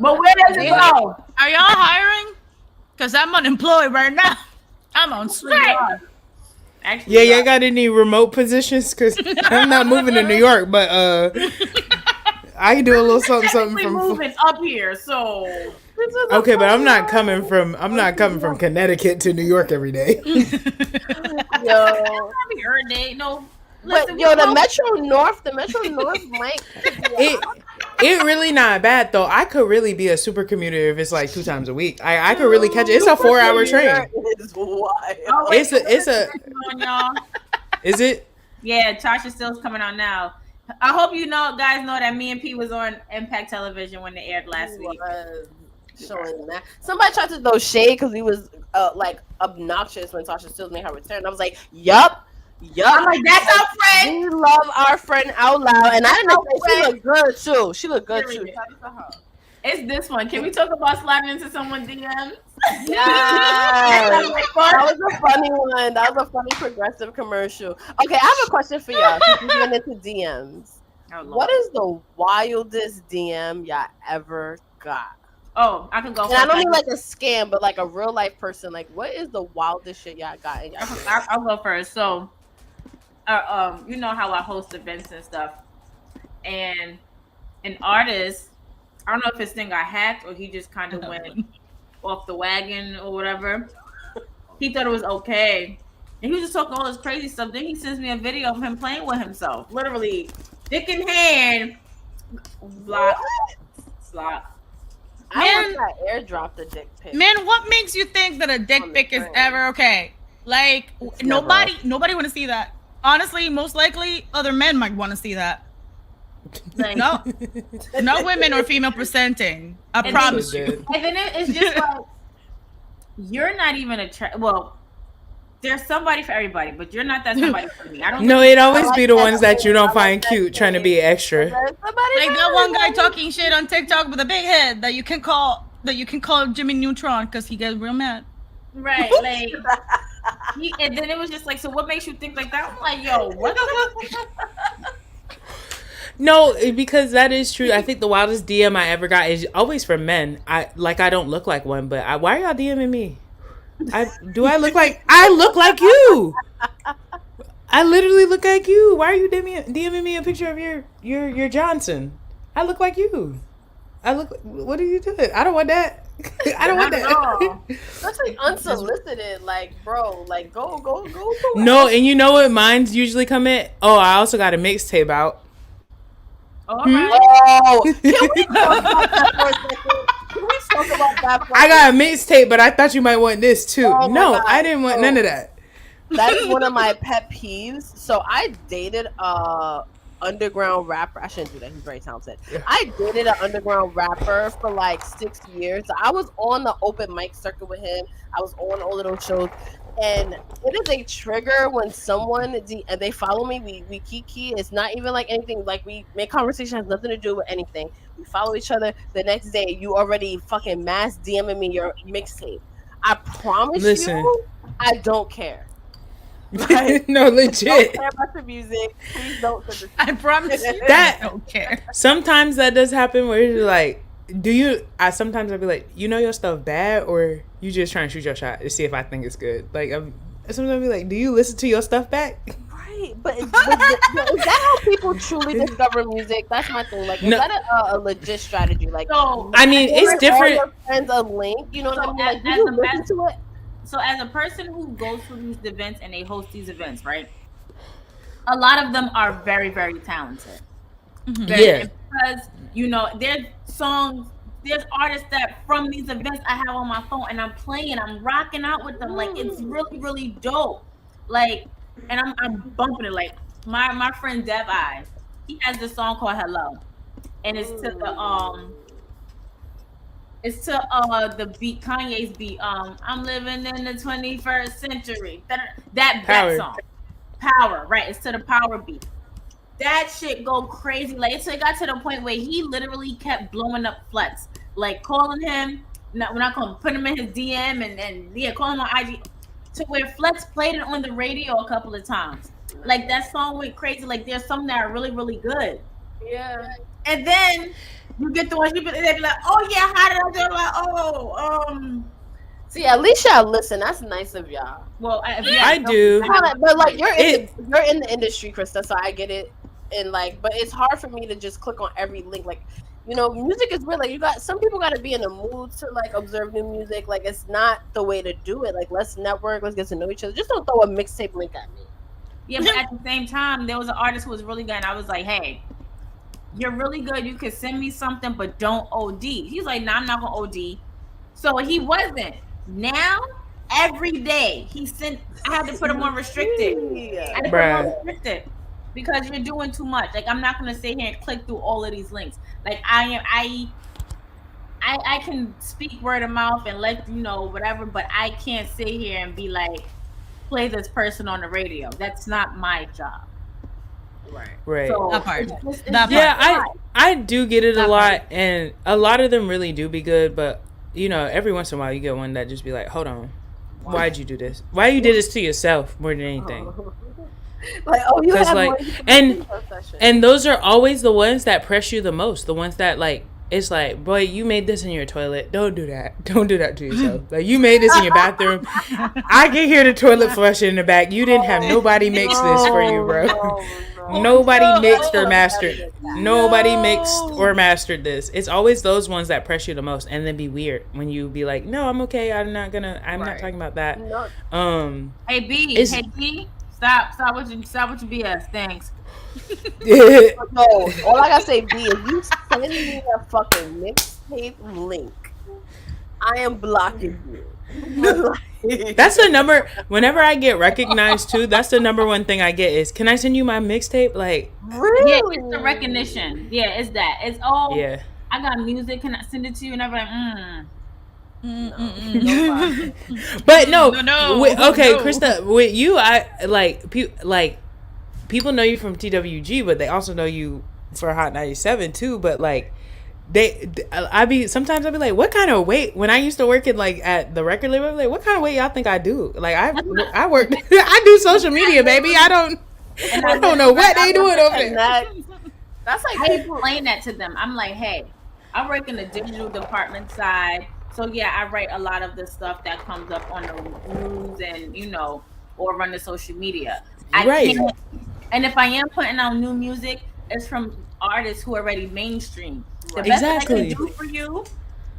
Speaker 3: But where does it go?
Speaker 5: Are y'all hiring? Because I'm unemployed right now. I'm on strike.
Speaker 3: Actually,
Speaker 10: Yeah, y'all got any remote positions? Because I'm not moving to New York, but I can do a little something
Speaker 3: technically
Speaker 10: from.
Speaker 3: moving up here, so
Speaker 10: Okay, but I'm not coming from Connecticut to New York every day.
Speaker 2: Yo.
Speaker 3: every day. No,
Speaker 2: But
Speaker 3: listen,
Speaker 2: yo,
Speaker 3: we
Speaker 2: the
Speaker 3: both-
Speaker 2: Metro North might.
Speaker 10: It really not bad though. I could really be a super commuter if it's like 2 times a week. I could really catch it. It's a 4-hour train.
Speaker 2: Is wild.
Speaker 3: Oh, wait,
Speaker 10: It's a.
Speaker 3: on, y'all.
Speaker 10: Is it?
Speaker 3: Yeah, Tasha Still's coming on now. I hope you guys know that me and P was on Impact Television when they aired last week.
Speaker 2: Showing that somebody tried to throw shade because he was like obnoxious when Tasha Still made her return. I was like, yup.
Speaker 3: I'm like, that's our friend.
Speaker 2: We love our friend out loud, and I didn't say she looked good too. She looked good too.
Speaker 3: Period. It's this one. Can we talk about sliding into someone's DMs?
Speaker 2: Yes. That was a funny one. That was a funny progressive commercial. Okay, I have a question for y'all. Since we're getting into DMs, what is the wildest DM y'all ever got?
Speaker 3: Oh, I can go.
Speaker 2: And I don't mean like a scam, but like a real life person. Like, what is the wildest shit y'all got? In y'all
Speaker 3: I'll go first. So, you know how I host events and stuff, and an artist, I don't know if his thing got hacked or he just kind of went off the wagon or whatever. He thought it was okay, and he was just talking all this crazy stuff. Then he sends me a video of him playing with himself, literally, dick in hand, block.
Speaker 2: I want that airdrop the dick pic.
Speaker 5: Man, what makes you think that a dick pic is ever okay? Like nobody want to see that. Honestly, most likely other men might want to see that. Like, no women or female presenting. I promise you.
Speaker 3: And then it's just like you're not even attracted. Well, there's somebody for everybody, but you're not that somebody for me. I don't.
Speaker 10: No, it always be the ones that you don't find cute trying to be extra.
Speaker 5: Like that one guy talking shit on TikTok with a big head that you can call Jimmy Neutron because he gets real mad.
Speaker 3: Right, like, and then it was just like, so what makes you think like that? I'm like, yo, what the fuck?
Speaker 10: No, because that is true. I think the wildest DM I ever got is always from men. I don't look like one, but why are y'all DMing me? I look like you? I literally look like you. Why are you DMing me a picture of your Johnson? I look like you. What are you doing? I don't want that. I don't want that.
Speaker 2: That's like unsolicited. Like, bro, like go.
Speaker 10: No, and you know what? Mine's usually come in. Oh, I also got a mixtape out.
Speaker 2: All right. Oh, can we talk about that for a second? Can we talk about that for a
Speaker 10: I got a mixtape, but I thought you might want this too.
Speaker 2: Oh my
Speaker 10: No,
Speaker 2: God.
Speaker 10: I didn't want none of that.
Speaker 2: That is one of my pet peeves. So I dated a underground rapper. I shouldn't do that. He's very talented. I dated an underground rapper for like 6 years. I was on the open mic circuit with him. I was on all of those shows. And it is a trigger when someone and they follow me. We kiki. It's not even like anything. Like we make conversation, has nothing to do with anything. We follow each other. The next day, you already fucking mass DMing me your mixtape. I promise you, I don't care. Like,
Speaker 10: No, legit.
Speaker 2: Don't care about the music. Please don't.
Speaker 5: I promise you,
Speaker 10: That-
Speaker 5: I don't care.
Speaker 10: Sometimes that does happen where you're like, sometimes I'll be like, you know your stuff bad, or you just trying to shoot your shot to see if I think it's good. Like, sometimes I'll be like, do you listen to your stuff back?
Speaker 2: Right, but is that how people truly discover music? That's my thing. Like, is
Speaker 10: No.
Speaker 2: that a legit strategy? Like,
Speaker 9: So,
Speaker 10: I mean, it's
Speaker 2: give
Speaker 10: different.
Speaker 2: all your friends a link. You know what I mean? Like, do
Speaker 9: as
Speaker 2: you
Speaker 9: a
Speaker 2: listen
Speaker 9: best-
Speaker 2: to it?
Speaker 9: So as a person who goes to these events and they host these events, right? A lot of them are very, very talented.
Speaker 10: Yeah.
Speaker 9: Because, there's artists that from these events I have on my phone and I'm playing, I'm rocking out with them. Like, it's really, really dope. Like, and I'm bumping it. Like, my friend Dev Eye, he has this song called Hello. And it's to the beat, Kanye's beat. I'm living in the 21st century. That
Speaker 10: Power.
Speaker 9: song, Power, right? It's to the Power beat. That shit go crazy. Like, it got to the point where he literally kept blowing up Flex, like calling him. When I call him, put him in his DM and call him on IG. To where Flex played it on the radio a couple of times. Like, that song went crazy. Like, there's some that are really, really good.
Speaker 2: Yeah.
Speaker 9: And then you get the ones they be like, oh yeah, how did I do it? Like,
Speaker 2: See, at least y'all listen. That's nice of y'all.
Speaker 9: well,
Speaker 10: I do.
Speaker 2: But like, you're in the industry, Krista, so I get it. And like, but it's hard for me to just click on every link. Like, music is weird. Like, some people got to be in the mood to like observe new music. Like, it's not the way to do it. Like, let's network. Let's get to know each other. Just don't throw a mixtape link at me.
Speaker 9: yeah, but at the same time, there was an artist who was really good, and I was like, hey, you're really good. You could send me something, but don't OD. He's like, nah, I'm not gonna OD. So he wasn't. Now, every day I had to put him on restricted. I had to put him on restricted because you're doing too much. Like, I'm not gonna sit here and click through all of these links. Like, I can speak word of mouth and let you know whatever, but I can't sit here and be like, play this person on the radio. That's not my job.
Speaker 10: Right.
Speaker 9: So
Speaker 5: That part.
Speaker 10: Yeah, I do get it a lot, and a lot of them really do be good, but every once in a while you get one that just be like, hold on, why'd you do this? Why you did this to yourself more than anything?
Speaker 2: Like, oh, you have
Speaker 10: like,
Speaker 2: more
Speaker 10: and those are always the ones that press you the most. The ones that like, it's like, boy, you made this in your toilet. Don't do that. Don't do that to yourself. Like, you made this in your bathroom. I can hear the toilet flushing in the back. You didn't have nobody mix this for you, bro. Nobody mixed or mastered. Nobody mixed or mastered this. It's always those ones that press you the most, and then be weird when you be like, "No, I'm okay. I'm not talking about that."
Speaker 9: Hey B, stop with your BS. Thanks.
Speaker 2: No, all I gotta say, B, if you send me a fucking mixtape link, I am blocking you.
Speaker 10: That's the number. Whenever I get recognized too, that's the number one thing I get is, can I send you my mixtape? Like,
Speaker 2: really?
Speaker 9: Yeah, it's the recognition. Yeah, it's that. It's all.
Speaker 10: Yeah.
Speaker 9: I got music. Can I send it to you? And I'm like,
Speaker 10: But no. Okay,
Speaker 5: no.
Speaker 10: Krista, with you, I like people know you from TWG, but they also know you for Hot 97 too. But like, sometimes I'd be like, what kind of weight? When I used to work in like at the record label, I'd be like, what kind of weight y'all think I do? Like, I work, I do social media, baby. I don't know what they doing over there.
Speaker 2: That's like,
Speaker 9: I explain that to them. I'm like, hey, I work in the digital department side. So yeah, I write a lot of the stuff that comes up on the news and or run the social media.
Speaker 10: Right.
Speaker 9: And if I am putting out new music, it's from artists who are already mainstream. The best
Speaker 10: Exactly.
Speaker 9: I can do for you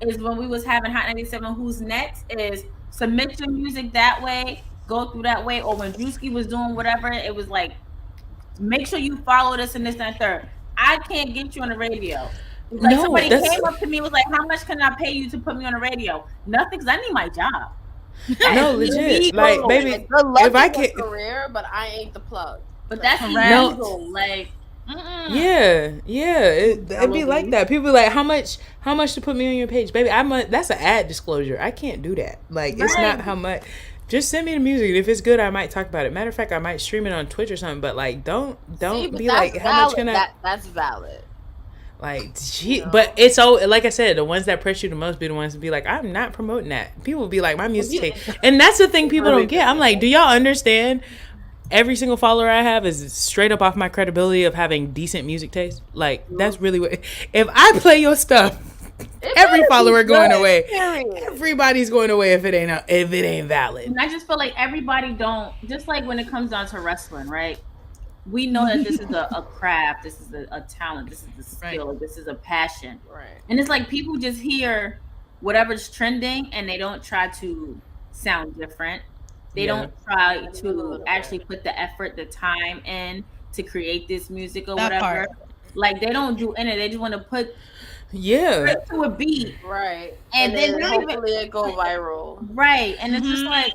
Speaker 9: is when we was having Hot 97 Who's Next is submit your music that way, go through that way, or when Drewski was doing whatever, it was like, make sure you follow this and this and third. I can't get you on the radio. Like
Speaker 10: No,
Speaker 9: somebody
Speaker 10: that's-
Speaker 9: came up to me and was like, how much can I pay you to put me on the radio? Nothing, because I need my job.
Speaker 10: No, legit. Like, baby,
Speaker 2: Good luck
Speaker 10: if I
Speaker 2: in your
Speaker 10: can't,
Speaker 2: career, but I ain't the plug.
Speaker 9: But that's
Speaker 10: No.
Speaker 9: illegal. Like,
Speaker 10: yeah, it'd be like that. People be like, how much to put me on your page, baby? That's an ad disclosure. I can't do that. Like, it's not how much. Just send me the music. If it's good, I might talk about it. Matter of fact, I might stream it on Twitch or something. But like, don't be like, how much can I?
Speaker 2: That's valid.
Speaker 10: Like, gee, but it's so, like I said, the ones that press you the most be the ones that be like, I'm not promoting that. People be like, my music taste. And that's the thing people don't get. I'm like, do y'all understand? Every single follower I have is straight up off my credibility of having decent music taste. Like, that's really what, if I play your stuff, every follower going away. Everybody's going away if it ain't valid.
Speaker 9: and I just feel like everybody don't, just like when it comes down to wrestling, right? We know that this is a craft, this is a talent, this is a skill, this is a passion.
Speaker 2: Right.
Speaker 9: And it's like people just hear whatever's trending and they don't try to sound different. They don't try to actually put the effort, the time in to create this music or
Speaker 5: That
Speaker 9: whatever.
Speaker 5: part.
Speaker 9: Like they don't do any. They just want to put
Speaker 10: Yeah.
Speaker 9: straight to a beat,
Speaker 2: Right.
Speaker 9: and then not even
Speaker 2: hopefully it go viral.
Speaker 9: right. And it's just like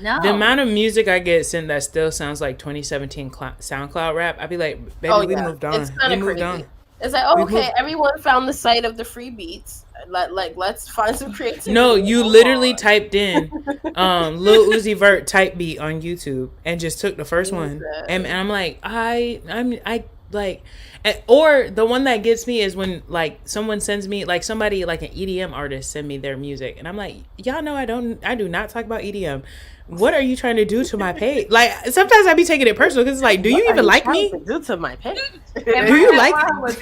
Speaker 9: no.
Speaker 10: The amount of music I get sent that still sounds like 2017 SoundCloud rap, I'd be like, baby,
Speaker 2: Oh,
Speaker 10: we
Speaker 2: yeah.
Speaker 10: moved on.
Speaker 2: It's
Speaker 10: We
Speaker 2: kinda
Speaker 10: moved
Speaker 2: crazy.
Speaker 10: on.
Speaker 2: It's like, oh,
Speaker 10: We
Speaker 2: okay,
Speaker 10: moved-
Speaker 2: everyone found the site of the free beats. Let's find some creativity.
Speaker 10: No, you
Speaker 2: Move
Speaker 10: literally
Speaker 2: on.
Speaker 10: typed in Lil Uzi Vert type beat on YouTube and just took the first one. And I'm like, I like, or the one that gets me is when like someone sends me, like somebody like an EDM artist send me their music and I'm like, y'all know I do not talk about EDM. What are you trying to do to my page? Like sometimes I be taking it personal because it's like, do you even like me?
Speaker 2: Do to my page.
Speaker 10: Do you like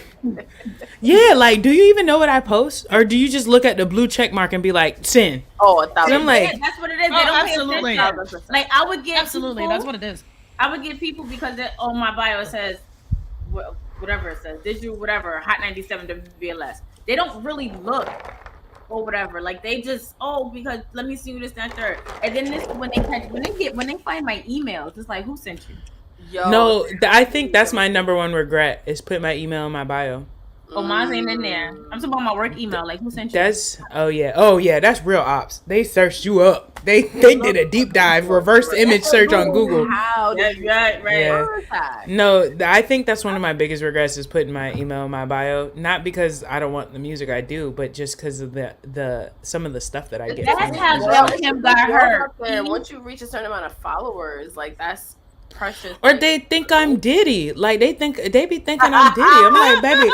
Speaker 10: Yeah, like, do you even know what I post? Or do you just look at the blue check mark and be like, send?
Speaker 2: Oh, 1,000.
Speaker 10: I'm like,
Speaker 9: that's what it is. They
Speaker 5: Oh,
Speaker 9: don't
Speaker 5: absolutely.
Speaker 9: pay attention. Like I would get
Speaker 5: Absolutely,
Speaker 9: people,
Speaker 5: that's what it is.
Speaker 9: I would get people because on my bio it says whatever it says. Did you whatever Hot 97 WBLS? They don't really look or whatever. Like they just because let me see who this that third. And then this when they find my emails, it's like who sent you?
Speaker 2: Yo,
Speaker 10: no, I think that's my number one regret is putting my email in my bio.
Speaker 9: Oh, mine ain't in there. I'm talking about my work email. Like who sent you?
Speaker 10: Oh yeah, that's real ops. They searched you up. They did a deep dive, reverse image search on Google.
Speaker 2: How did you
Speaker 9: right.
Speaker 10: Yeah. No, I think that's one of my biggest regrets is putting my email in my bio. Not because I don't want the music I do, but just because of the some of the stuff that I get.
Speaker 9: That's
Speaker 10: from
Speaker 9: how
Speaker 10: it.
Speaker 9: Gail Kim got hurt.
Speaker 2: Once you reach a certain amount of followers, like that's precious.
Speaker 10: Or they think I'm Diddy. Like they be thinking I'm Diddy. I'm like, baby,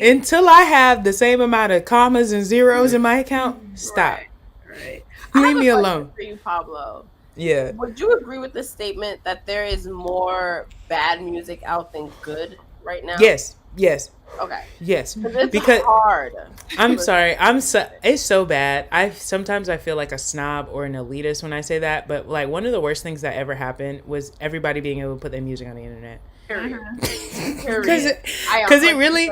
Speaker 10: until I have the same amount of commas and zeros in my account, stop.
Speaker 2: Right.
Speaker 10: Leave me alone.
Speaker 2: For you, Pablo.
Speaker 10: Yeah.
Speaker 2: Would you agree with the statement that there is more bad music out than good right now?
Speaker 10: Yes.
Speaker 2: Okay.
Speaker 10: Yes.
Speaker 2: It's
Speaker 10: Because
Speaker 2: hard.
Speaker 10: I'm sorry. It's so bad. Sometimes I feel like a snob or an elitist when I say that, but like one of the worst things that ever happened was everybody being able to put their music on the internet. Because it really,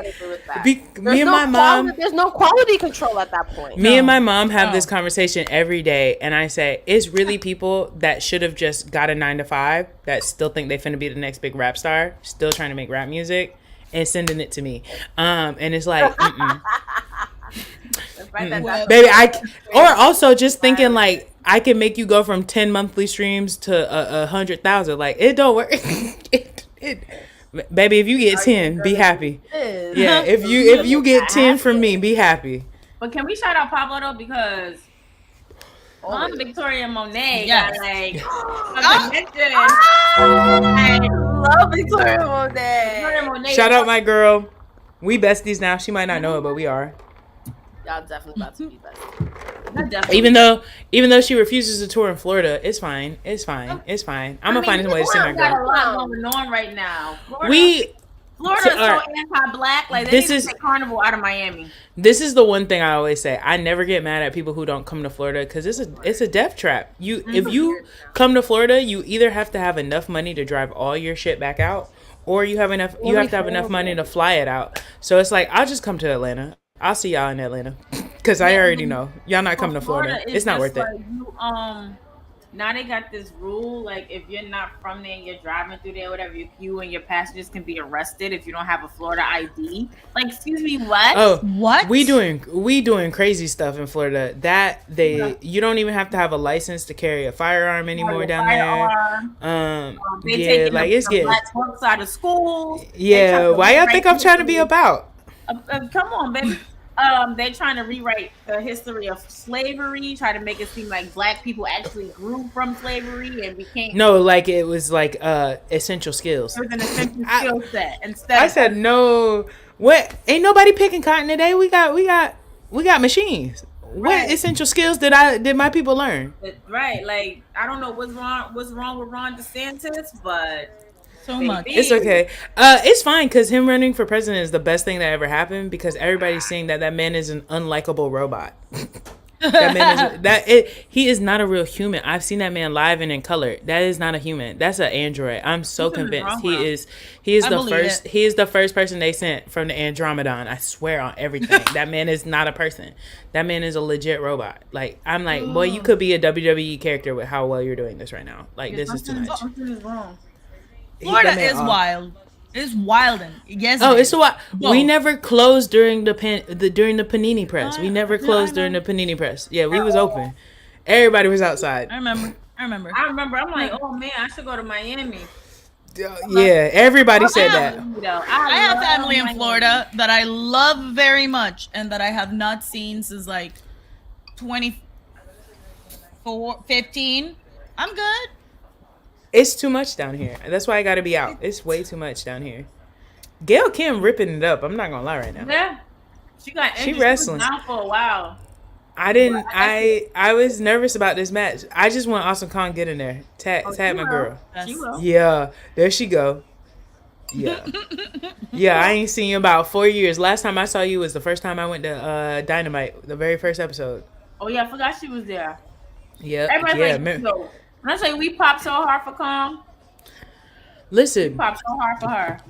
Speaker 10: me and my mom,
Speaker 2: there's no quality control at that point.
Speaker 10: me and my mom have this conversation every day, and I say it's really people that should have just got a 9-to-5 that still think they finna be the next big rap star, still trying to make rap music, and sending it to me. And it's like, baby, or also just thinking like I can make you go from 10 monthly streams to 100,000. Like it don't work. Baby, if you get 10, be happy. Yeah, if you get 10 from me, be happy.
Speaker 9: But can we shout out Pablo though because Mom Victoria Monet
Speaker 5: Yes.
Speaker 9: got like a connection.
Speaker 2: I love Victoria Monet.
Speaker 9: Victoria Monet.
Speaker 10: Shout out my girl. We besties now. She might not know it, but we are.
Speaker 2: Y'all definitely about to be besties.
Speaker 9: Not definitely.
Speaker 10: Even though she refuses to tour in Florida, it's fine. I'm gonna find some way to send her
Speaker 9: Florida got a
Speaker 10: girl.
Speaker 9: lot going on right now. Florida is so anti-black. Like they
Speaker 10: This
Speaker 9: need
Speaker 10: is-
Speaker 9: to take Carnival out of Miami.
Speaker 10: This is the one thing I always say. I never get mad at people who don't come to Florida because it's a death trap. If you come to Florida, you either have to have enough money to drive all your shit back out, or you have to have enough money to fly it out. So it's like I'll just come to Atlanta. I'll see y'all in Atlanta because I already know y'all not coming to Florida.
Speaker 9: is
Speaker 10: It's not
Speaker 9: just
Speaker 10: worth it.
Speaker 9: like now they got this rule, like if you're not from there and you're driving through there, whatever, you and your passengers can be arrested if you don't have a Florida ID. Like, excuse me, what?
Speaker 10: Oh,
Speaker 5: What?
Speaker 10: We doing crazy stuff in Florida. You don't even have to have a license to carry a firearm anymore down there.
Speaker 9: They
Speaker 10: Yeah,
Speaker 9: taking
Speaker 10: like
Speaker 9: the
Speaker 10: it's getting.
Speaker 9: black folks out of schools.
Speaker 10: Yeah, why y'all think I'm trying to be about?
Speaker 9: Come on, baby. They're trying to rewrite the history of slavery, try to make it seem like black people actually grew from slavery and became.
Speaker 10: No, like it was like essential skills.
Speaker 9: It was an essential skill set. Instead,
Speaker 10: I said no. What? Ain't nobody picking cotton today. We got machines.
Speaker 9: Right.
Speaker 10: What essential skills did my people learn?
Speaker 9: Right, like I don't know what's wrong with Ron DeSantis, but
Speaker 5: So much.
Speaker 10: It's okay. It's fine because him running for president is the best thing that ever happened because everybody's saying that man is an unlikable robot. That man he is not a real human. I've seen that man live and in color. That is not a human. That's an android. I'm so convinced he is the first person they sent from the Andromedon. I swear on everything. That man is not a person. That man is a legit robot. Like I'm like, boy, you could be a WWE character with how well you're doing this right now. Like this is too much.
Speaker 9: Something is wrong.
Speaker 5: Florida is wild. It's wilding. Yes.
Speaker 10: Oh,
Speaker 5: it
Speaker 10: it's
Speaker 5: is.
Speaker 10: a lot.
Speaker 5: Whoa.
Speaker 10: We never closed during the Panini press. We never closed during the Panini press. Yeah, we was open. Everybody was outside.
Speaker 5: I remember.
Speaker 9: I'm like, oh man, I should go to Miami.
Speaker 10: Yeah, everybody said that.
Speaker 5: I have family in Florida that I love very much and that I have not seen since like 2015. I'm good.
Speaker 10: It's too much down here. That's why I got to be out. It's way too much down here. Gail Kim ripping it up. I'm not gonna lie right now.
Speaker 9: Yeah, she got injured.
Speaker 10: She wrestling.
Speaker 9: She was down for a while.
Speaker 10: I was nervous about this match. I just want Awesome Kong get in there. Tag my girl.
Speaker 9: She will.
Speaker 10: Yeah, there she go. Yeah. Yeah, I ain't seen you about 4 years. Last time I saw you was the first time I went to Dynamite, the very first episode.
Speaker 9: Oh yeah, I forgot she was there.
Speaker 10: Yeah.
Speaker 9: Everybody's like, yo, when I say we popped so hard for Kong,
Speaker 10: Listen,
Speaker 9: we popped so hard for her.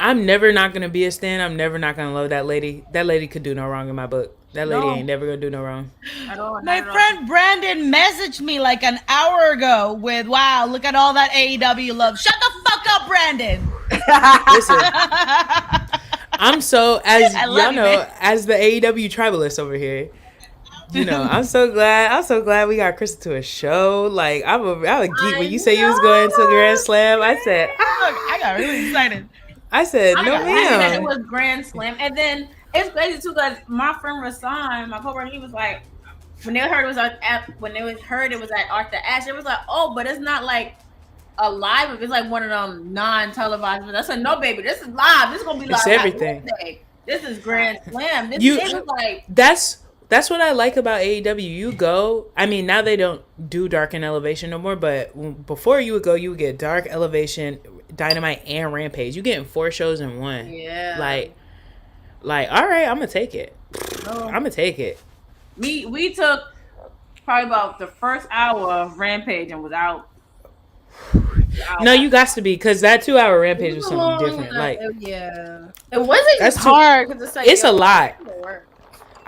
Speaker 10: I'm never not gonna be a stan. I'm never not gonna love that lady. That lady could do no wrong in my book. That lady ain't never gonna do no wrong.
Speaker 5: My friend Brandon messaged me like an hour ago with, wow, look at all that AEW love. Shut the fuck up, Brandon.
Speaker 10: Listen, I'm so, as
Speaker 5: I love
Speaker 10: y'all
Speaker 5: you,
Speaker 10: know,
Speaker 5: man.
Speaker 10: as the AEW tribalist over here, you know, I'm so glad we got Krista to a show. Like, I was geek when you say you was going to Grand Slam. I said,
Speaker 5: Look, I got really excited.
Speaker 10: I said, no
Speaker 9: It
Speaker 10: ma'am.
Speaker 9: was Grand Slam, and then it's crazy too because my friend Rasan, my coworker, he was like, when they heard it was at Arthur Ashe, it was like, oh, but it's not like a live. It's like one of them non-televised. I said, no, baby, this is live. This is gonna be live.
Speaker 10: It's everything.
Speaker 9: This is Grand Slam. This
Speaker 10: You-
Speaker 9: is like.
Speaker 10: That's what I like about AEW. You go, I mean, now they don't do Dark and Elevation no more, but before you would go, you would get Dark, Elevation, Dynamite, and Rampage. You getting 4 shows in one.
Speaker 9: Yeah.
Speaker 10: Like, all right, I'm gonna take it. I'm gonna take it.
Speaker 9: We took probably about the first hour of Rampage and was out.
Speaker 10: No, you got to be, because that 2-hour Rampage was something different. Like,
Speaker 2: yeah, it wasn't
Speaker 10: That's
Speaker 2: just
Speaker 10: too-
Speaker 2: hard because it's like
Speaker 10: it's a lot.
Speaker 2: lot.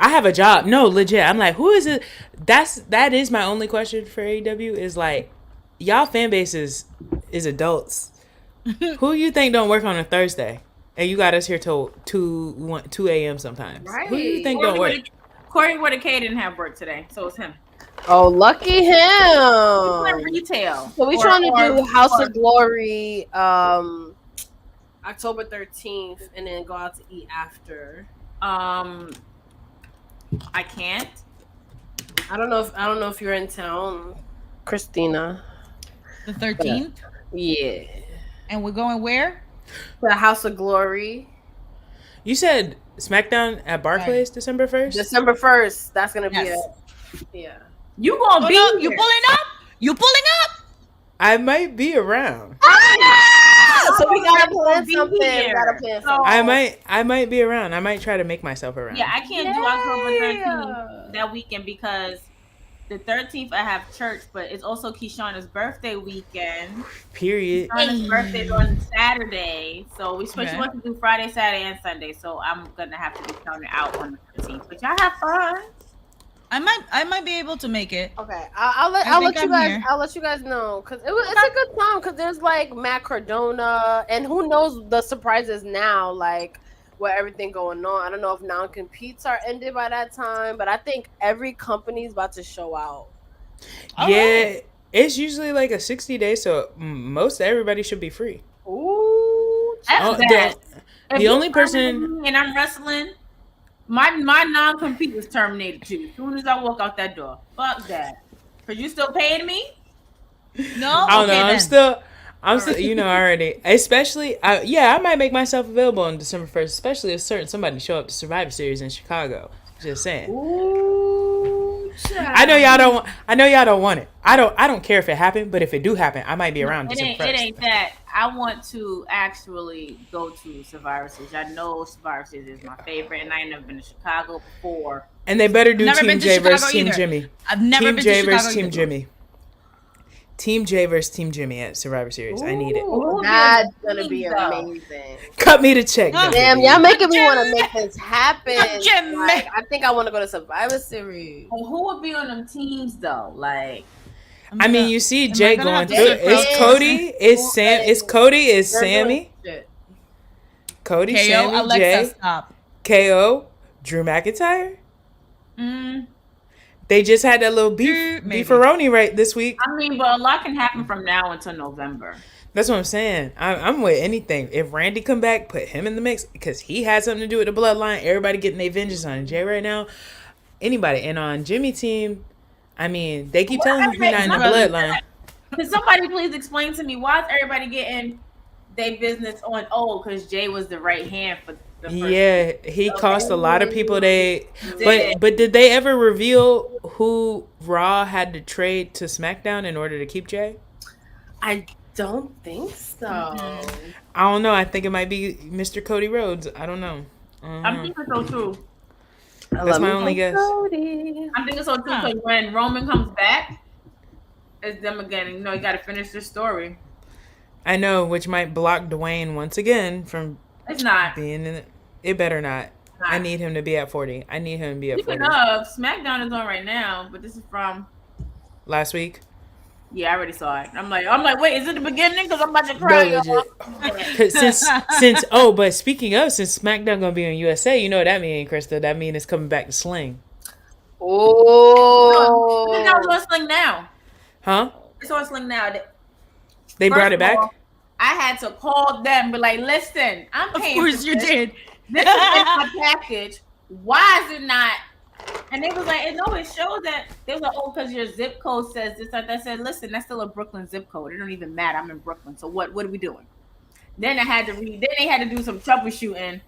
Speaker 10: I have a job. No, legit. I'm like, who is it? That is my only question for AEW is like, y'all fan base is adults. Who you think don't work on a Thursday? And you got us here till 2 a.m. sometimes.
Speaker 9: Right.
Speaker 10: Who do you think don't work?
Speaker 9: Corey Whitaker didn't have work today, so it's him.
Speaker 2: Oh, lucky
Speaker 9: He's
Speaker 2: him!
Speaker 9: in retail.
Speaker 2: So we trying to do House of Glory, October 13th, and then go out to eat after.
Speaker 9: I can't.
Speaker 2: I don't know if you're in town, Christina.
Speaker 5: The 13th?
Speaker 2: Yeah.
Speaker 5: And we're going where?
Speaker 2: The House of Glory.
Speaker 10: You said SmackDown at Barclays December 1st?
Speaker 2: December 1st. That's gonna be
Speaker 5: Yes.
Speaker 2: it. Yeah.
Speaker 9: You gonna be
Speaker 5: You
Speaker 9: here.
Speaker 5: pulling up? You pulling up?
Speaker 10: I might be around.
Speaker 2: so we gotta plan
Speaker 9: Be
Speaker 2: something. We
Speaker 9: here.
Speaker 2: gotta plan
Speaker 9: So-
Speaker 2: something.
Speaker 10: I might be around. I might try to make myself around.
Speaker 9: Yeah, I can't do October 13th that weekend because the 13th I have church, but it's also Keyshawn's birthday weekend.
Speaker 10: Period.
Speaker 9: Keyshawn's birthday's on Saturday, so we
Speaker 5: Okay.
Speaker 9: she wants to do Friday, Saturday, and Sunday. So I'm gonna have to be counted out on the 13th. But y'all have fun.
Speaker 5: I might be able to make it.
Speaker 2: Okay, I'll let
Speaker 5: think
Speaker 2: you
Speaker 5: I'm
Speaker 2: guys
Speaker 5: here.
Speaker 2: I'll let you guys know because it's a good time because there's like Matt Cardona and who knows the surprises now like with everything going on. I don't know if non-competes are ended by that time, but I think every company's about to show out.
Speaker 10: Yeah, it's usually like a 60 day, so most everybody should be free.
Speaker 2: Ooh,
Speaker 9: That's
Speaker 10: Oh,
Speaker 9: bad. If
Speaker 10: the
Speaker 9: you
Speaker 10: only
Speaker 9: sign with
Speaker 10: person-
Speaker 9: me and I'm wrestling, my non-compete was terminated too. As soon as I walk out that door, fuck that. Cause you still paying me?
Speaker 5: No,
Speaker 10: I don't know.
Speaker 5: okay,
Speaker 10: I'm still, you know, already. Especially, yeah, I might make myself available on December 1st, especially if somebody show up to Survivor Series in Chicago. Just saying.
Speaker 9: Ooh,
Speaker 10: I know y'all don't. I know y'all don't want it. I don't care if it happened, but if it do happen, I might be around
Speaker 9: It
Speaker 10: December
Speaker 9: ain't,
Speaker 10: 1st.
Speaker 9: it ain't that. I want to actually go to Survivor Series. I know Survivor Series is my favorite, and I ain't never been to Chicago before.
Speaker 10: And they better do
Speaker 5: Never
Speaker 10: Team
Speaker 5: been to
Speaker 10: J versus
Speaker 5: Chicago
Speaker 10: Team
Speaker 5: either.
Speaker 10: Jimmy.
Speaker 5: I've never
Speaker 10: Team
Speaker 5: been
Speaker 10: J
Speaker 5: to
Speaker 10: versus
Speaker 5: Chicago
Speaker 10: Team
Speaker 5: either.
Speaker 10: Jimmy. Team J versus Team Jimmy at Survivor Series. I need it.
Speaker 9: Ooh,
Speaker 2: That's
Speaker 9: yeah,
Speaker 2: gonna be
Speaker 9: though.
Speaker 2: amazing.
Speaker 10: Cut me the check.
Speaker 5: Oh,
Speaker 2: Damn, y'all making me want to make this happen.
Speaker 5: Jimmy.
Speaker 2: Like, I think I want to go to Survivor Series.
Speaker 9: Well, who would be on them teams though? Like,
Speaker 10: I mean, you see
Speaker 5: Am I
Speaker 10: Jay
Speaker 5: gonna
Speaker 10: going
Speaker 5: have to
Speaker 10: through
Speaker 5: sit
Speaker 10: it. It's
Speaker 2: frozen?
Speaker 10: Cody. It's Sam. It's Cody. It's
Speaker 2: They're doing
Speaker 10: Sammy.
Speaker 2: shit.
Speaker 10: Cody.
Speaker 5: KO,
Speaker 10: Sammy.
Speaker 5: Alexa,
Speaker 10: Jay.
Speaker 5: stop.
Speaker 10: KO. Drew McIntyre.
Speaker 9: mm,
Speaker 10: They just had that little beef,
Speaker 5: Maybe.
Speaker 10: beefaroni right this week.
Speaker 9: I mean, but a lot can happen from now until November.
Speaker 10: That's what I'm saying. I'm with anything. If Randy come back, put him in the mix because he has something to do with the bloodline. Everybody getting their vengeance on Jay right now. Anybody. And on Jimmy team, I mean, they keep telling him he's not in the bloodline.
Speaker 9: Can somebody please explain to me why is everybody getting their business on because Jay was the right hand for the first
Speaker 10: Yeah, he cost a lot of people
Speaker 9: did.
Speaker 10: but did they ever reveal who Raw had to trade to SmackDown in order to keep Jay?
Speaker 2: I don't think so.
Speaker 10: I don't know. I think it might be Mr. Cody Rhodes. I don't know.
Speaker 9: I'm thinking so too.
Speaker 10: That's my only guess.
Speaker 9: I'm thinking so too because when Roman comes back, it's them again. You know, you got to finish the story.
Speaker 10: I know, which might block Dwayne once again from
Speaker 9: It's not.
Speaker 10: being in it. It better not. I need him to be at 40. I need him to be at 40.
Speaker 9: Speaking of, SmackDown is on right now, but this is from.
Speaker 10: Last week.
Speaker 9: Yeah, I already saw it. I'm like, wait, is it the beginning? Because I'm about to cry.
Speaker 10: No,
Speaker 9: y'all.
Speaker 10: 'Cause but speaking of, since SmackDown gonna be on USA, you know what that mean, Krista? That mean it's coming back to Sling.
Speaker 2: Oh,
Speaker 9: SmackDown's on Sling now.
Speaker 10: Huh?
Speaker 9: It's on Sling now.
Speaker 10: They brought
Speaker 9: First
Speaker 10: it back?
Speaker 9: of all, I had to call them and be like, listen, I'm
Speaker 5: Of
Speaker 9: paying
Speaker 5: course
Speaker 9: for
Speaker 5: you
Speaker 9: this.
Speaker 5: did.
Speaker 9: This is in my package. Why is it not? And they was like, it always shows that they was like, oh, because your zip code says this. I said, listen, that's still a Brooklyn zip code. It don't even matter. I'm in Brooklyn. So what are we doing? Then I had to then they had to do some troubleshooting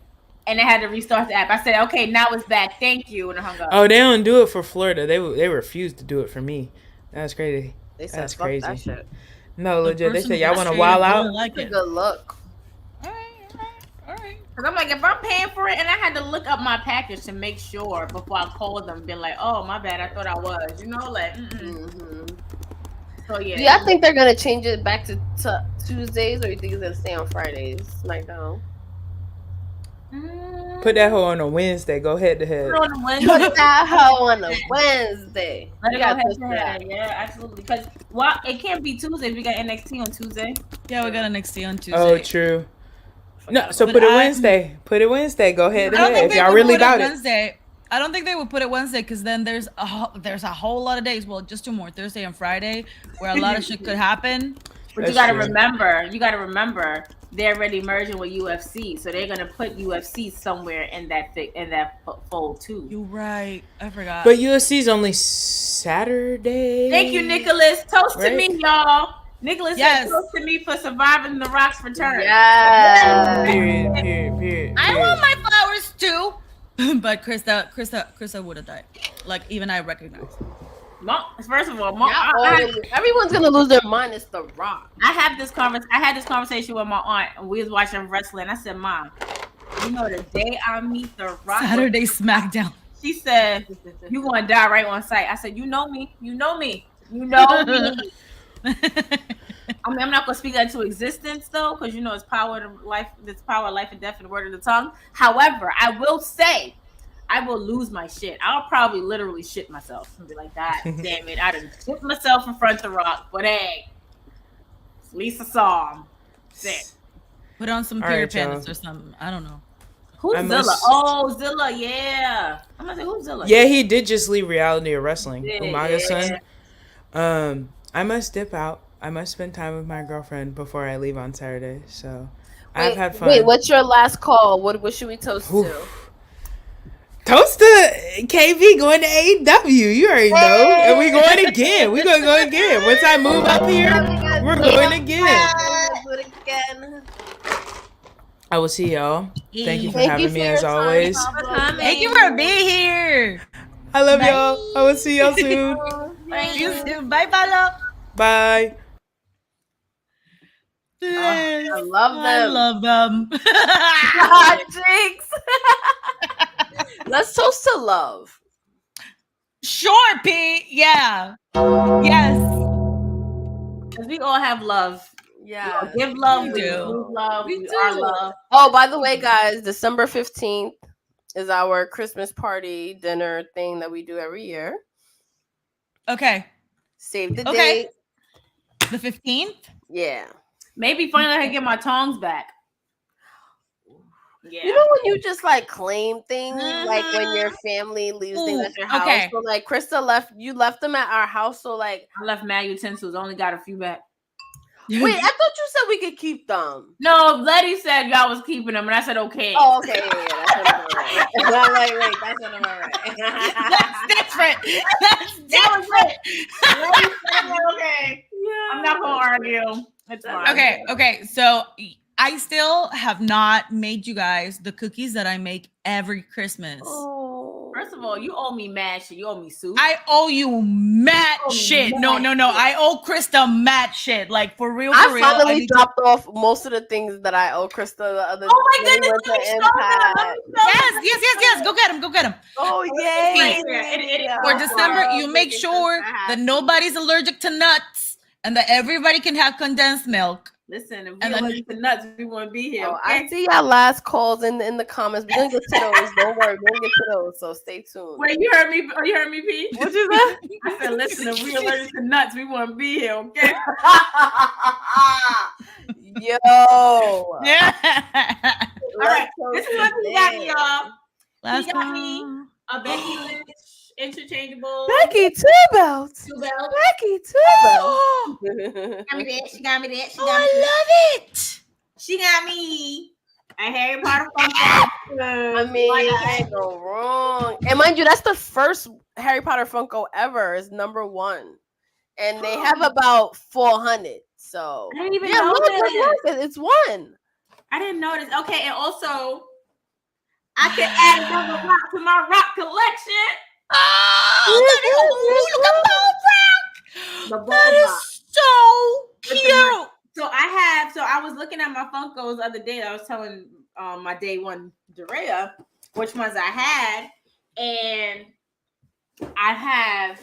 Speaker 9: and they had to restart the app. I said, okay, now it's back. Thank you. And I hung up.
Speaker 10: Oh, they don't do it for Florida. They refused to do it for me. That's crazy.
Speaker 2: they said
Speaker 10: That's
Speaker 2: fuck
Speaker 10: crazy.
Speaker 2: that shit.
Speaker 10: No, legit. They
Speaker 5: person
Speaker 10: said y'all
Speaker 5: who
Speaker 10: want to
Speaker 5: straight
Speaker 10: wild
Speaker 5: up
Speaker 10: out.
Speaker 5: don't like
Speaker 2: That's a
Speaker 5: it.
Speaker 2: good look.
Speaker 9: Cause I'm like, if I'm paying for it, and I had to look up my package to make sure before I called them, been like, oh my bad, I thought I was, you know, like, So yeah.
Speaker 2: Do y'all think they're gonna change it back to Tuesdays, or you think it's gonna stay on Fridays? SmackDown.
Speaker 10: Put that hoe on a Wednesday. Go head to head.
Speaker 9: Put it on a Wednesday.
Speaker 2: Put that hoe on a Wednesday.
Speaker 9: Let
Speaker 2: You
Speaker 9: it go
Speaker 2: gotta
Speaker 9: head
Speaker 2: push
Speaker 9: to
Speaker 2: that.
Speaker 9: head. Yeah, absolutely. Because it can't be Tuesday. We got NXT on Tuesday.
Speaker 5: Yeah, we got NXT on Tuesday.
Speaker 10: Oh, true. No, so
Speaker 5: But
Speaker 10: put it
Speaker 5: I-
Speaker 10: Wednesday. Put it Wednesday. Go head to
Speaker 5: I don't
Speaker 10: head.
Speaker 5: think
Speaker 10: If
Speaker 5: they
Speaker 10: y'all
Speaker 5: would
Speaker 10: really
Speaker 5: put
Speaker 10: about it.
Speaker 5: Wednesday. I don't think they would put it Wednesday because then there's a whole lot of days. Well, just 2 more, Thursday and Friday, where a lot of shit could happen.
Speaker 9: But
Speaker 10: That's
Speaker 9: you gotta
Speaker 10: true.
Speaker 9: remember, they're already merging with UFC, so they're gonna put UFC somewhere in that fold too.
Speaker 5: You're right. I forgot.
Speaker 10: But USC's only Saturday.
Speaker 9: Thank you, Nicholas. Toast to
Speaker 10: Right?
Speaker 9: me, y'all. Nicholas
Speaker 5: Yes.
Speaker 9: said toast to me for surviving the Rock's return.
Speaker 2: Yeah.
Speaker 10: Period.
Speaker 5: I want my flowers too. But Krista would have died. Like even I recognize.
Speaker 9: First of all,
Speaker 2: everyone's gonna lose their mind. It's The Rock.
Speaker 9: I had this conversation with my aunt, and we was watching wrestling. I said, "Mom, you know the day I meet The Rock,
Speaker 5: Saturday SmackDown."
Speaker 9: She said, "You gonna die right on sight." I said, "You know me. You know me. You know me." I mean, I'm not gonna speak that into existence though, because you know it's power to life. It's power, life and death, and the word of the tongue. However, I will say, I will lose my shit. I'll probably literally shit myself and be like, "God damn it, I done shit myself in front of The Rock." But hey, at least I saw him. Sick.
Speaker 5: Put on some
Speaker 10: All
Speaker 5: Peter
Speaker 10: right,
Speaker 5: Pants
Speaker 10: y'all.
Speaker 5: or something. I don't know.
Speaker 9: Who's
Speaker 10: I
Speaker 9: Zilla?
Speaker 10: must-
Speaker 9: Oh, Zilla, yeah. I'm gonna say who's Zilla?
Speaker 10: Yeah, he did just leave Reality of Wrestling.
Speaker 9: Yeah,
Speaker 10: Umaga's
Speaker 9: yeah.
Speaker 10: son. I must dip out. I must spend time with my girlfriend before I leave on Saturday. So I've had fun.
Speaker 2: Wait, what's your last call? What should we toast to?
Speaker 10: Toast to KV going to AEW. You already know. And we going again. We gonna go again. Once I move up here, we're going again. I will see y'all. Thank you for having me as always.
Speaker 5: Thank you for being here.
Speaker 10: I love y'all. I will see y'all soon.
Speaker 5: You soon. Bye, Palo.
Speaker 10: Bye.
Speaker 2: I love them.
Speaker 5: I love them.
Speaker 2: Jinx. Let's toast to love.
Speaker 5: Sure, P. Yeah. Yes.
Speaker 9: Because we all have love.
Speaker 2: Yeah.
Speaker 9: We give love.
Speaker 5: We
Speaker 9: We
Speaker 5: do.
Speaker 9: do love.
Speaker 2: We
Speaker 9: We
Speaker 2: do.
Speaker 9: are love.
Speaker 2: Oh, by the way, guys, December 15th is our Christmas party dinner thing that we do every year.
Speaker 5: Okay.
Speaker 2: Save the
Speaker 5: Okay.
Speaker 2: date.
Speaker 5: The 15th?
Speaker 2: Yeah.
Speaker 9: Maybe finally I can get my tongs back. Yeah.
Speaker 2: You know when you just like claim things, like when your family leaves things at your house.
Speaker 5: okay.
Speaker 2: So like Krista left them at our house. So like
Speaker 9: I left mad utensils. Only got a few back.
Speaker 2: wait, I thought you said we could keep them.
Speaker 9: No, Letty said y'all was keeping them, and I said okay.
Speaker 2: Oh, okay, yeah, that's what I'm right. I'm like, wait, that's what I'm right.
Speaker 5: That's different. That's different.
Speaker 9: Letty said okay. Yeah. I'm not gonna argue. It's fine.
Speaker 5: Okay. So I still have not made you guys the cookies that I make every Christmas.
Speaker 9: First of all, you owe me mad shit. You owe me soup.
Speaker 5: I owe you mad
Speaker 9: Oh,
Speaker 5: shit.
Speaker 9: mad
Speaker 5: No. I owe Krista mad shit. Like for real. I
Speaker 2: finally dropped off most of the things that I owe Krista the other day.
Speaker 9: Oh my
Speaker 2: when we
Speaker 9: goodness,
Speaker 2: went to
Speaker 9: let me show
Speaker 2: Impact.
Speaker 5: Yes. Go get them.
Speaker 2: Oh yay!
Speaker 5: For December, you make sure that nobody's allergic to nuts and that everybody can have condensed milk.
Speaker 9: Listen, if we
Speaker 5: And then-
Speaker 9: allergic to nuts, we wouldn't be here.
Speaker 2: Oh,
Speaker 9: Okay?
Speaker 2: I see y'all last calls in the comments. We're gonna get to those. Don't worry, we're gonna get to those. So stay tuned.
Speaker 9: Wait, you heard me? Oh, you heard me, P?
Speaker 2: What you said?
Speaker 9: I said, listen, if we allergic to nuts, we wouldn't be here. Okay?
Speaker 2: Yo.
Speaker 9: All right, this is what we got, y'all.
Speaker 5: Last
Speaker 9: We got me a Becky Lynch interchangeable.
Speaker 2: Becky two belts.
Speaker 9: Two belts.
Speaker 2: Becky two belts.
Speaker 9: Got me that. She got me that. She
Speaker 5: Oh,
Speaker 9: got me
Speaker 5: I love it.
Speaker 9: She got me a Harry Potter Funko.
Speaker 2: I mean, you can't go wrong. And mind you, that's the first Harry Potter Funko ever. Is number 1, and they have about 400. So
Speaker 9: I didn't even
Speaker 2: yeah,
Speaker 9: know
Speaker 2: look,
Speaker 9: that.
Speaker 2: it's 1.
Speaker 9: I didn't notice. Okay, and also, I could add another rock to my rock collection.
Speaker 5: Oh, look at
Speaker 9: The
Speaker 5: Paul Brown. That is so cute.
Speaker 9: So I was looking at my Funkos the other day. I was telling my day one Drea which ones I had, and I have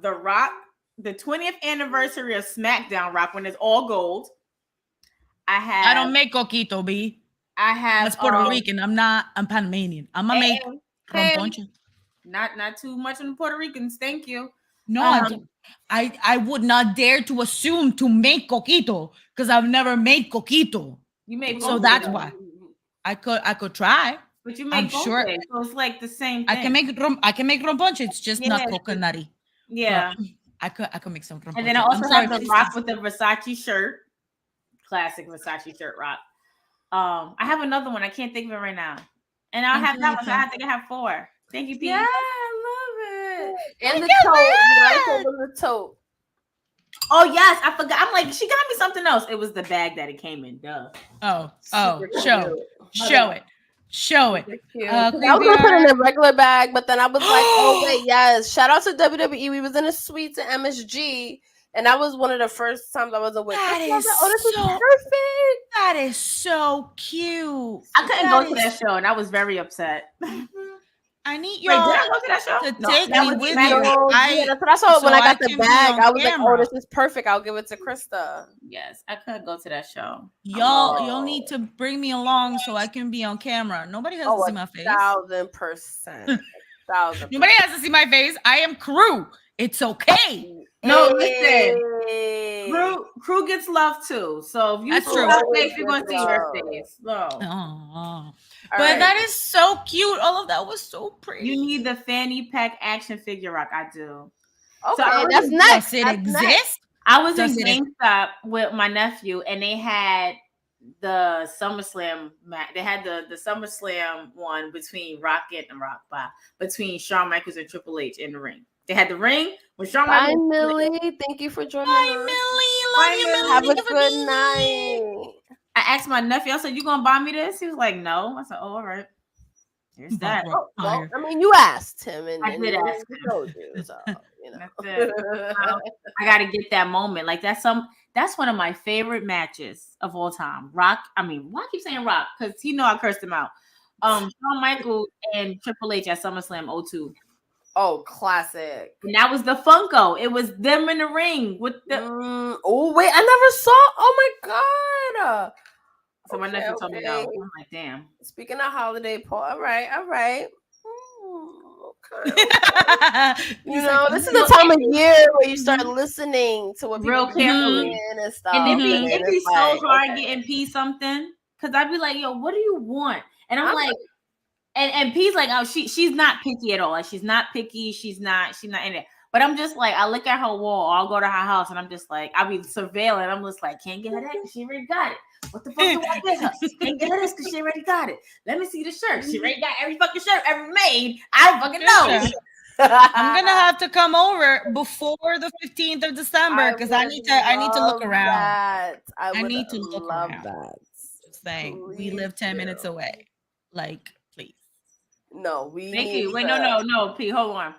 Speaker 9: the Rock, the 20th anniversary of SmackDown Rock when it's all gold.
Speaker 5: I don't make coquito, B.
Speaker 9: I have
Speaker 5: That's Puerto Rican. I'm Panamanian. I'm gonna make romponche.
Speaker 9: Not too much on the Puerto Ricans. Thank you.
Speaker 5: No, I would not dare to assume to make coquito because I've never made coquito.
Speaker 9: You made
Speaker 5: so that's why I could try.
Speaker 9: But you make sure so it's like the same thing.
Speaker 5: I can make romponche. It's just not coconutty.
Speaker 9: Yeah,
Speaker 5: I could make some romponche.
Speaker 9: And then I also have the Rock with the Versace shirt, classic Versace shirt Rock. I have another one. I can't think of it right now. And I'll have that one. So I think I have 4. Thank you, Pete.
Speaker 2: Yeah, I love it. And the tote. You like the tote.
Speaker 9: Oh yes, I forgot. I'm like, she got me something else. It was the bag that it came in. Duh.
Speaker 5: Show it. Show it.
Speaker 2: I was gonna put it in a regular bag, but then I was like, oh wait, yes. Shout out to WWE. We was in a suite to MSG, and that was one of the first times I was awake.
Speaker 5: That
Speaker 2: I was
Speaker 5: is
Speaker 2: like, oh, this is
Speaker 5: so-
Speaker 2: perfect.
Speaker 5: That is so cute.
Speaker 9: I couldn't go to that show, and I was very upset.
Speaker 5: I need
Speaker 9: Wait,
Speaker 5: y'all
Speaker 9: did I go to that show?
Speaker 5: to
Speaker 9: No,
Speaker 5: take
Speaker 9: that
Speaker 5: me
Speaker 9: was
Speaker 5: with
Speaker 9: SmackDown.
Speaker 5: you.
Speaker 2: Yeah, that's what I saw
Speaker 5: so
Speaker 2: when I
Speaker 5: I
Speaker 2: got the
Speaker 5: can be
Speaker 2: bag.
Speaker 5: on
Speaker 2: I was like,
Speaker 5: camera.
Speaker 2: oh, this is perfect. I'll give it to Krista.
Speaker 9: Yes, I couldn't go to that show.
Speaker 5: Y'all need to bring me along so I can be on camera. Nobody has to see my face.
Speaker 2: 1,000%. 1,000%.
Speaker 5: Nobody has to see my face. I am crew. It's okay.
Speaker 9: No, listen. Crew gets love too. So if you
Speaker 5: That's
Speaker 9: see
Speaker 5: true.
Speaker 9: her face, you're gonna see her face. No.
Speaker 5: But
Speaker 9: right.
Speaker 5: that is so cute. All of that was so pretty.
Speaker 9: You need the fanny pack action figure rock. I do.
Speaker 2: Okay,
Speaker 9: I was
Speaker 2: that's
Speaker 9: in-
Speaker 2: next.
Speaker 5: Does it
Speaker 2: That's
Speaker 5: exist?
Speaker 2: next.
Speaker 9: I was
Speaker 5: Does
Speaker 9: in
Speaker 5: it-
Speaker 9: GameStop with my nephew, and they had the SummerSlam match. They had the SummerSlam one between between Shawn Michaels and Triple H in the ring. They had the ring with Shawn
Speaker 2: Bye,
Speaker 9: Michaels.
Speaker 2: Millie. Thank you for joining
Speaker 5: Bye,
Speaker 2: us.
Speaker 5: Millie. Love you, Millie.
Speaker 2: Have a
Speaker 5: Thank you for
Speaker 2: good
Speaker 5: being
Speaker 2: night.
Speaker 9: I asked my nephew, I said, "You gonna buy me this?" He was like, "No." I said, "Oh, all right." Here's that.
Speaker 5: Barbara.
Speaker 2: Well, I mean, you asked him, and
Speaker 9: I did ask
Speaker 2: he
Speaker 9: him.
Speaker 2: told you, so you know.
Speaker 9: That's it. I gotta get that moment. Like that's one of my favorite matches of all time. Rock. I mean, why I keep saying Rock? Because he know I cursed him out. Shawn Michaels and Triple H at SummerSlam 02.
Speaker 2: Oh, classic.
Speaker 9: And that was the Funko. It was them in the ring with the.
Speaker 2: Oh wait, I never saw. Oh my god.
Speaker 9: So my
Speaker 2: Okay,
Speaker 9: nephew told me no.
Speaker 2: okay.
Speaker 9: I'm like, damn.
Speaker 2: Speaking of holiday, Paul. All right. Okay. You know, this is the time of year where you start listening to what people
Speaker 9: Real
Speaker 2: are
Speaker 9: carefully.
Speaker 2: doing and stuff.
Speaker 9: And it
Speaker 2: and
Speaker 9: be
Speaker 2: it's
Speaker 9: so
Speaker 2: like,
Speaker 9: hard
Speaker 2: okay.
Speaker 9: getting P something. Cause I'd be like, yo, what do you want? And I'm
Speaker 2: I'm
Speaker 9: like, and P's like, oh, she's not picky at all. Like she's not picky. She's not in it. But I'm just like, I look at her wall, or I'll go to her house, and I'm just like, I'll be surveilling. I'm just like, can't get her that because she already got it. What the fuck do I get her? Can't get her this because she already got it. Let me see the shirt. She already got every fucking shirt ever made. I don't fucking know.
Speaker 5: I'm gonna have to come over before the 15th of December because I need to look around.
Speaker 2: I
Speaker 5: need to look
Speaker 2: love
Speaker 5: around.
Speaker 2: that.
Speaker 5: Just saying, we
Speaker 2: Please
Speaker 5: live 10
Speaker 2: do.
Speaker 5: minutes away. Like, please.
Speaker 2: No, we.
Speaker 9: Vicky,
Speaker 2: need
Speaker 9: wait,
Speaker 2: to-
Speaker 9: no, P, hold on.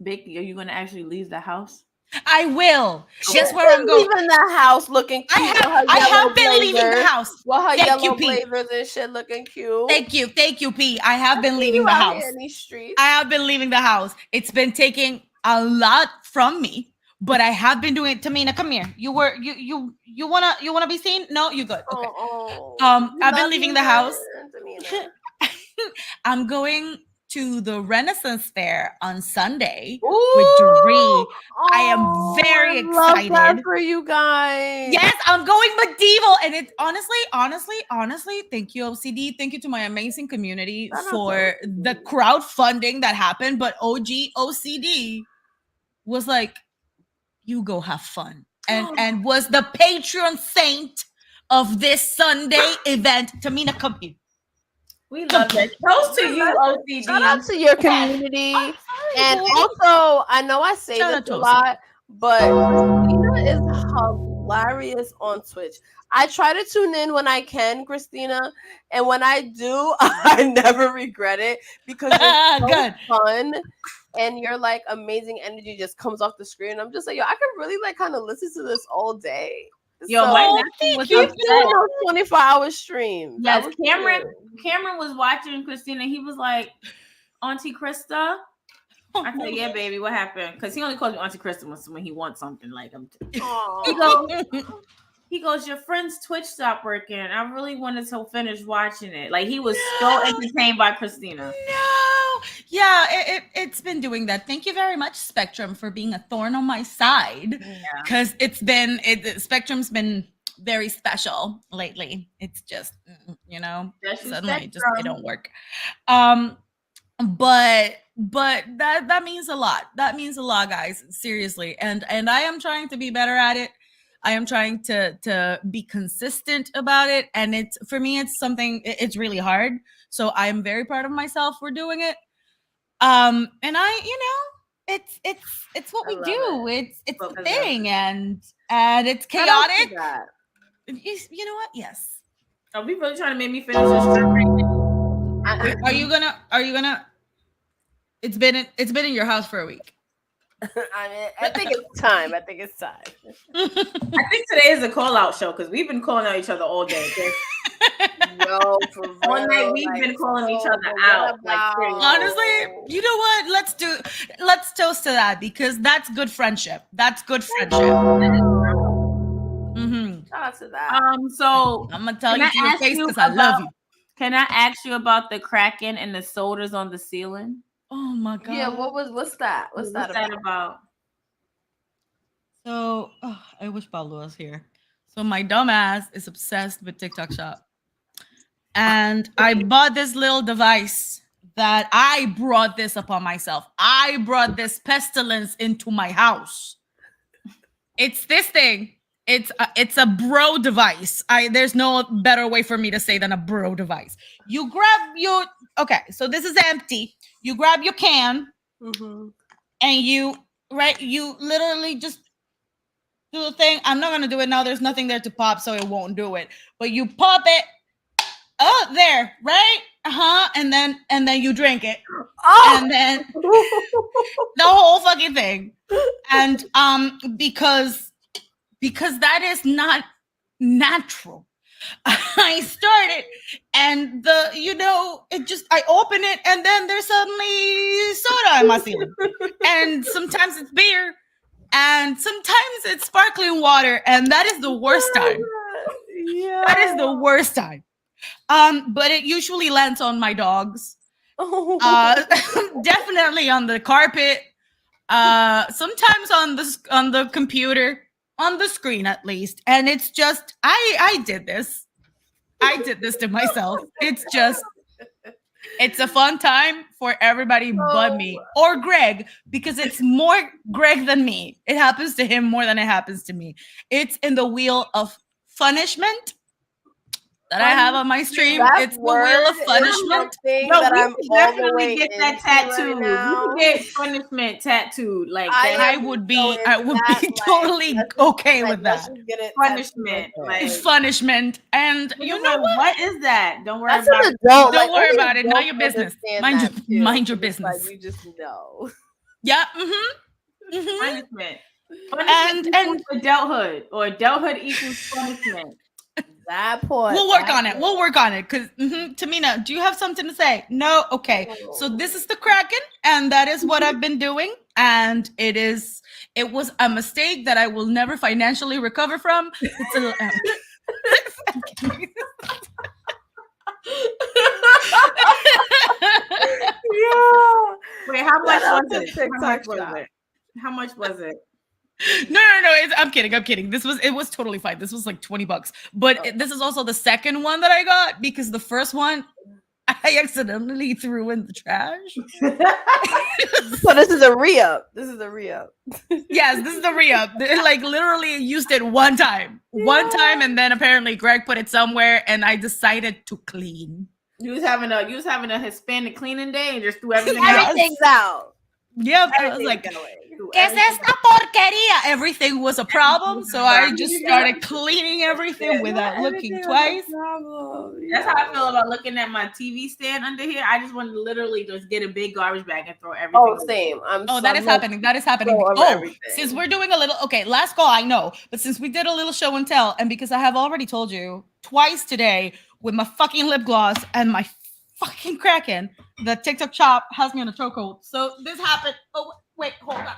Speaker 9: Vicky, are you gonna actually leave the house?
Speaker 5: I will.
Speaker 2: She's
Speaker 5: Guess where I'm going.
Speaker 2: leaving the house looking cute. with her
Speaker 5: I
Speaker 2: yellow
Speaker 5: have been leaving the
Speaker 2: blazers,
Speaker 5: house.
Speaker 2: with her
Speaker 5: Thank you,
Speaker 2: yellow
Speaker 5: Pete.
Speaker 2: blazers and shit looking cute.
Speaker 5: Thank you, P. I have been
Speaker 2: See
Speaker 5: leaving
Speaker 2: you
Speaker 5: the
Speaker 2: out
Speaker 5: house.
Speaker 2: here in these streets.
Speaker 5: I have been leaving the house. It's been taking a lot from me, but I have been doing it. Tamina, come here. You wanna be seen? No, you good. Okay. I've been leaving the house. I'm going to the Renaissance Fair on Sunday with Doree. I am very
Speaker 2: love that
Speaker 5: excited
Speaker 2: for you guys.
Speaker 5: Yes, I'm going medieval, and it's honestly, thank you, OCD. Thank you to my amazing community for the crowdfunding that happened. But OG OCD was like, "You go have fun," and was the patron saint of this Sunday event. Tamina, come here.
Speaker 9: We love that. Toast to you, OCD.
Speaker 2: Shout out to your community. And also, I know I say
Speaker 5: Shout out
Speaker 2: this
Speaker 5: to
Speaker 2: a lot, but Christina is hilarious on Twitch. I try to tune in when I can, Christina, and when I do, I never regret it because it's so
Speaker 5: Good.
Speaker 2: fun. And your like amazing energy just comes off the screen. I'm just like, yo, I could really like kind of listen to this all day.
Speaker 9: Yo,
Speaker 2: So,
Speaker 9: my nephew was
Speaker 2: keep
Speaker 9: upset.
Speaker 2: doing those 24-hour streams. That
Speaker 9: Yes,
Speaker 2: was
Speaker 9: Cameron was watching Christina. He was like, Auntie Krista. I said, yeah, baby, what happened? Because he only calls me Auntie Krista when he wants something. Like, he goes, your friend's Twitch stopped working. I really wanted to finish watching it. Like, he was so entertained by Christina.
Speaker 5: No, yeah, it's been doing that. Thank you very much, Spectrum, for being a thorn on my side. Because Spectrum's been very special lately. It's just, suddenly it don't work. But that means a lot. That means a lot, guys. Seriously, and I am trying to be better at it. I am trying to be consistent about it, and it's for me. It's something. It's really hard. So I am very proud of myself for doing it. And it's what we do. It's the thing, and it's chaotic. You know what? Yes.
Speaker 9: Are we really trying to make me finish this shirt right now?
Speaker 5: Are you gonna? It's been in your house for a week.
Speaker 2: I think it's time. I think
Speaker 9: I think today is a call out show because we've been calling out each other all day.
Speaker 2: Yo, for real,
Speaker 9: one night we've been calling each other out.
Speaker 5: Honestly, you know what? Let's toast to that because that's good friendship. That's good friendship.
Speaker 2: Shout out to that.
Speaker 9: So
Speaker 5: I'm gonna tell you to your face because I love you.
Speaker 9: Can I ask you about the Kraken and the sodas on the ceiling?
Speaker 5: Oh my god.
Speaker 2: Yeah, what's that? What's that about?
Speaker 5: So I wish Pablo was here. So my dumb ass is obsessed with TikTok Shop. And I bought this little device that I brought this upon myself. I brought this pestilence into my house. It's this thing. It's a bro device. There's no better way for me to say than a bro device. You grab your so this is empty. You grab your can and you literally just do the thing. I'm not gonna do it now. There's nothing there to pop, so it won't do it. But you pop it. Oh, there, right? And then you drink it. And then the whole fucking thing. And because that is not natural. I started and I open it and then there's suddenly soda in my ceiling. And sometimes it's beer and sometimes it's sparkling water. And that is the worst time. Yeah. That is the worst time. But it usually lands on my dogs. Definitely on the carpet. Sometimes on the computer. On the screen, at least. And it's just, I did this. I did this to myself. It's a fun time for everybody but me. Or Greg, because it's more Greg than me. It happens to him more than it happens to me. It's in the wheel of punishment that I have on my stream. It's the wheel of punishment.
Speaker 9: No, we can definitely get that tattooed. We can get punishment tattooed. Like
Speaker 5: I would be totally okay with that.
Speaker 9: Punishment.
Speaker 5: It's punishment. And you know what
Speaker 9: is that? Don't worry
Speaker 2: That's
Speaker 9: about it.
Speaker 5: Don't worry about it. Mind your business. Mind your business.
Speaker 2: Like you just know.
Speaker 5: Yeah.
Speaker 9: Punishment. Punishment equals adulthood, or adulthood equals punishment.
Speaker 2: That point.
Speaker 5: We'll work on it. We'll work on it. Because Tamina, do you have something to say? No? Okay. So this is the Kraken, and that is what I've been doing. And it was a mistake that I will never financially recover from. It's a
Speaker 2: Yeah.
Speaker 9: Wait, how much was it? How much was it?
Speaker 5: No. I'm kidding. It was totally fine. This was like $20, but this is also the second one that I got because the first one I accidentally threw in the trash.
Speaker 2: So this is a re-up.
Speaker 5: Yes, this is a re-up. They, like literally used it one time, and then apparently Greg put it somewhere, and I decided to clean.
Speaker 9: You was having a Hispanic cleaning day and just threw everything
Speaker 2: out.
Speaker 5: Yep, I was like, ¿Qué es esta porquería? Everything was a problem, so I just started cleaning everything without looking twice.
Speaker 9: That's how I feel about looking at my TV stand under here. I just want to literally just get a big garbage bag and throw everything.
Speaker 2: Oh, same.
Speaker 5: That is happening. Since we're doing a little, last call, I know, but since we did a little show and tell, and because I have already told you twice today with my fucking lip gloss and my fucking Kraken, the TikTok Shop has me on a chokehold. So this happened. Oh, wait, hold on.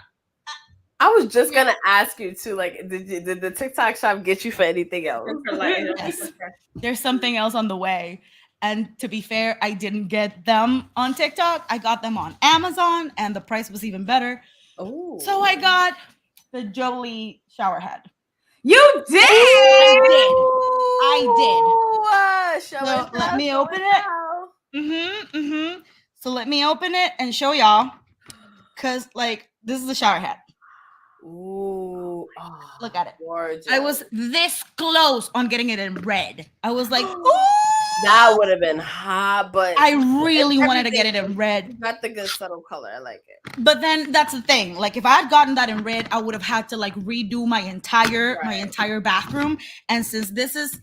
Speaker 2: I was just gonna ask you too. Like, did the TikTok Shop get you for anything else?
Speaker 5: Yes. There's something else on the way. And to be fair, I didn't get them on TikTok. I got them on Amazon, and the price was even better.
Speaker 2: Oh,
Speaker 5: so I got the Jolie shower head.
Speaker 9: You did.
Speaker 5: I did. So let me open it. So let me open it and show y'all, cause like this is the shower head.
Speaker 2: Ooh,
Speaker 5: look at it.
Speaker 2: Gorgeous.
Speaker 5: I was this close on getting it in red. I was like, ooh.
Speaker 2: That would have been hot, but
Speaker 5: I really wanted to get it in red.
Speaker 2: Got the good subtle color. I like it.
Speaker 5: But then that's the thing. Like if I had gotten that in red, I would have had to like redo my entire bathroom. And since this is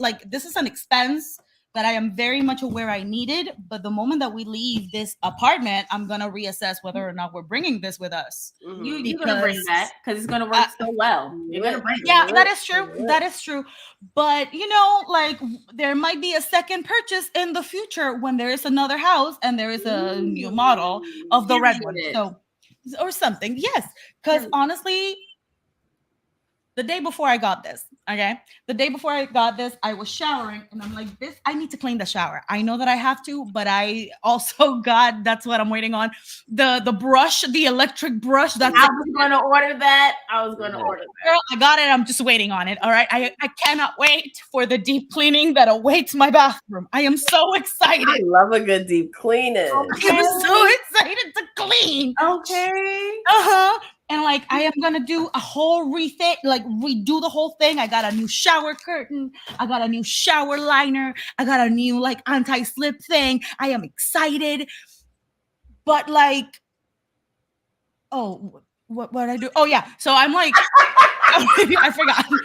Speaker 5: an expense, that I am very much aware I needed. But the moment that we leave this apartment, I'm gonna reassess whether or not we're bringing this with us.
Speaker 9: You're gonna bring that because it's gonna work so well. You're gonna bring it.
Speaker 5: Yeah, that is true. That is true. But you know, like there might be a second purchase in the future when there is another house and there is a new model of the red one. So or something. Yes. Because honestly, the day before I got this, I was showering and I'm like, this, I need to clean the shower. I know that I have to, but I also got, that's what I'm waiting on. The brush, the electric brush. I
Speaker 9: was going to order that.
Speaker 5: Girl, I got it. I'm just waiting on it. All right. I cannot wait for the deep cleaning that awaits my bathroom. I am so excited.
Speaker 2: I love a good deep cleaning.
Speaker 5: Okay. I'm so excited to clean.
Speaker 9: Okay.
Speaker 5: Uh-huh. And like I am gonna do a whole redo the whole thing. I got a new shower curtain. I got a new shower liner. I got a new like anti-slip thing. I am excited. But like, oh, what did I do? Oh yeah. So I'm like, I forgot. I forgot where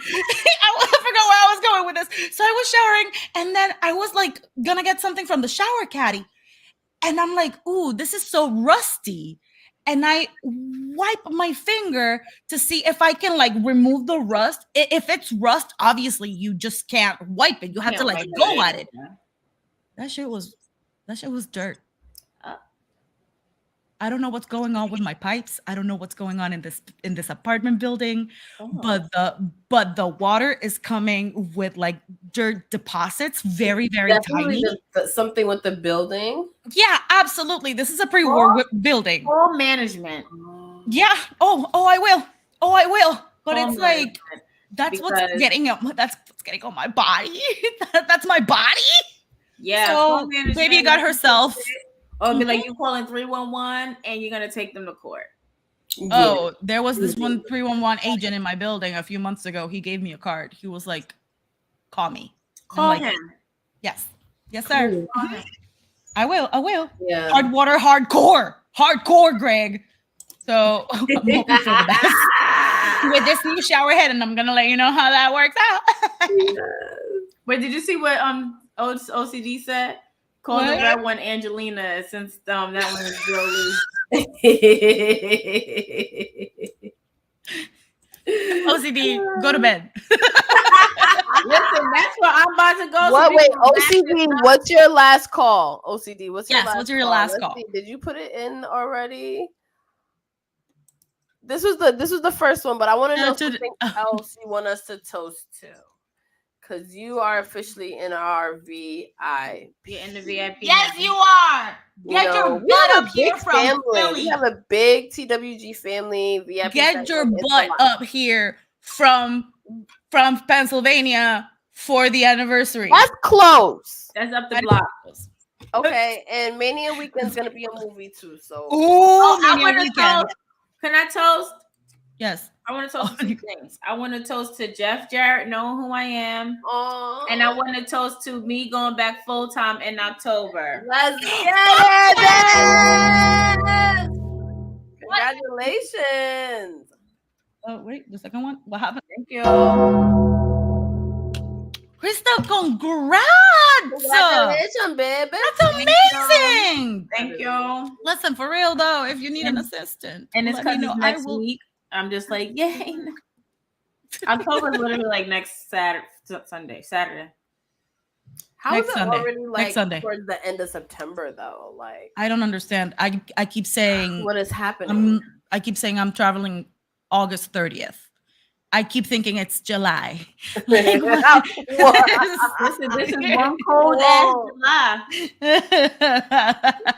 Speaker 5: I was going with this. So I was showering, and then I was like gonna get something from the shower caddy, and I'm like, ooh, this is so rusty. And I wipe my finger to see if I can like remove the rust. If it's rust, obviously you just can't wipe it. You have to like go at it. That shit was dirt. I don't know what's going on with my pipes. I don't know what's going on in this apartment building, but the water is coming with like dirt deposits, very
Speaker 2: Definitely
Speaker 5: tiny.
Speaker 2: Something with the building.
Speaker 5: Yeah, absolutely. This is a pre-war building.
Speaker 9: All management.
Speaker 5: Yeah. Oh, I will. But
Speaker 9: All
Speaker 5: it's like that's what's getting on my body. That's my body.
Speaker 9: Yeah.
Speaker 5: So baby got herself.
Speaker 9: Or be like, you calling 311 and you're gonna take them to court.
Speaker 5: Oh, there was this one 311 agent in my building a few months ago. He gave me a card. He was like, call me.
Speaker 9: Call
Speaker 5: like,
Speaker 9: him.
Speaker 5: Yes, sir. I will.
Speaker 2: Yeah.
Speaker 5: Hard water, hardcore, Greg. So I'm hoping for the best with this new shower head, and I'm gonna let you know how that works out.
Speaker 9: Wait, did you see what OCD said? Call the red one Angelina, since that one is Jolie.
Speaker 5: OCD, go to bed.
Speaker 9: Listen, that's where I'm about to go.
Speaker 2: What? Wait, OCD, what's your last call? OCD, what's your last call? See, did you put it in already? This was the first one, but I want to know something else you want us to toast to. Because you are officially in our VIP.
Speaker 9: You're in the VIP.
Speaker 5: Yes, you are. Get your butt up here from Philly.
Speaker 2: We have a big TWG family. VIP.
Speaker 5: Get your butt up here from Pennsylvania for the anniversary.
Speaker 2: That's close.
Speaker 9: That's up the block.
Speaker 2: Okay, and Mania Weekend's gonna be a movie too. So,
Speaker 5: Mania Weekend.
Speaker 9: Can I toast?
Speaker 5: Yes.
Speaker 9: I want to toast two things. I want to toast to Jeff Jarrett, knowing who I am. And I want to toast to me going back full time in October.
Speaker 2: Let's get it! Congratulations.
Speaker 5: Oh, wait, the second one? What happened?
Speaker 9: Thank you.
Speaker 5: Krista, congrats!
Speaker 2: Congratulations, baby.
Speaker 5: That's amazing.
Speaker 9: Thank you.
Speaker 5: Listen, for real though, if you need an assistant,
Speaker 9: and it's because it's next week. I'm just like, yay. October is literally like next Saturday.
Speaker 2: How is
Speaker 5: next
Speaker 2: it
Speaker 5: Sunday.
Speaker 2: already like
Speaker 5: Next Sunday.
Speaker 2: towards the end of September though? Like,
Speaker 5: I don't understand. I keep saying
Speaker 2: what is happening.
Speaker 5: I keep saying I'm traveling August 30th. I keep thinking it's July.
Speaker 9: This is one cold ass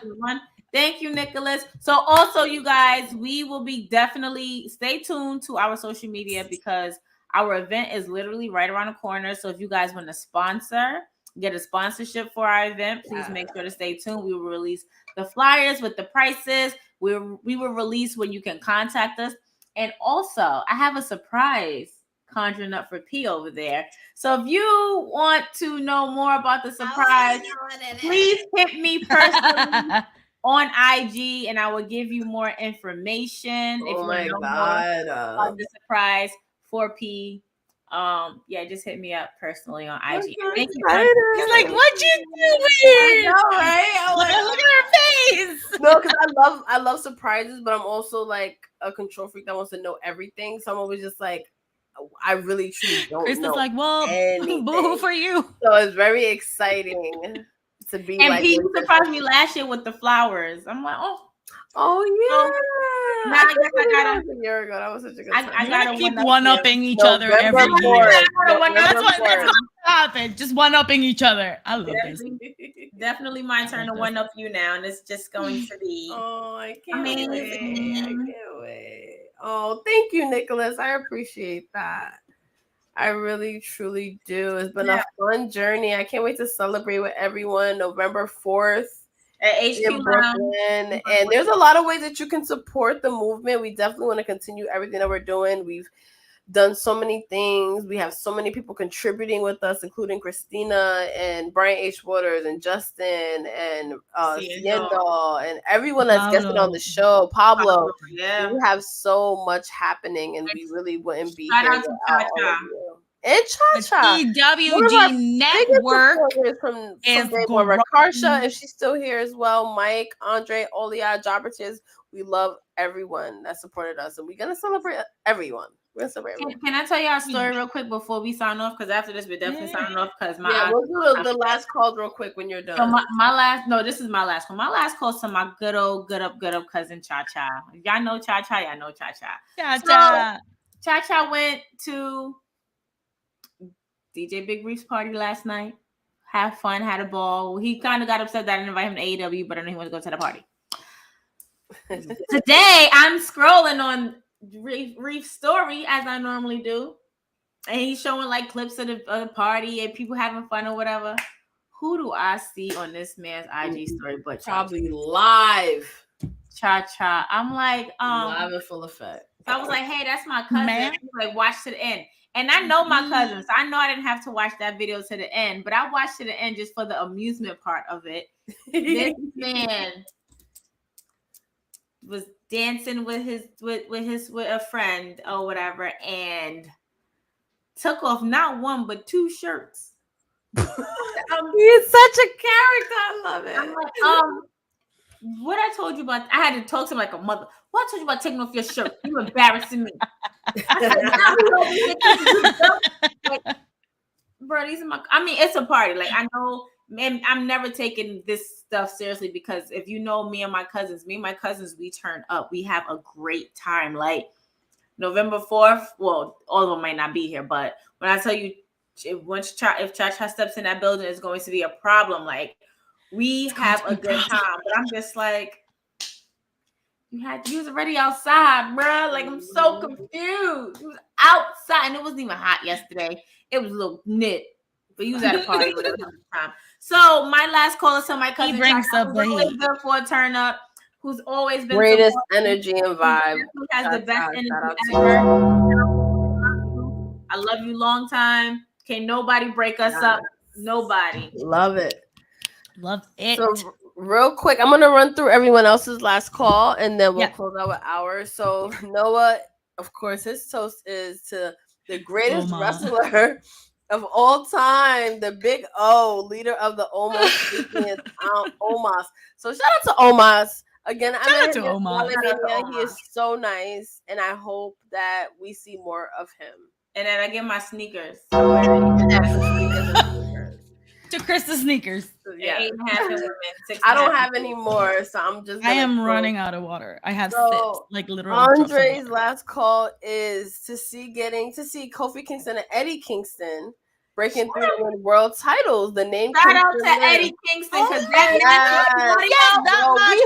Speaker 9: July. Thank you, Nicholas. So also, you guys, we will be definitely stay tuned to our social media because our event is literally right around the corner. So if you guys want to get a sponsorship for our event, please make sure to stay tuned. We will release the flyers with the prices. We will release when you can contact us. And also, I have a surprise conjuring up for P over there. So if you want to know more about the surprise, please hit me personally on IG, and I will give you more information. If you want to know more about the surprise for P. Yeah, just hit me up personally on IG.
Speaker 2: so
Speaker 9: Thank you.
Speaker 2: excited.
Speaker 5: He's like, what you
Speaker 2: I
Speaker 5: doing?
Speaker 2: know, right? I'm like,
Speaker 5: Look at her face.
Speaker 2: no, because I love surprises, but I'm also like a control freak that wants to know everything. So I'm always just like, I really truly don't
Speaker 5: Chris is
Speaker 2: know.
Speaker 5: like, well,
Speaker 2: anything.
Speaker 5: boo for you.
Speaker 2: So it's very exciting to be
Speaker 9: And
Speaker 2: like.
Speaker 9: Pete surprised me last year with the flowers. I'm like,
Speaker 2: oh yeah.
Speaker 9: now I guess I gotta.
Speaker 2: That was a year ago. That was such a good time.
Speaker 9: I gotta
Speaker 5: Keep
Speaker 9: one-up
Speaker 5: one-upping each other every
Speaker 2: November
Speaker 5: year.
Speaker 2: 4th.
Speaker 5: That's what's going to happen. Just one-upping each other. I love this.
Speaker 9: Definitely my turn to one up you now, and it's just going to be.
Speaker 2: Oh, I can't
Speaker 9: amazing.
Speaker 2: wait. I can't wait. Oh, thank you, Nicholas. I appreciate that. I really, truly do. It's been a fun journey. I can't wait to celebrate with everyone November 4th
Speaker 9: at HQ
Speaker 2: in Brooklyn. And there's a lot of ways that you can support the movement. We definitely want to continue everything that we're doing. We've done so many things. We have so many people contributing with us, including Christina and Brian H. Waters and Justin and Ciendo and everyone that's guested on the show. Pablo.
Speaker 9: Yeah.
Speaker 2: We have so much happening, and we really wouldn't be
Speaker 9: Shout
Speaker 2: here
Speaker 9: out to
Speaker 2: without
Speaker 9: Cha-Cha.
Speaker 2: all of you. And Cha-Cha.
Speaker 5: EWG Network
Speaker 2: from
Speaker 5: is
Speaker 2: Day
Speaker 5: growing.
Speaker 2: One. Rakarsha, if she's still here as well. Mike, Andre, Olia, Jobertiz. We love everyone that supported us, and we're gonna celebrate everyone. We're gonna celebrate everyone.
Speaker 9: Can I tell y'all a story real quick before we sign off? Because after this, we're definitely signing off. Because
Speaker 2: we'll do the last calls real quick when you're done.
Speaker 9: So this is my last call. My last call to my good up cousin Cha Cha. Y'all know Cha Cha. Y'all know Cha Cha.
Speaker 5: Cha-cha.
Speaker 9: Cha Cha went to DJ Big Reef's party last night. Have fun, had a ball. He kind of got upset that I didn't invite him to AEW, but I know he wanted to go to the party. Today, I'm scrolling on Reef's story as I normally do, and he's showing like clips of the party and people having fun or whatever. Who do I see on this man's IG story? But
Speaker 2: probably live.
Speaker 9: Cha Cha. I'm like,
Speaker 2: live in full effect.
Speaker 9: So I was like, hey, that's my cousin.
Speaker 5: Man.
Speaker 9: He's like, watch to the end. And I know my cousins. So I know I didn't have to watch that video to the end, but I watched to the end just for the amusement part of it. This man was dancing with a friend or whatever, and took off not one but two shirts.
Speaker 2: He's such a character. I love it.
Speaker 9: I'm like, what I told you about, I had to talk to him like a mother. What I told you about taking off your shirt? You embarrassing me. Like, bro, these are my, I mean, it's a party. Like, I know, man, I'm never taking this stuff seriously because if you know me and my cousins, we turn up. We have a great time. Like, November 4th, well, all of them might not be here, but when I tell you, if Cha-Cha steps in that building, it's going to be a problem. Like, we have a good time, but I'm just like, you was already outside, bro. Like, I'm so confused. You was outside, and it wasn't even hot yesterday. It was a little knit, but you was at a party whatever time. So my last call is to my cousin.
Speaker 5: He brings
Speaker 9: Cha-Cha,
Speaker 5: up the
Speaker 9: who's always
Speaker 5: heat.
Speaker 9: good for a turn up, who's always been
Speaker 2: Greatest
Speaker 9: supportive,
Speaker 2: energy and vibe.
Speaker 9: who has the best
Speaker 2: Shout
Speaker 9: energy
Speaker 2: out to
Speaker 9: ever. I love you long time. Can't nobody break us up. Nobody.
Speaker 2: Love it.
Speaker 5: Love it.
Speaker 2: So real quick, I'm gonna run through everyone else's last call, and then we'll close out with ours. So Noah, of course, his toast is to the greatest
Speaker 5: Omos.
Speaker 2: wrestler of all time, the Big O, leader of the Omos, Omos. So shout out to Omos again.
Speaker 5: Shout out to Omos.
Speaker 2: He is so nice, and I hope that we see more of him.
Speaker 9: And then I get my sneakers.
Speaker 5: To Chris the sneakers.
Speaker 2: Yeah.
Speaker 9: 8.5 women, 6.5
Speaker 2: I don't have any more, so I'm just.
Speaker 5: I am
Speaker 2: go.
Speaker 5: running out of water. I have
Speaker 2: So,
Speaker 5: sips, like literally. drops of
Speaker 2: Andre's
Speaker 5: water.
Speaker 2: last call is to see Kofi Kingston and Eddie Kingston breaking through to win world titles. The name.
Speaker 9: Shout out to
Speaker 2: Kingston
Speaker 9: Eddie
Speaker 2: wins.
Speaker 9: Kingston because
Speaker 2: We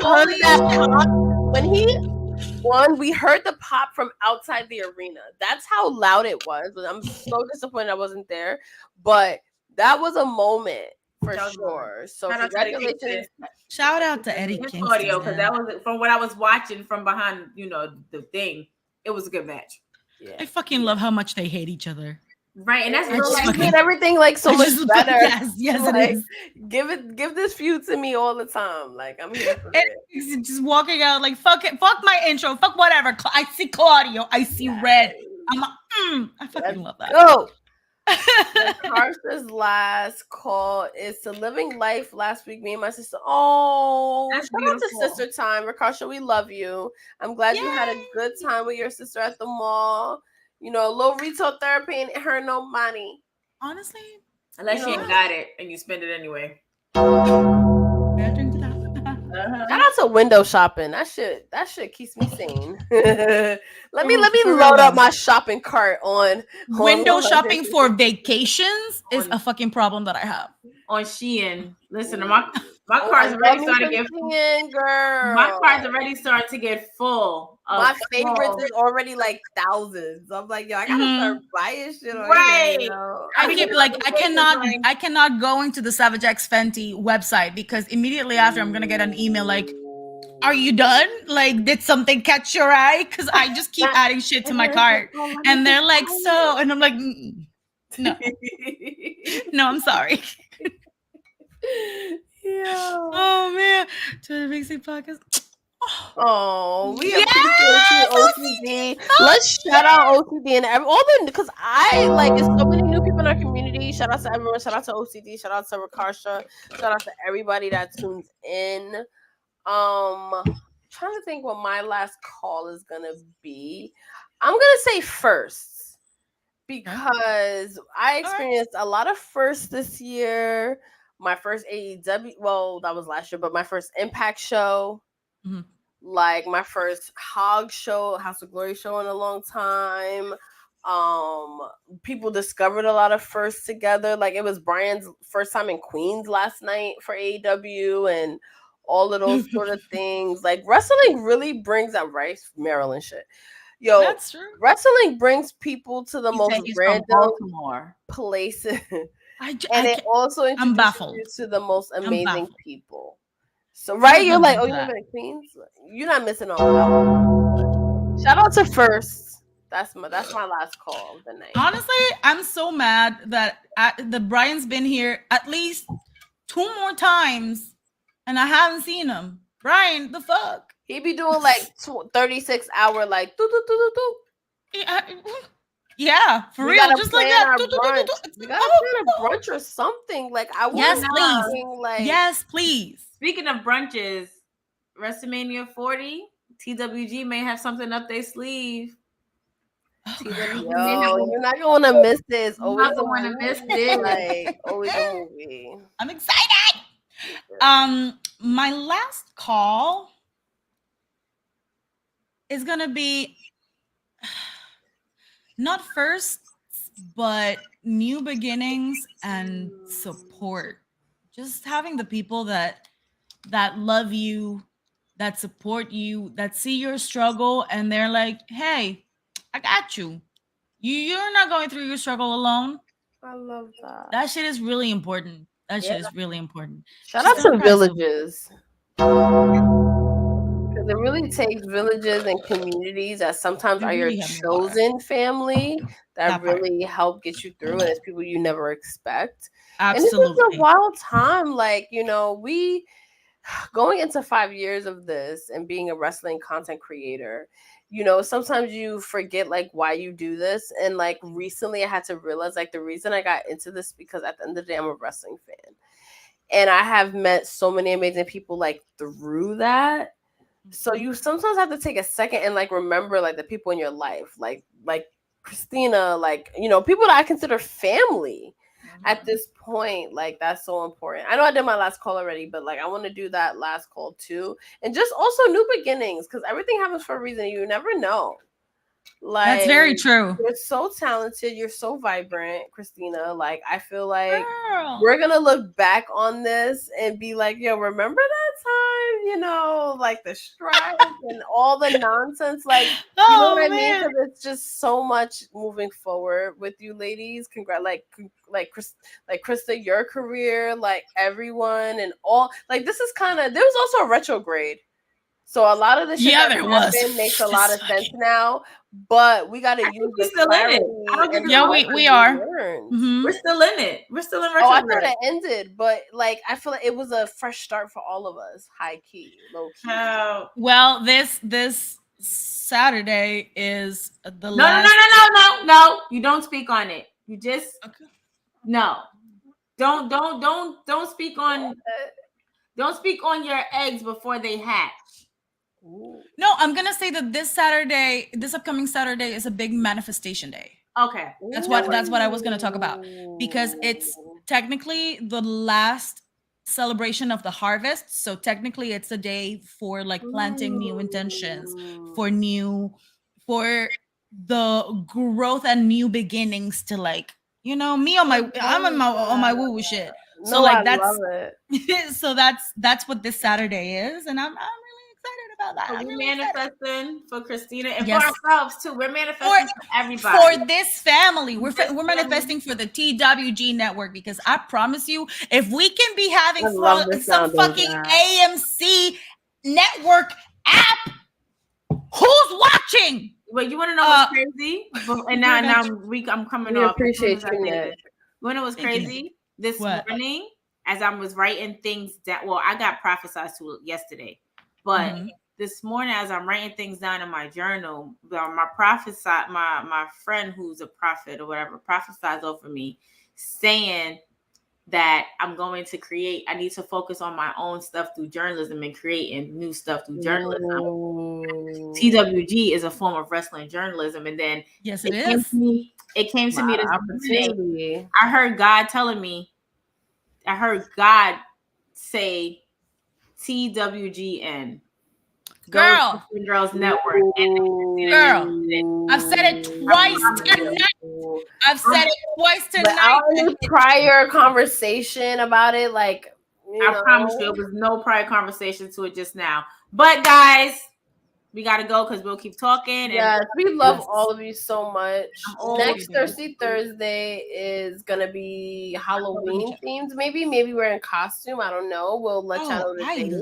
Speaker 2: heard that pop when he won. We heard the pop from outside the arena. That's how loud it was. I'm so disappointed I wasn't there, but that was a moment for sure. So
Speaker 9: Shout out to Eddie
Speaker 2: congratulations.
Speaker 9: Kingston.
Speaker 5: Shout out to Eddie
Speaker 9: His
Speaker 5: Kingston.
Speaker 9: audio, because that was from what I was watching from behind, the thing. It was a good match.
Speaker 2: Yeah.
Speaker 5: I fucking love how much they hate each other.
Speaker 9: Right, and that's
Speaker 5: I
Speaker 9: real
Speaker 5: just
Speaker 9: life.
Speaker 5: fucking-
Speaker 2: Made everything like so
Speaker 5: I
Speaker 2: much
Speaker 5: just-
Speaker 2: better.
Speaker 5: Yes,
Speaker 2: Like,
Speaker 5: it is.
Speaker 2: Give this feud to me all the time. Like, I'm here for it.
Speaker 5: He's just walking out like fuck it, fuck my intro, fuck whatever. I see Claudio, I see red. I fucking love that.
Speaker 2: Go. Carsha's last call is to Living Life last week. Me and my sister. Oh,
Speaker 9: That's
Speaker 2: shout out to
Speaker 9: beautiful.
Speaker 2: sister time. Rakarsha, we love you. I'm glad you had a good time with your sister at the mall. You know, a little retail therapy ain't hurt no money.
Speaker 5: Honestly,
Speaker 9: Unless you ain't got it and you spend it anyway.
Speaker 2: Shout out to window shopping. That shit keeps me sane. let me load up my shopping cart on
Speaker 5: window shopping for vacations is a fucking problem that I have.
Speaker 9: On Shein. Listen, my car's already starting to get full.
Speaker 2: Girl.
Speaker 9: My car's already starting to get full.
Speaker 2: My favorites is already like thousands. I'm like, yo, I gotta start buying shit on
Speaker 9: Right.
Speaker 2: here, you know?
Speaker 5: I cannot go into the Savage X Fenty website because immediately after I'm gonna get an email like, are you done? Like, did something catch your eye? Because I just keep adding shit to my cart. And they're like, so, and I'm like, no. No, I'm sorry.
Speaker 2: Yeah.
Speaker 5: Oh man. To the Big Sick Podcast.
Speaker 2: Oh, we appreciate you, OCD. Let's shout out OCD and all the because I like there's so many new people in our community. Shout out to everyone. Shout out to OCD. Shout out to Rakarsha. Shout out to everybody that tunes in. Trying to think what my last call is gonna be. I'm gonna say first because I experienced a lot of firsts this year. My first AEW, well, that was last year, but my first Impact show.
Speaker 5: Mm-hmm.
Speaker 2: Like my first Hog show, House of Glory show in a long time. People discovered a lot of firsts together. Like it was Brian's first time in Queens last night for AEW and all of those sort of things. Like wrestling really brings up Maryland shit. Yo,
Speaker 5: that's true.
Speaker 2: Wrestling brings people to the most random places. It also introduces you to the most amazing people. So you're like, oh, you live in Queens? You're not missing all. Shout out to First. That's my last call of the night.
Speaker 5: Honestly, I'm so mad that the Brian's been here at least 2 more times, and I haven't seen him. Brian, the fuck?
Speaker 2: He be doing like 36-hour like do do do do
Speaker 5: do. Yeah, for real, just like that.
Speaker 2: We gotta plan a brunch or something. Like I want.
Speaker 5: Yes, please.
Speaker 2: Like,
Speaker 5: yes, please.
Speaker 9: Speaking of brunches, WrestleMania 40, TWG may have something up their sleeve.
Speaker 2: Yo, you're not gonna miss this. Always
Speaker 9: not gonna miss this.
Speaker 2: Like always a movie.
Speaker 5: I'm excited. My last call is gonna be not first, but new beginnings and support. Just having the people that love you, that support you, that see your struggle, and they're like, hey, I got you. You're not going through your struggle alone.
Speaker 2: I love that.
Speaker 5: That shit is really important. That shit is really important.
Speaker 2: Shout out to villages. Because it really takes villages and communities that sometimes are your chosen family that really help get you through, and it's people you never expect.
Speaker 5: Absolutely.
Speaker 2: And it's a wild time. Like, you know, we going into 5 years of this and being a wrestling content creator, you know, sometimes you forget like why you do this. And like recently I had to realize like the reason I got into this because at the end of the day, I'm a wrestling fan. And I have met so many amazing people like through that. So you sometimes have to take a second and like remember like the people in your life, like Christina, like, you know, people that I consider family. At this point, like that's so important. I know I did my last call already, but like I want to do that last call too, and just also new beginnings because everything happens for a reason. You never know. Like
Speaker 5: that's very true.
Speaker 2: You're so talented. You're so vibrant, Christina. Like I feel like we're gonna look back on this and be like, yo, remember that time? You know, like the strife and all the nonsense. Like, you know what I mean? Because it's just so much moving forward with you, ladies. Congrats, like Krista, your career, like everyone and all. Like this is kind of. There was also a retrograde. So a lot of the shit that happened makes a lot of sense now, but we got to use the clarity.
Speaker 5: Yeah, we are.
Speaker 9: Mm-hmm. We're still in it. We're still in retrograde.
Speaker 2: Oh, I thought it ended, but like I feel like it was a fresh start for all of us. High key, low key.
Speaker 5: Well, this Saturday is the
Speaker 9: No.
Speaker 5: last.
Speaker 9: You don't speak on it. You just no. Don't speak on. Don't speak on your eggs before they hatch.
Speaker 5: No, I'm gonna say that this upcoming Saturday, is a big manifestation day.
Speaker 9: Okay,
Speaker 5: that's what I was gonna talk about, because it's technically the last celebration of the harvest. So technically, it's a day for like planting new intentions, for the growth and new beginnings to, like, you know, I'm on my woo woo shit. So like that's so that's what this Saturday is, and I'm really excited about that. I'm
Speaker 9: We're
Speaker 5: really
Speaker 9: manifesting for Christina and
Speaker 5: Yes.
Speaker 9: for ourselves too. We're manifesting for everybody.
Speaker 5: For this family. We're manifesting for the TWG network, because I promise you, if we can be having some fucking AMC network app, who's watching?
Speaker 9: Wait, you want to know what's crazy? And now I'm coming off.
Speaker 2: Appreciate you, Ned.
Speaker 9: You want to know what's crazy? This morning, as I was writing things down, well, I got prophesied to yesterday, but this morning, as I'm writing things down in my journal, my friend who's a prophet or whatever prophesied over me, saying that I'm going to create. I need to focus on my own stuff through journalism and creating new stuff through journalism. TWG is a form of wrestling journalism, and then
Speaker 5: yes,
Speaker 9: it came to me this opportunity. I heard God telling me. I heard God say TWGN.
Speaker 5: Girl,
Speaker 9: Girls Network.
Speaker 5: Girl, I've said it twice tonight.
Speaker 2: Without prior conversation about it, like
Speaker 9: I promise you, it was no prior conversation to it just now. But guys, we gotta go because we'll keep talking.
Speaker 2: Yes, we love all of you so much. Next Thirsty Thursday is gonna be Halloween themed. Maybe we're in costume. I don't know. We'll let y'all know the date.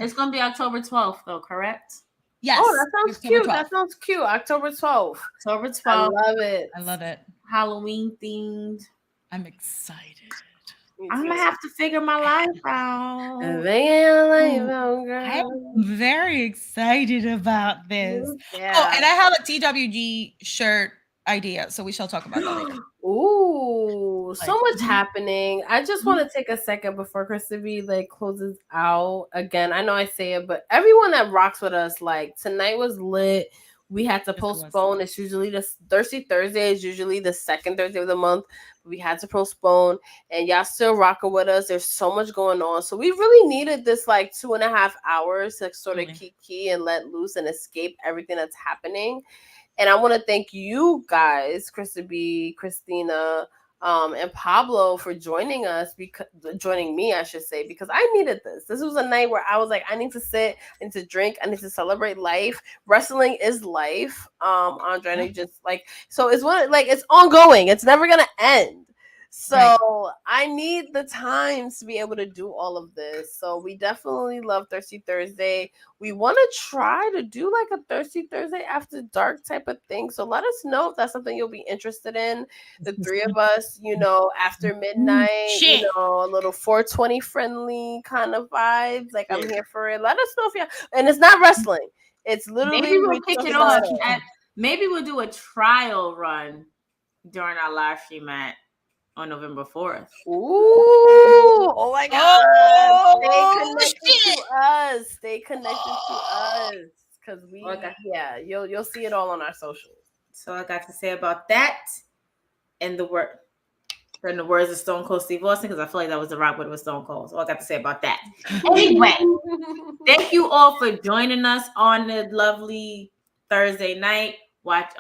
Speaker 9: It's gonna be October 12th, though, correct?
Speaker 5: Yes.
Speaker 2: Oh, that sounds cute. That sounds cute. October 12th.
Speaker 9: October 12th.
Speaker 2: I love it.
Speaker 5: I love it.
Speaker 9: Halloween themed.
Speaker 5: I'm excited.
Speaker 9: I'm gonna have to figure my life out.
Speaker 5: I'm very excited about this.
Speaker 2: Yeah.
Speaker 5: Oh, and I have a TWG shirt idea, so we shall talk about that later.
Speaker 2: Ooh, so much happening. I just want to take a second before Krista B closes out. Again, I know I say it, but everyone that rocks with us, tonight was lit. We had to postpone. It's usually the Thirsty Thursday is usually the second Thursday of the month. We had to postpone, and y'all still rocking with us. There's so much going on. So we really needed this 2.5 hours to sort of kiki and let loose and escape everything that's happening. And I want to thank you guys, Krista B, Christina, and Pablo for joining us, joining me, I should say, because I needed this. This was a night where I was like, I need to sit, I need to drink, I need to celebrate life. Wrestling is life. Andre, and just so it's it's ongoing. It's never gonna end. So I need the time to be able to do all of this. So we definitely love Thirsty Thursday. We want to try to do a Thirsty Thursday after dark type of thing. So let us know if that's something you'll be interested in. The three of us, after midnight, a little 420 friendly kind of vibes. I'm here for it. Let us know if and it's not wrestling. It's literally
Speaker 9: maybe we'll kick it off. Maybe we'll do a trial run during our live stream on November 4th.
Speaker 2: Ooh! Oh my God! Stay connected to us, because you'll see it all on our socials.
Speaker 9: So I got to say about that, and the words of Stone Cold Steve Austin, because I feel like that was the rock with Stone Cold. So I got to say about that. Anyway, thank you all for joining us on the lovely Thursday night. Watch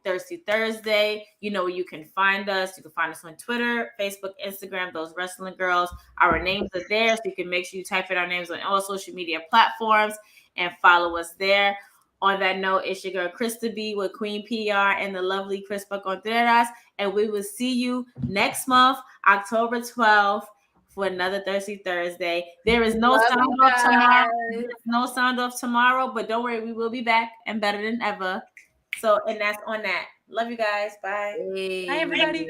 Speaker 9: Thirsty Thursday. You know where you can find us. You can find us on Twitter, Facebook, Instagram, Those Wrestling Girls. Our names are there, so you can make sure you type in our names on all social media platforms and follow us there. On that note, it's your girl Krista B with Queen PR and the lovely Crispa Contreras. And we will see you next month, October 12th, for another Thirsty Thursday. There is no sound off tomorrow. There's no sound off tomorrow, but don't worry, we will be back and better than ever. So, and that's on that. Love you guys. Bye.
Speaker 5: Bye, everybody.